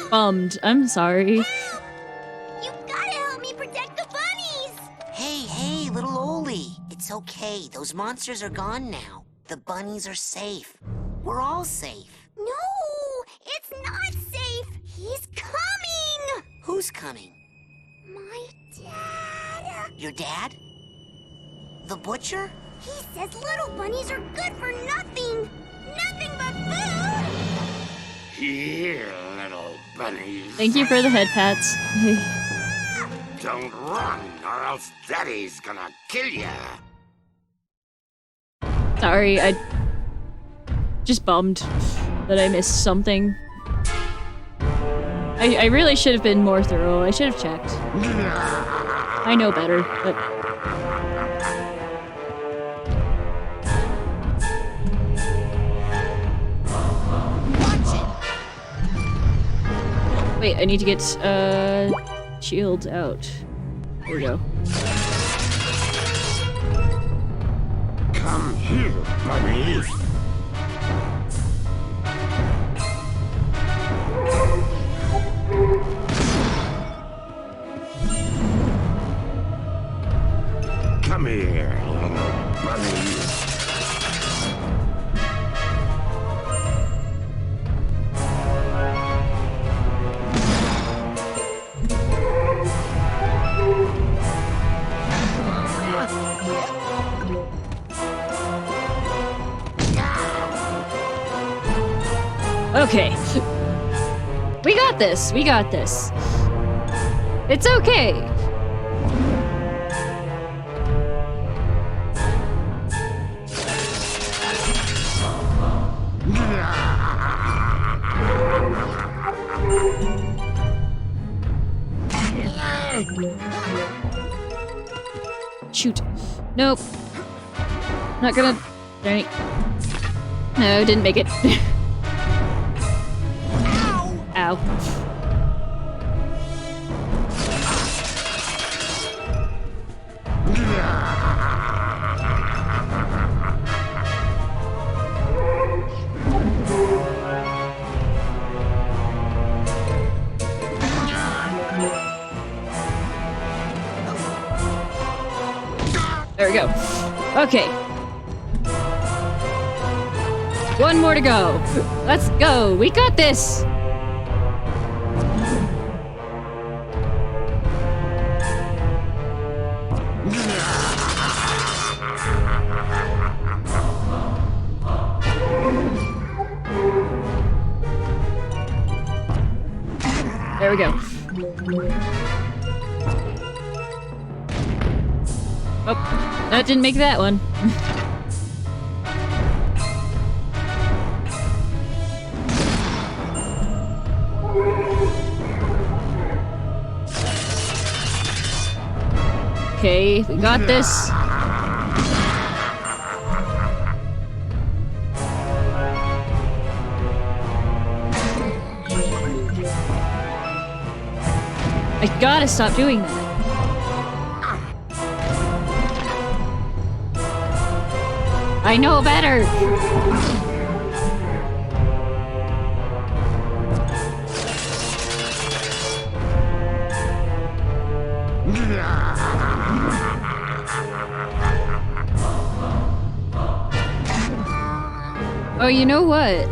bummed. I'm sorry. You gotta help me protect the bunnies! Hey, little Oli. It's okay. Those monsters are gone now. The bunnies are safe. We're all safe. No! It's not safe! He's coming! Who's coming? My dad. Your dad? The butcher? He says little bunnies are good for nothing! Nothing but food! Here, little bunnies. Thank you for the head pats. Don't run, or else Daddy's gonna kill ya. Sorry, I just bummed that I missed something. I really should have been more thorough. I should have checked. I know better, but... Wait, I need to get, shield out. There we go. Come here, bunnies. Come here, little bunnies. Okay. We got this. We got this. It's okay. Shoot. Nope. Not gonna... Dang. No, didn't make it. Ow. There we go. Okay. One more to go. Let's go. We got this. There we go. Oh, that didn't make that one. Okay, we got this. I gotta stop doing that. I know better! Oh, you know what?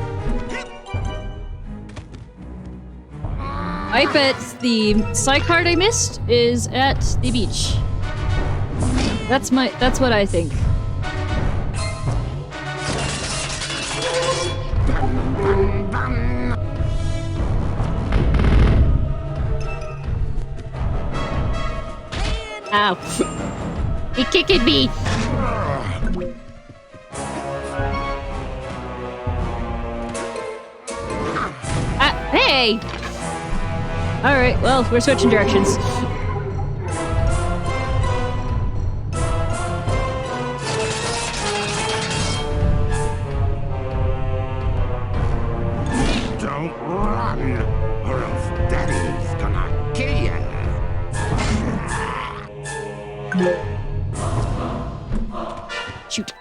I bet the psych card I missed is at the beach. That's what I think. Ow. He kicked me! Hey! Alright, well, we're switching directions. Don't run, or else Daddy's gonna kill you. Shoot.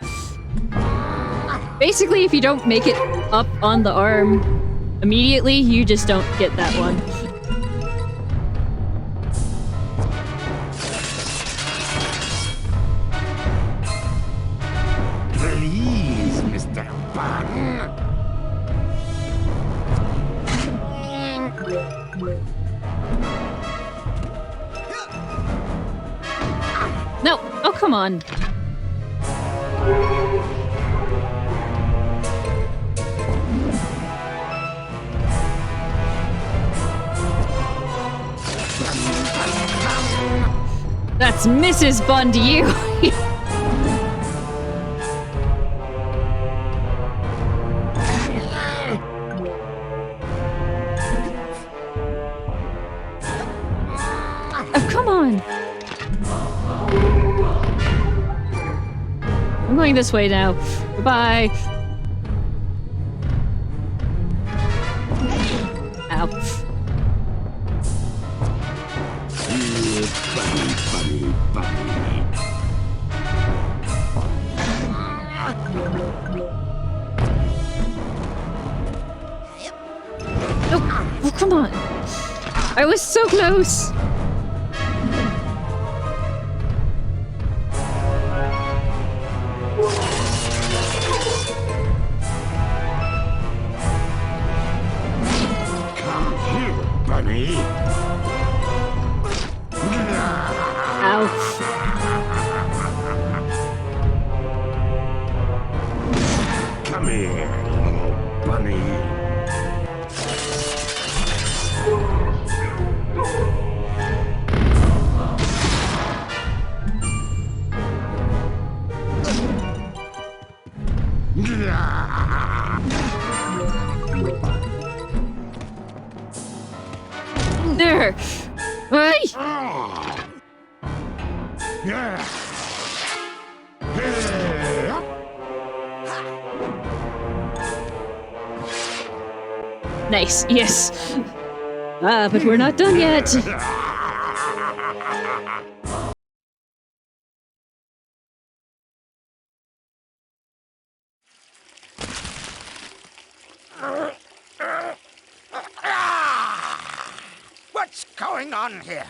Basically, if you don't make it up on the arm immediately, you just don't get that one. Please, Mr. Bun. No! Oh, come on. That's Mrs. Bun to you! Oh, come on! I'm going this way now. Goodbye! Ow. Oh, come on! I was so close! Come here, Bunny. Ow. Come here, little bunny. There! Hey! Nice, yes. Ah, but we're not done yet. What's going on here?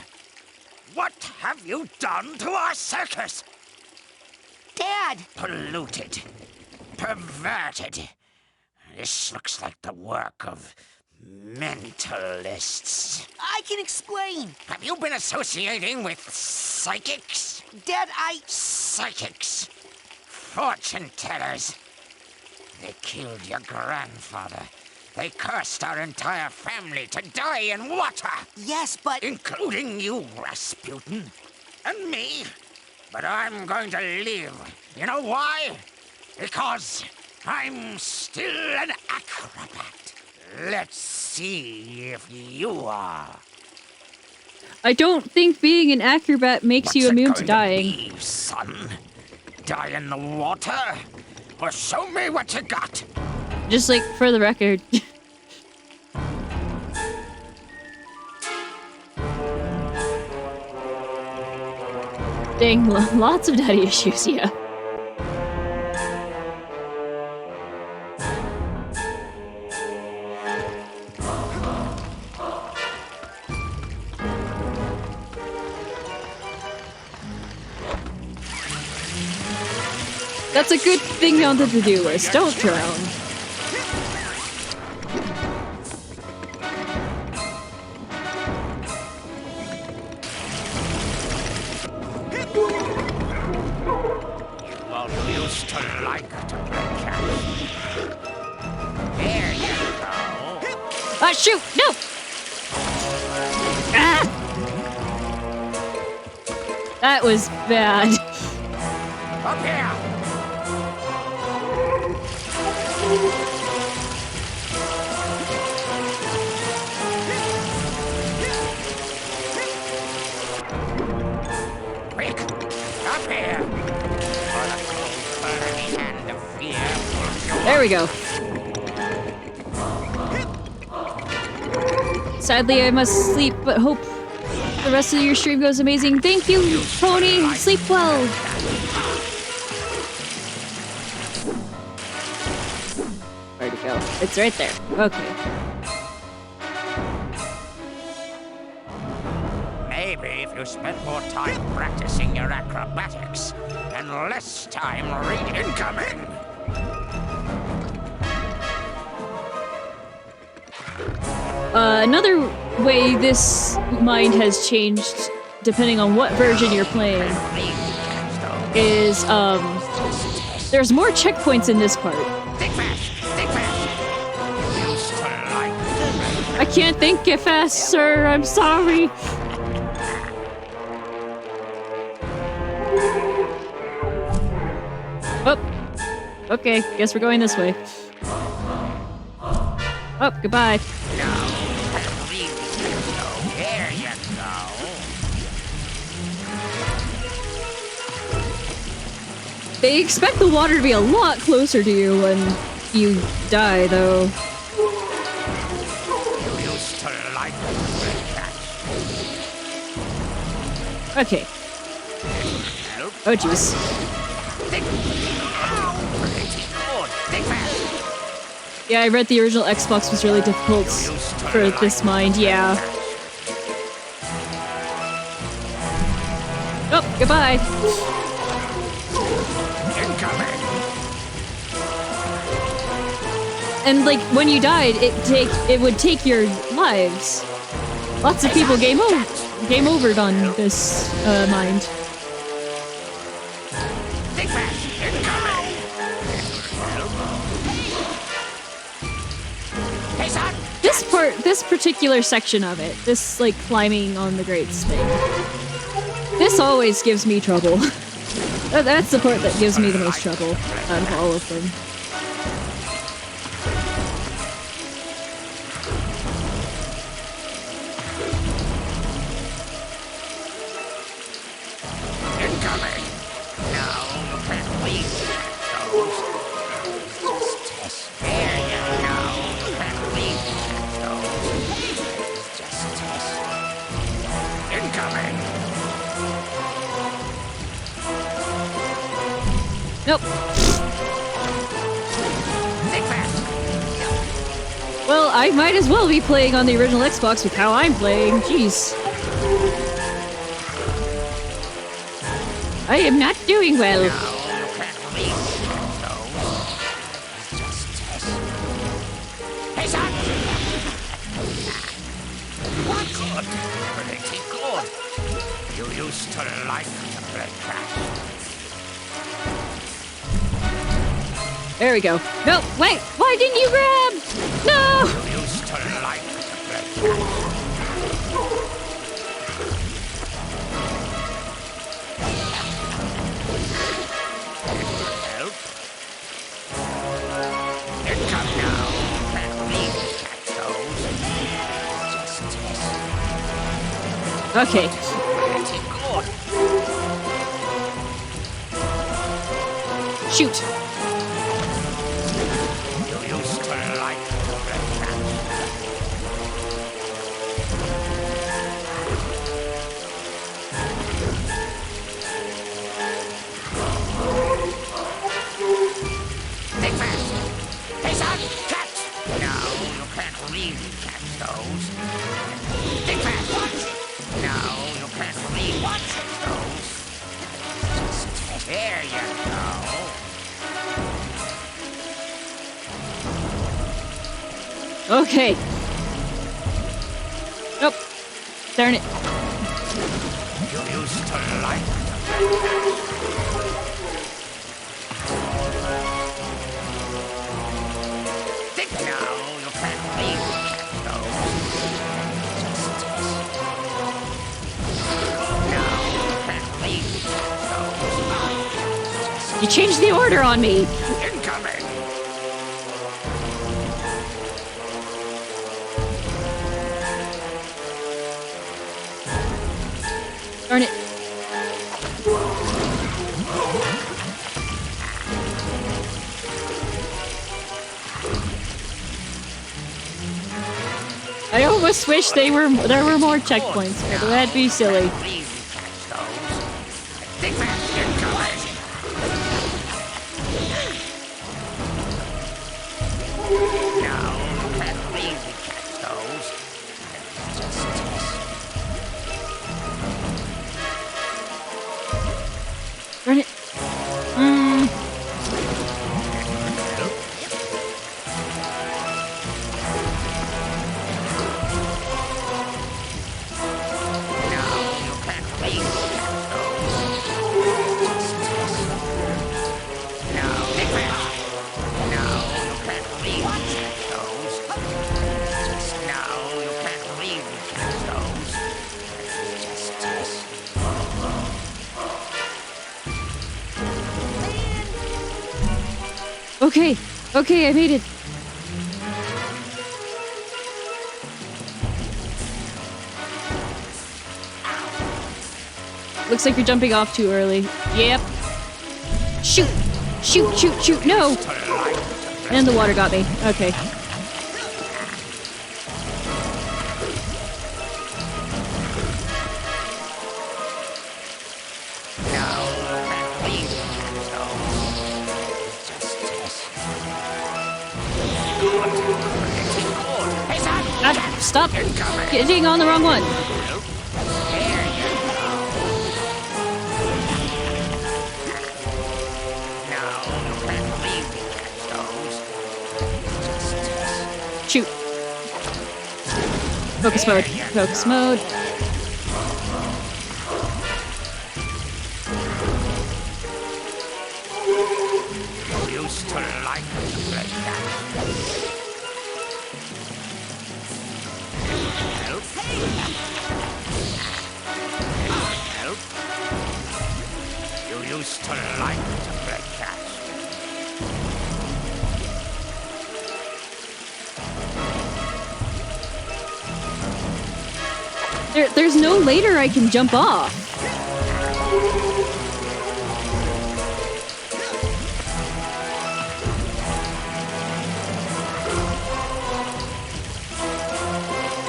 What have you done to our circus? Dad! Polluted. Perverted. This looks like the work of mentalists. I can explain. Have you been associating with psychics? Dad, Psychics. Fortune tellers. They killed your grandfather. They cursed our entire family to die in water. Yes, but... Including you, Rasputin. And me. But I'm going to live. You know why? Because I'm still an acrobat. Let's see if you are. I don't think being an acrobat makes you immune to dying. Be, son? Die in the water? Or show me what you got? Just like for the record. Dang, lots of daddy issues, yeah. That's a good thing on the to-do list. Don't drown. Used to like to play catch. There you go. Ah, shoot! No! Ah! That was bad. Up here! Quick! Up here! There we go. Sadly, I must sleep, but hope the rest of your stream goes amazing. Thank you, Pony. Sleep well. Where'd it go? It's right there. Okay. Maybe if you spent more time practicing your acrobatics and less time reading incoming. Another way this mind has changed, depending on what version you're playing, is, there's more checkpoints in this part. I can't think it fast, sir. I'm sorry. Oh. Okay, guess we're going this way. Oh, goodbye. There you go. They expect the water to be a lot closer to you when you die, though. You used to like that. Okay. Oh, jeez. Yeah, I read the original Xbox was really difficult for this mind, yeah. Oh, goodbye. And like when you died, it would take your lives. Lots of people game overed on this mind. This particular section of it, this like climbing on the grates thing, this always gives me trouble. That's the part that gives me the most trouble out of all of them. Nope. Well, I might as well be playing on the original Xbox with how I'm playing. Jeez. I am not doing well. read those. Just test. Hey, son! What good? Pretty good. You used to like to play catch. There we go. No, wait! Why didn't you grab? No! You used to like to play catch. Help. Here come now. Can't read catch those. Just test. Okay. Pretty good. Shoot. You used to like to play catch. Think fast. Hey, son, catch! No, you can't really catch those. Think fast. No, you can't really catch those. There you go. Okay. Nope. Darn it. You used to like to play catch. Think now, you can't really catch those. Just test. No, you can't really catch those. You changed the order on me. Incoming! Darn it. I almost wish there were more checkpoints, but that'd be silly. Really catch those. Think fast, incoming! No, you can't really catch those. Just test. Darn it. Okay. Okay, I made it. Looks like you're jumping off too early. Yep. Shoot! Shoot, shoot, shoot! No! And the water got me. Okay. Ah, stop getting on the wrong one. Shoot. Focus mode. Focus mode. You used to like to play catch. Help. Help. You used to like to play catch. There's no later I can jump off.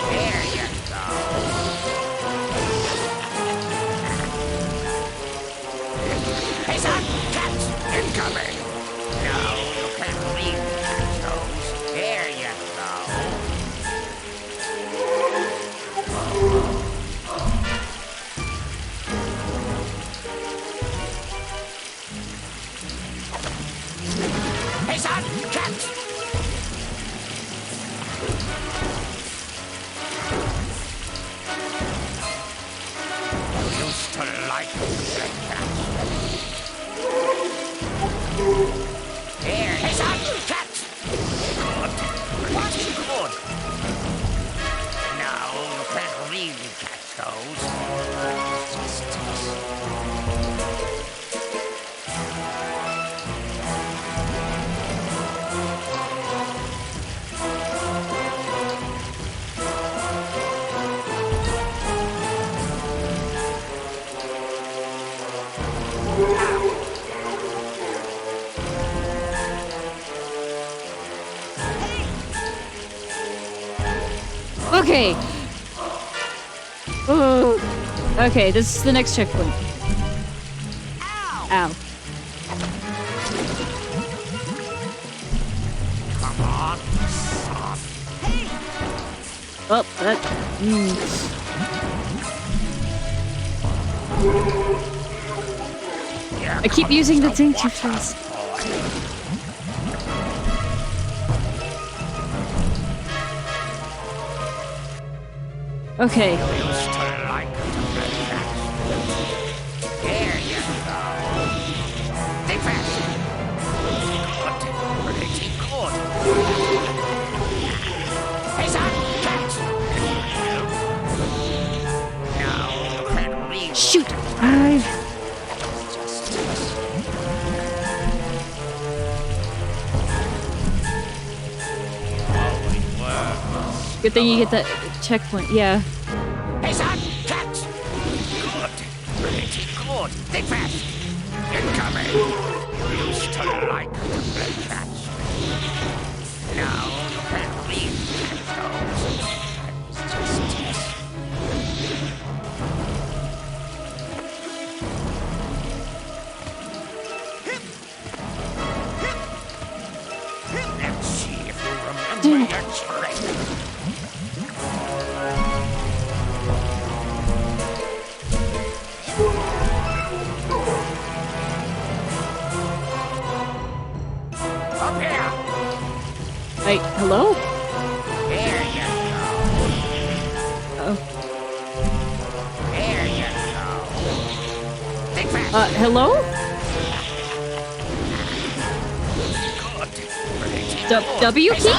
There you go. Hey, son, catch! Incoming! No, you can't really catch those. There you go. used to like cats. Here, hey, son, catch! Good. Pretty good. No, you can't really catch those. Okay. Okay, this is the next checkpoint. Ow. Come on, son. Oh, that. I keep using the thing too fast. Okay. Here you go. Think fast. Good. Pretty good. Hey, son, catch! No, you can't really. Shoot! Good thing you get that checkpoint, yeah. Hey, son, catch! Good. Pretty good. Think fast. Incoming. You used to like to play catch. No, you can't really catch those. Let's see if you remember your trick. Up here! Wait, hello? Here you go. Oh. Here you go. Think fast. Hello? W key?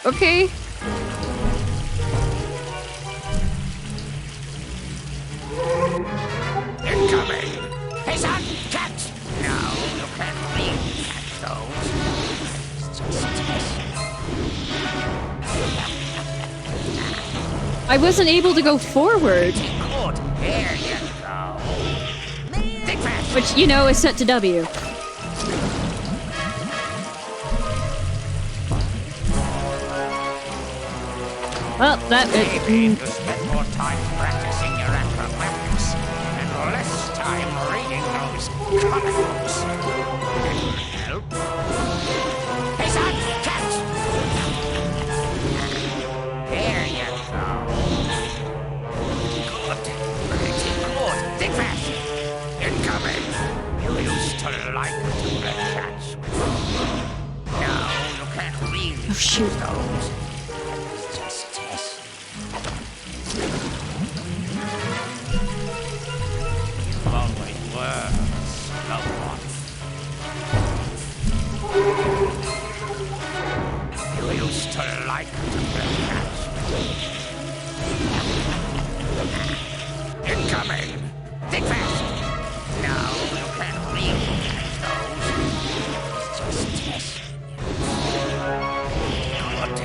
Okay. Incoming! Hey, son, catch! No, you can't really catch those. I wasn't able to go forward. Good. Here you go. Think fast. Which, you know, is set to W. Well, that Maybe to spend more time practicing your acrobatics and less time reading those comic books. It'll help. Hey, son, catch! Here you go. Good. Pretty good. Think fast. Incoming. You used to like to play catch. No, you can't really Oh, shoot. catch those. Always were slow one. You used to like to play catch. Incoming! Think fast! No, you can't really catch those. Good.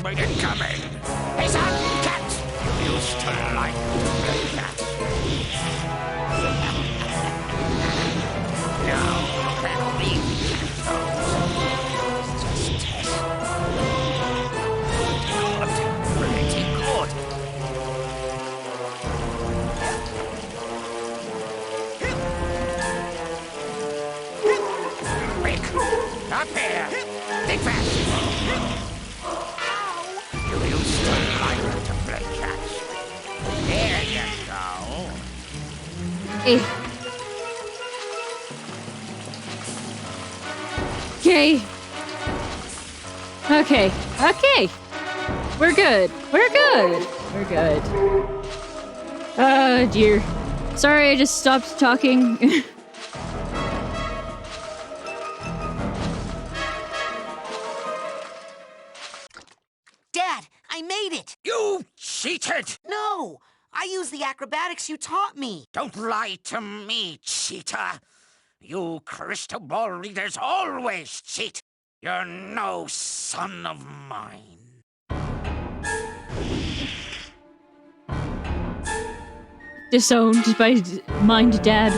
Wait, incoming! Hey, son! Cat! You used to like to play cat. Now, that'll be just test. Good. Pretty good. Quick! Up here! Think fast! You used to like to play catch. There you go. Hey. Okay. Okay. Okay. We're good. We're good. We're good. Oh, dear. Sorry, I just stopped talking. Dad, I made it! You cheated! No! I used the acrobatics you taught me. Don't lie to me, cheater. You crystal ball readers always cheat. You're no son of mine. Disowned by Mind Dad.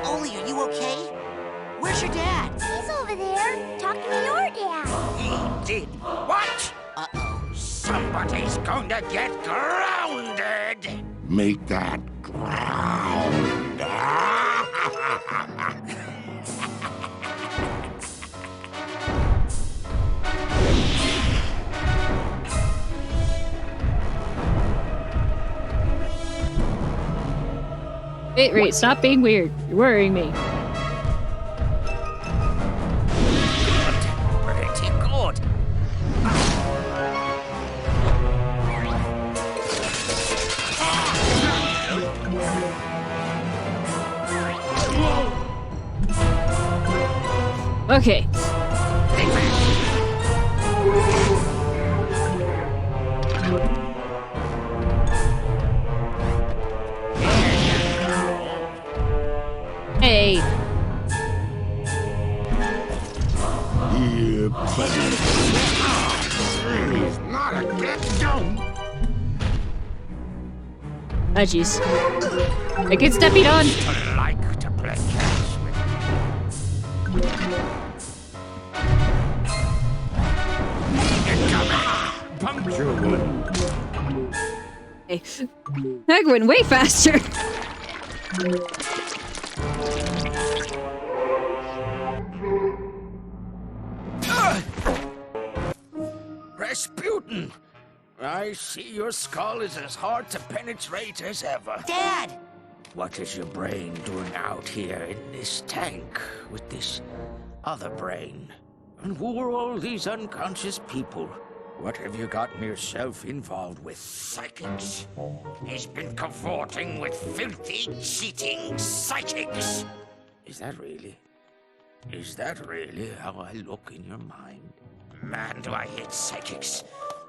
Oli, are you okay? Where's your dad? He's over there, talking to your dad. He did what? Uh-oh. Somebody's going to get grounded. Make that ground. Wait, stop being weird. You're worrying me. Pretty good. Okay. Hey. Here, buddy. He's not a get down. Oh, jeez. I get stepping on. I like to play catch with. Puncture one. Hey. That went way faster. Rasputin! I see your skull is as hard to penetrate as ever. Dad! What is your brain doing out here in this tank with this other brain? And who are all these unconscious people? What have you gotten yourself involved with, psychics? He's been cavorting with filthy, cheating psychics! Is that really how I look in your mind? Man, do I hate psychics.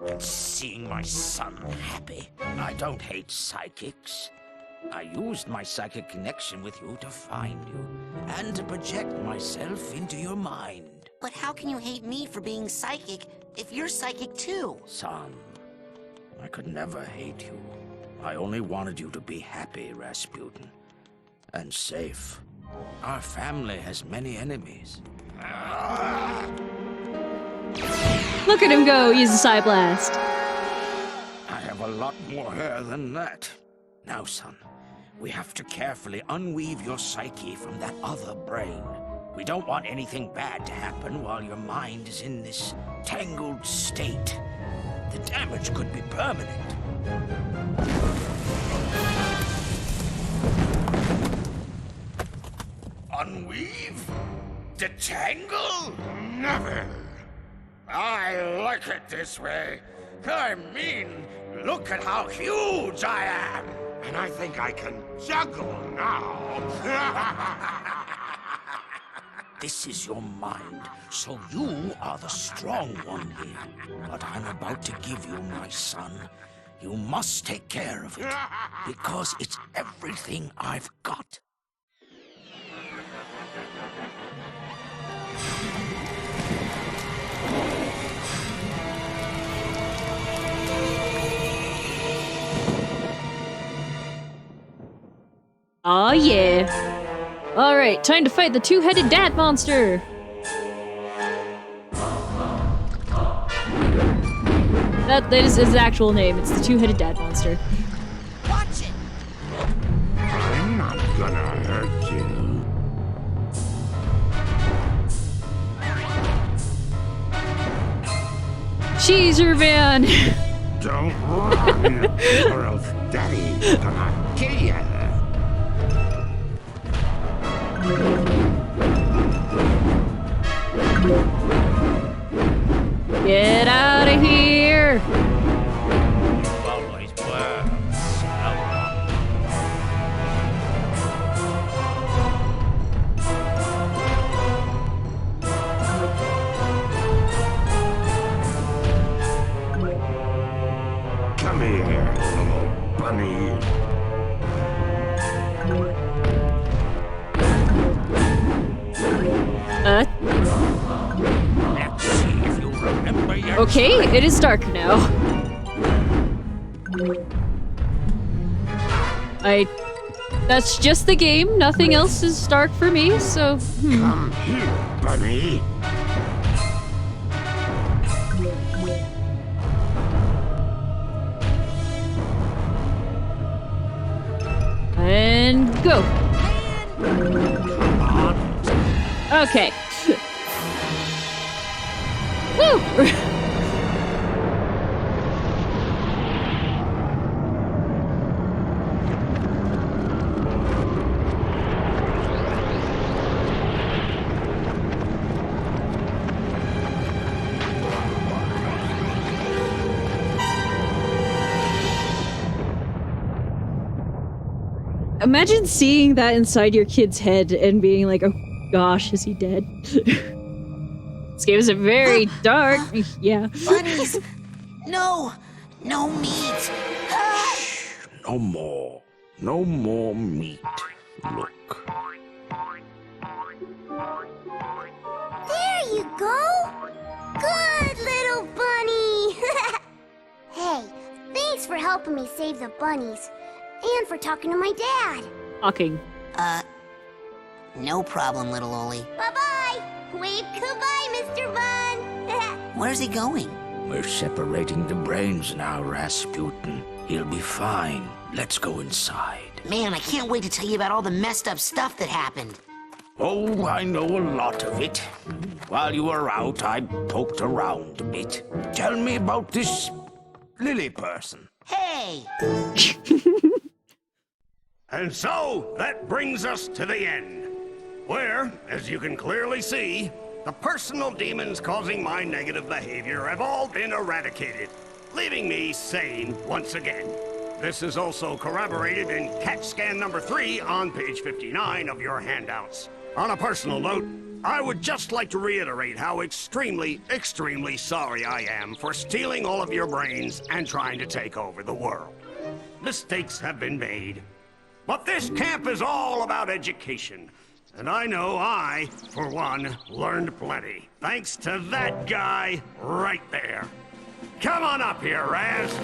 And seeing my son happy. I don't hate psychics. I used my psychic connection with you to find you, and to project myself into your mind. But how can you hate me for being psychic if you're psychic too? Son, I could never hate you. I only wanted you to be happy, Rasputin. And safe. Our family has many enemies. Look at him go, use a Psy Blast. I have a lot more hair than that. Now, son, we have to carefully unweave your psyche from that other brain. We don't want anything bad to happen while your mind is in this tangled state. The damage could be permanent. Unweave? Detangle? Never! I like it this way. I mean, look at how huge I am! And I think I can juggle now. This is your mind, so you are the strong one here. But I'm about to give you my son. You must take care of it, because it's everything I've got. Aw, yeah. Alright, time to fight the two-headed dad monster! That is his actual name. It's the two-headed dad monster. Watch it! I'm not gonna hurt you. Cheeser van! Don't run, or else Daddy's gonna kill you. Get out of here! Always were. Come here, little bunny. Let's see if you remember your Okay, it is dark now. That's just the game. Nothing else is dark for me, so... Come here, bunny. And go. Okay. Woo! Imagine seeing that inside your kid's head and being like, oh gosh, is he dead? This game is very dark. Yeah. Bunnies! No! No meat! No more. No more meat. Look. There you go! Good little bunny! Hey, thanks for helping me save the bunnies. And for talking to my dad. Talking. No problem, little Oli. Bye-bye! Wave goodbye, Mr. Bun! Where's he going? We're separating the brains now, Rasputin. He'll be fine. Let's go inside. Man, I can't wait to tell you about all the messed up stuff that happened. Oh, I know a lot of it. While you were out, I poked around a bit. Tell me about this Lily person. Hey! And so, that brings us to the end, where, as you can clearly see, the personal demons causing my negative behavior have all been eradicated, leaving me sane once again. This is also corroborated in CAT scan number 3 on page 59 of your handouts. On a personal note, I would just like to reiterate how extremely, extremely sorry I am for stealing all of your brains and trying to take over the world. Mistakes have been made. But this camp is all about education. And I know I, for one, learned plenty. Thanks to that guy right there. Come on up here, Raz.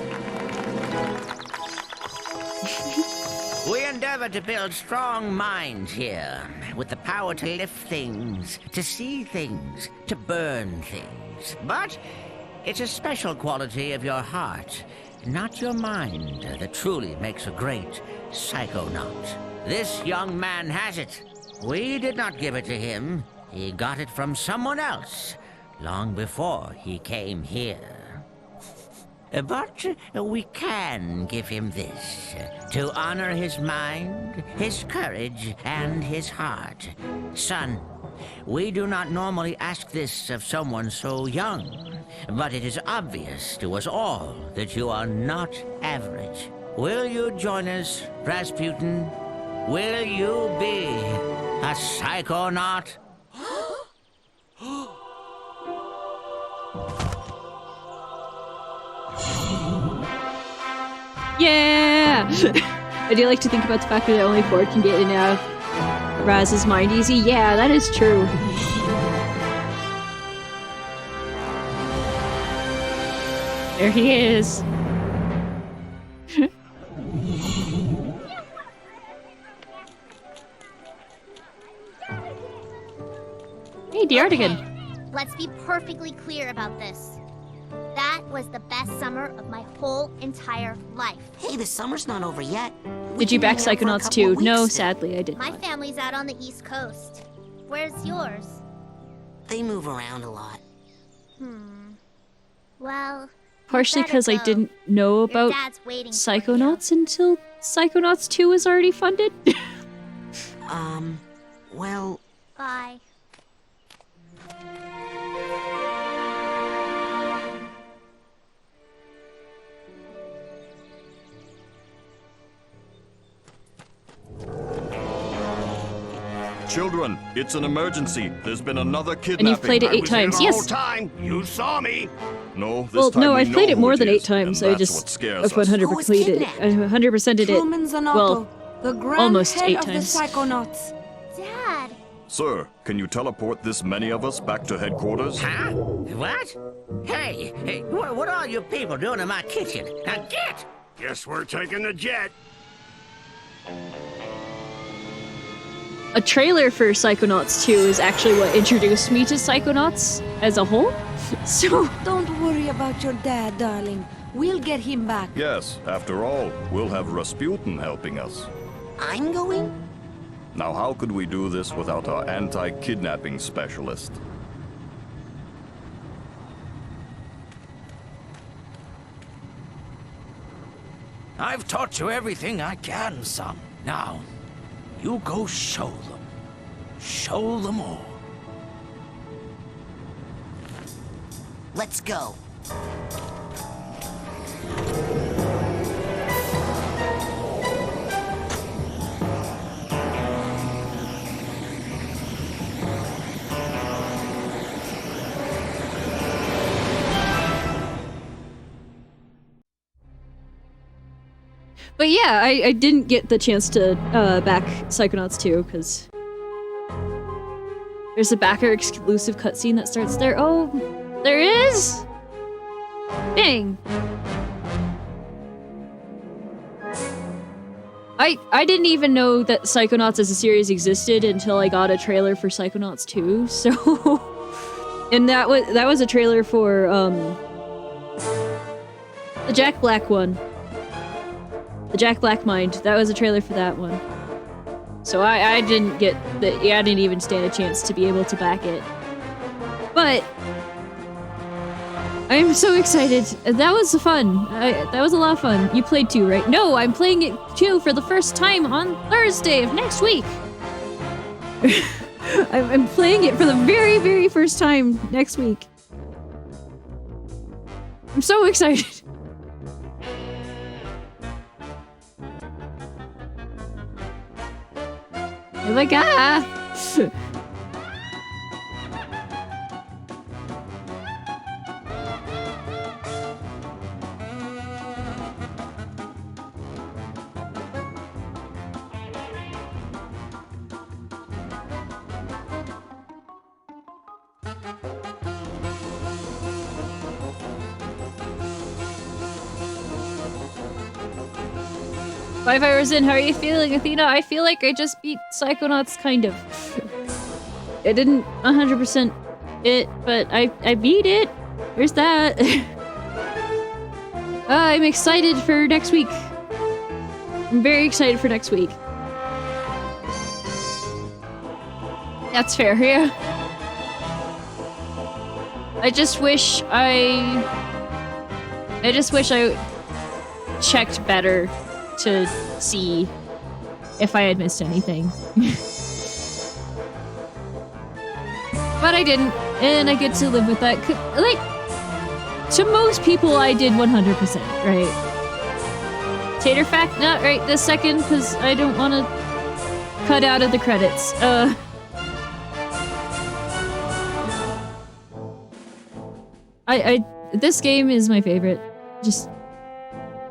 We endeavor to build strong minds here, with the power to lift things, to see things, to burn things. But it's a special quality of your heart, not your mind, that truly makes a great Psychonaut. This young man has it. We did not give it to him. He got it from someone else, long before he came here. But we can give him this, to honor his mind, his courage, and his heart. Son, we do not normally ask this of someone so young, but it is obvious to us all that you are not average. Will you join us, Rasputin? Will you be a Psychonaut? Yeah! I do like to think about the fact that only Ford can get in and out of Raz's mind easy. Yeah, that is true. There he is. Hey, the Artigan. Let's be perfectly clear about this. That was the best summer of my whole entire life. Hey, the summer's not over yet. Did you back Psychonauts 2? No, sadly, I did My not. family's out on the East Coast. Where's yours? They move around a lot. Well, Partially because I didn't know Your about dad's waiting for Psychonauts until Psychonauts 2 was already funded. Well... Bye. Children, it's an emergency. There's been another kidnapping. And you've played it 8 times, The whole yes. time. You saw me. No, this Well, time no, we I've played know it more who than it 8 is, times. and I that's just what scares I've us. 100%ed it. Truman Zanotto, Well, the grand almost head 8 of times. the Psychonauts. Dad! Sir, can you teleport this many of us back to headquarters? Huh? What? Hey, what are you people doing in my kitchen? Now get! Guess we're taking the jet. A trailer for Psychonauts 2 is actually what introduced me to Psychonauts as a whole. So Don't worry about your dad, darling. We'll get him back. Yes, after all, we'll have Rasputin helping us. I'm going? Now how could we do this without our anti-kidnapping specialist? I've taught you everything I can, son. Now, you go show them. Show them all. Let's go. But yeah, I didn't get the chance to back Psychonauts 2 because there's a backer exclusive cutscene that starts there. Oh, there is? Dang. I didn't even know that Psychonauts as a series existed until I got a trailer for Psychonauts 2. So, and that was a trailer for the Jack Black one. The Jack Black Mind. That was a trailer for that one. So I didn't get the. I didn't even stand a chance to be able to back it. But I'm so excited. That was fun. That was a lot of fun. You played 2, right? No, I'm playing it 2 for the first time on Thursday of next week. I'm playing it for the very, very first time next week. I'm so excited. Oh my god! Five hours in, how are you feeling, Athena? I feel like I just beat Psychonauts, kind of. I didn't 100% it, but I beat it. There's that. I'm excited for next week. I'm very excited for next week. That's fair, yeah. I just wish I checked better to see if I had missed anything. But I didn't, and I get to live with that. Like, to most people, I did 100%, right? Tater fact, not right this second, because I don't want to cut out of the credits. This game is my favorite.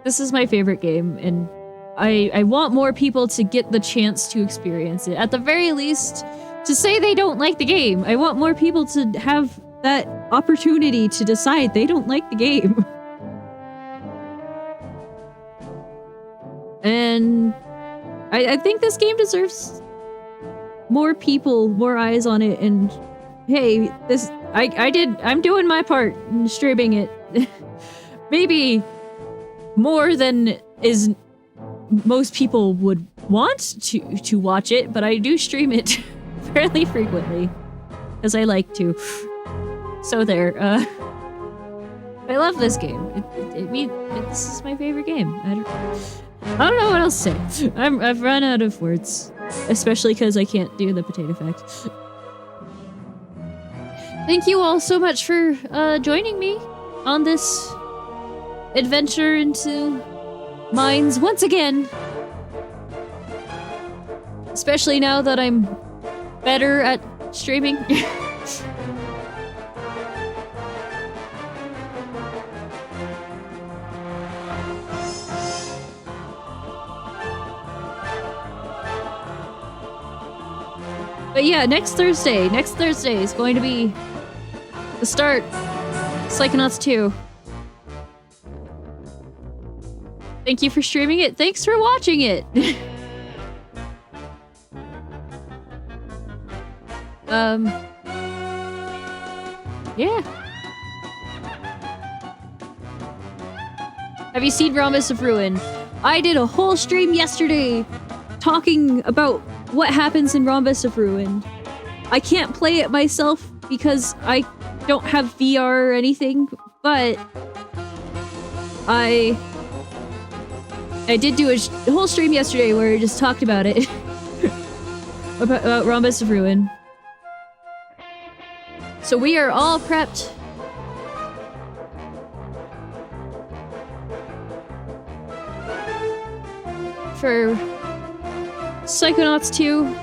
This is my favorite game, and I want more people to get the chance to experience it. At the very least, to say they don't like the game. I want more people to have that opportunity to decide they don't like the game. And I think this game deserves more people, more eyes on it, and hey, I'm doing my part in streaming it. Maybe more than is most people would want to watch it, but I do stream it fairly frequently because I like to. So there. I love this game. This is my favorite game. I don't know what else to say. I've run out of words, especially because I can't do the potato fact. Thank you all so much for joining me on this adventure into mines once again. Especially now that I'm better at streaming. But yeah, next Thursday is going to be the start of Psychonauts 2. Thank you for streaming it. Thanks for watching it. Yeah. Have you seen Rhombus of Ruin? I did a whole stream yesterday talking about what happens in Rhombus of Ruin. I can't play it myself because I don't have VR or anything, but I did do a whole stream yesterday where I just talked about it. about Rhombus of Ruin. So we are all prepped. For Psychonauts 2.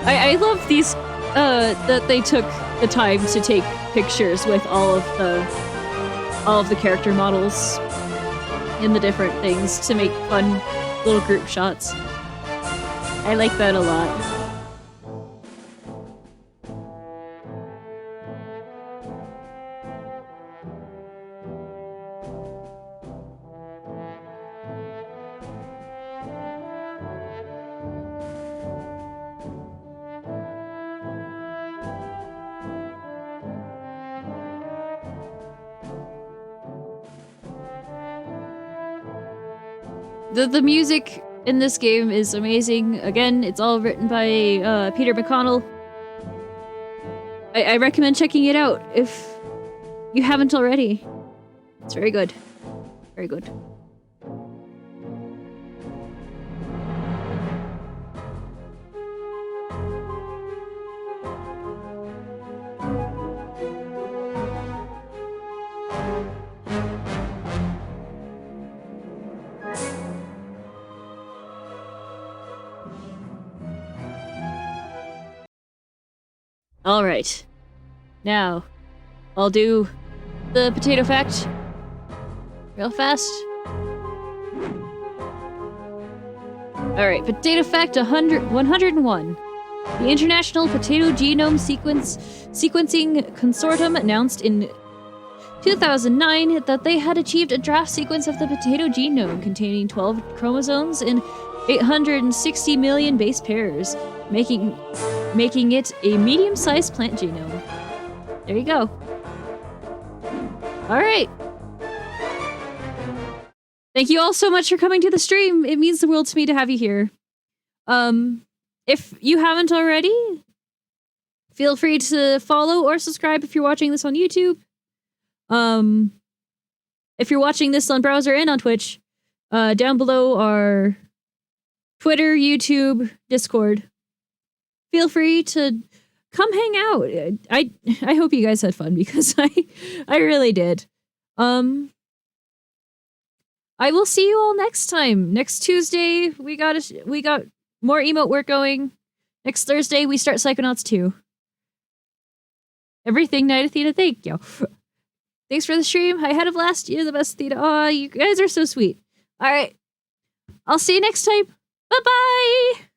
I love these, that they took the time to take pictures with all of the character models in the different things to make fun little group shots. I like that a lot. The music in this game is amazing. Again, it's all written by Peter McConnell. I recommend checking it out if you haven't already. It's very good. Very good. Alright. Now, I'll do the potato fact real fast. Alright, potato fact 101. The International Potato Genome Sequencing Consortium announced in 2009 that they had achieved a draft sequence of the potato genome containing 12 chromosomes and 860 million base pairs, making it a medium-sized plant genome. There you go. Alright. Thank you all so much for coming to the stream. It means the world to me to have you here. If you haven't already, feel free to follow or subscribe if you're watching this on YouTube. If you're watching this on browser and on Twitch, down below are Twitter, YouTube, Discord. Feel free to come hang out. I hope you guys had fun because I really did. I will see you all next time. Next Tuesday, we got more emote work going. Next Thursday, we start Psychonauts 2. Everything, Night Athena, thank you. Thanks for the stream. I had a blast. You're the best, Athena. Aw, you guys are so sweet. All right. I'll see you next time. Bye-bye!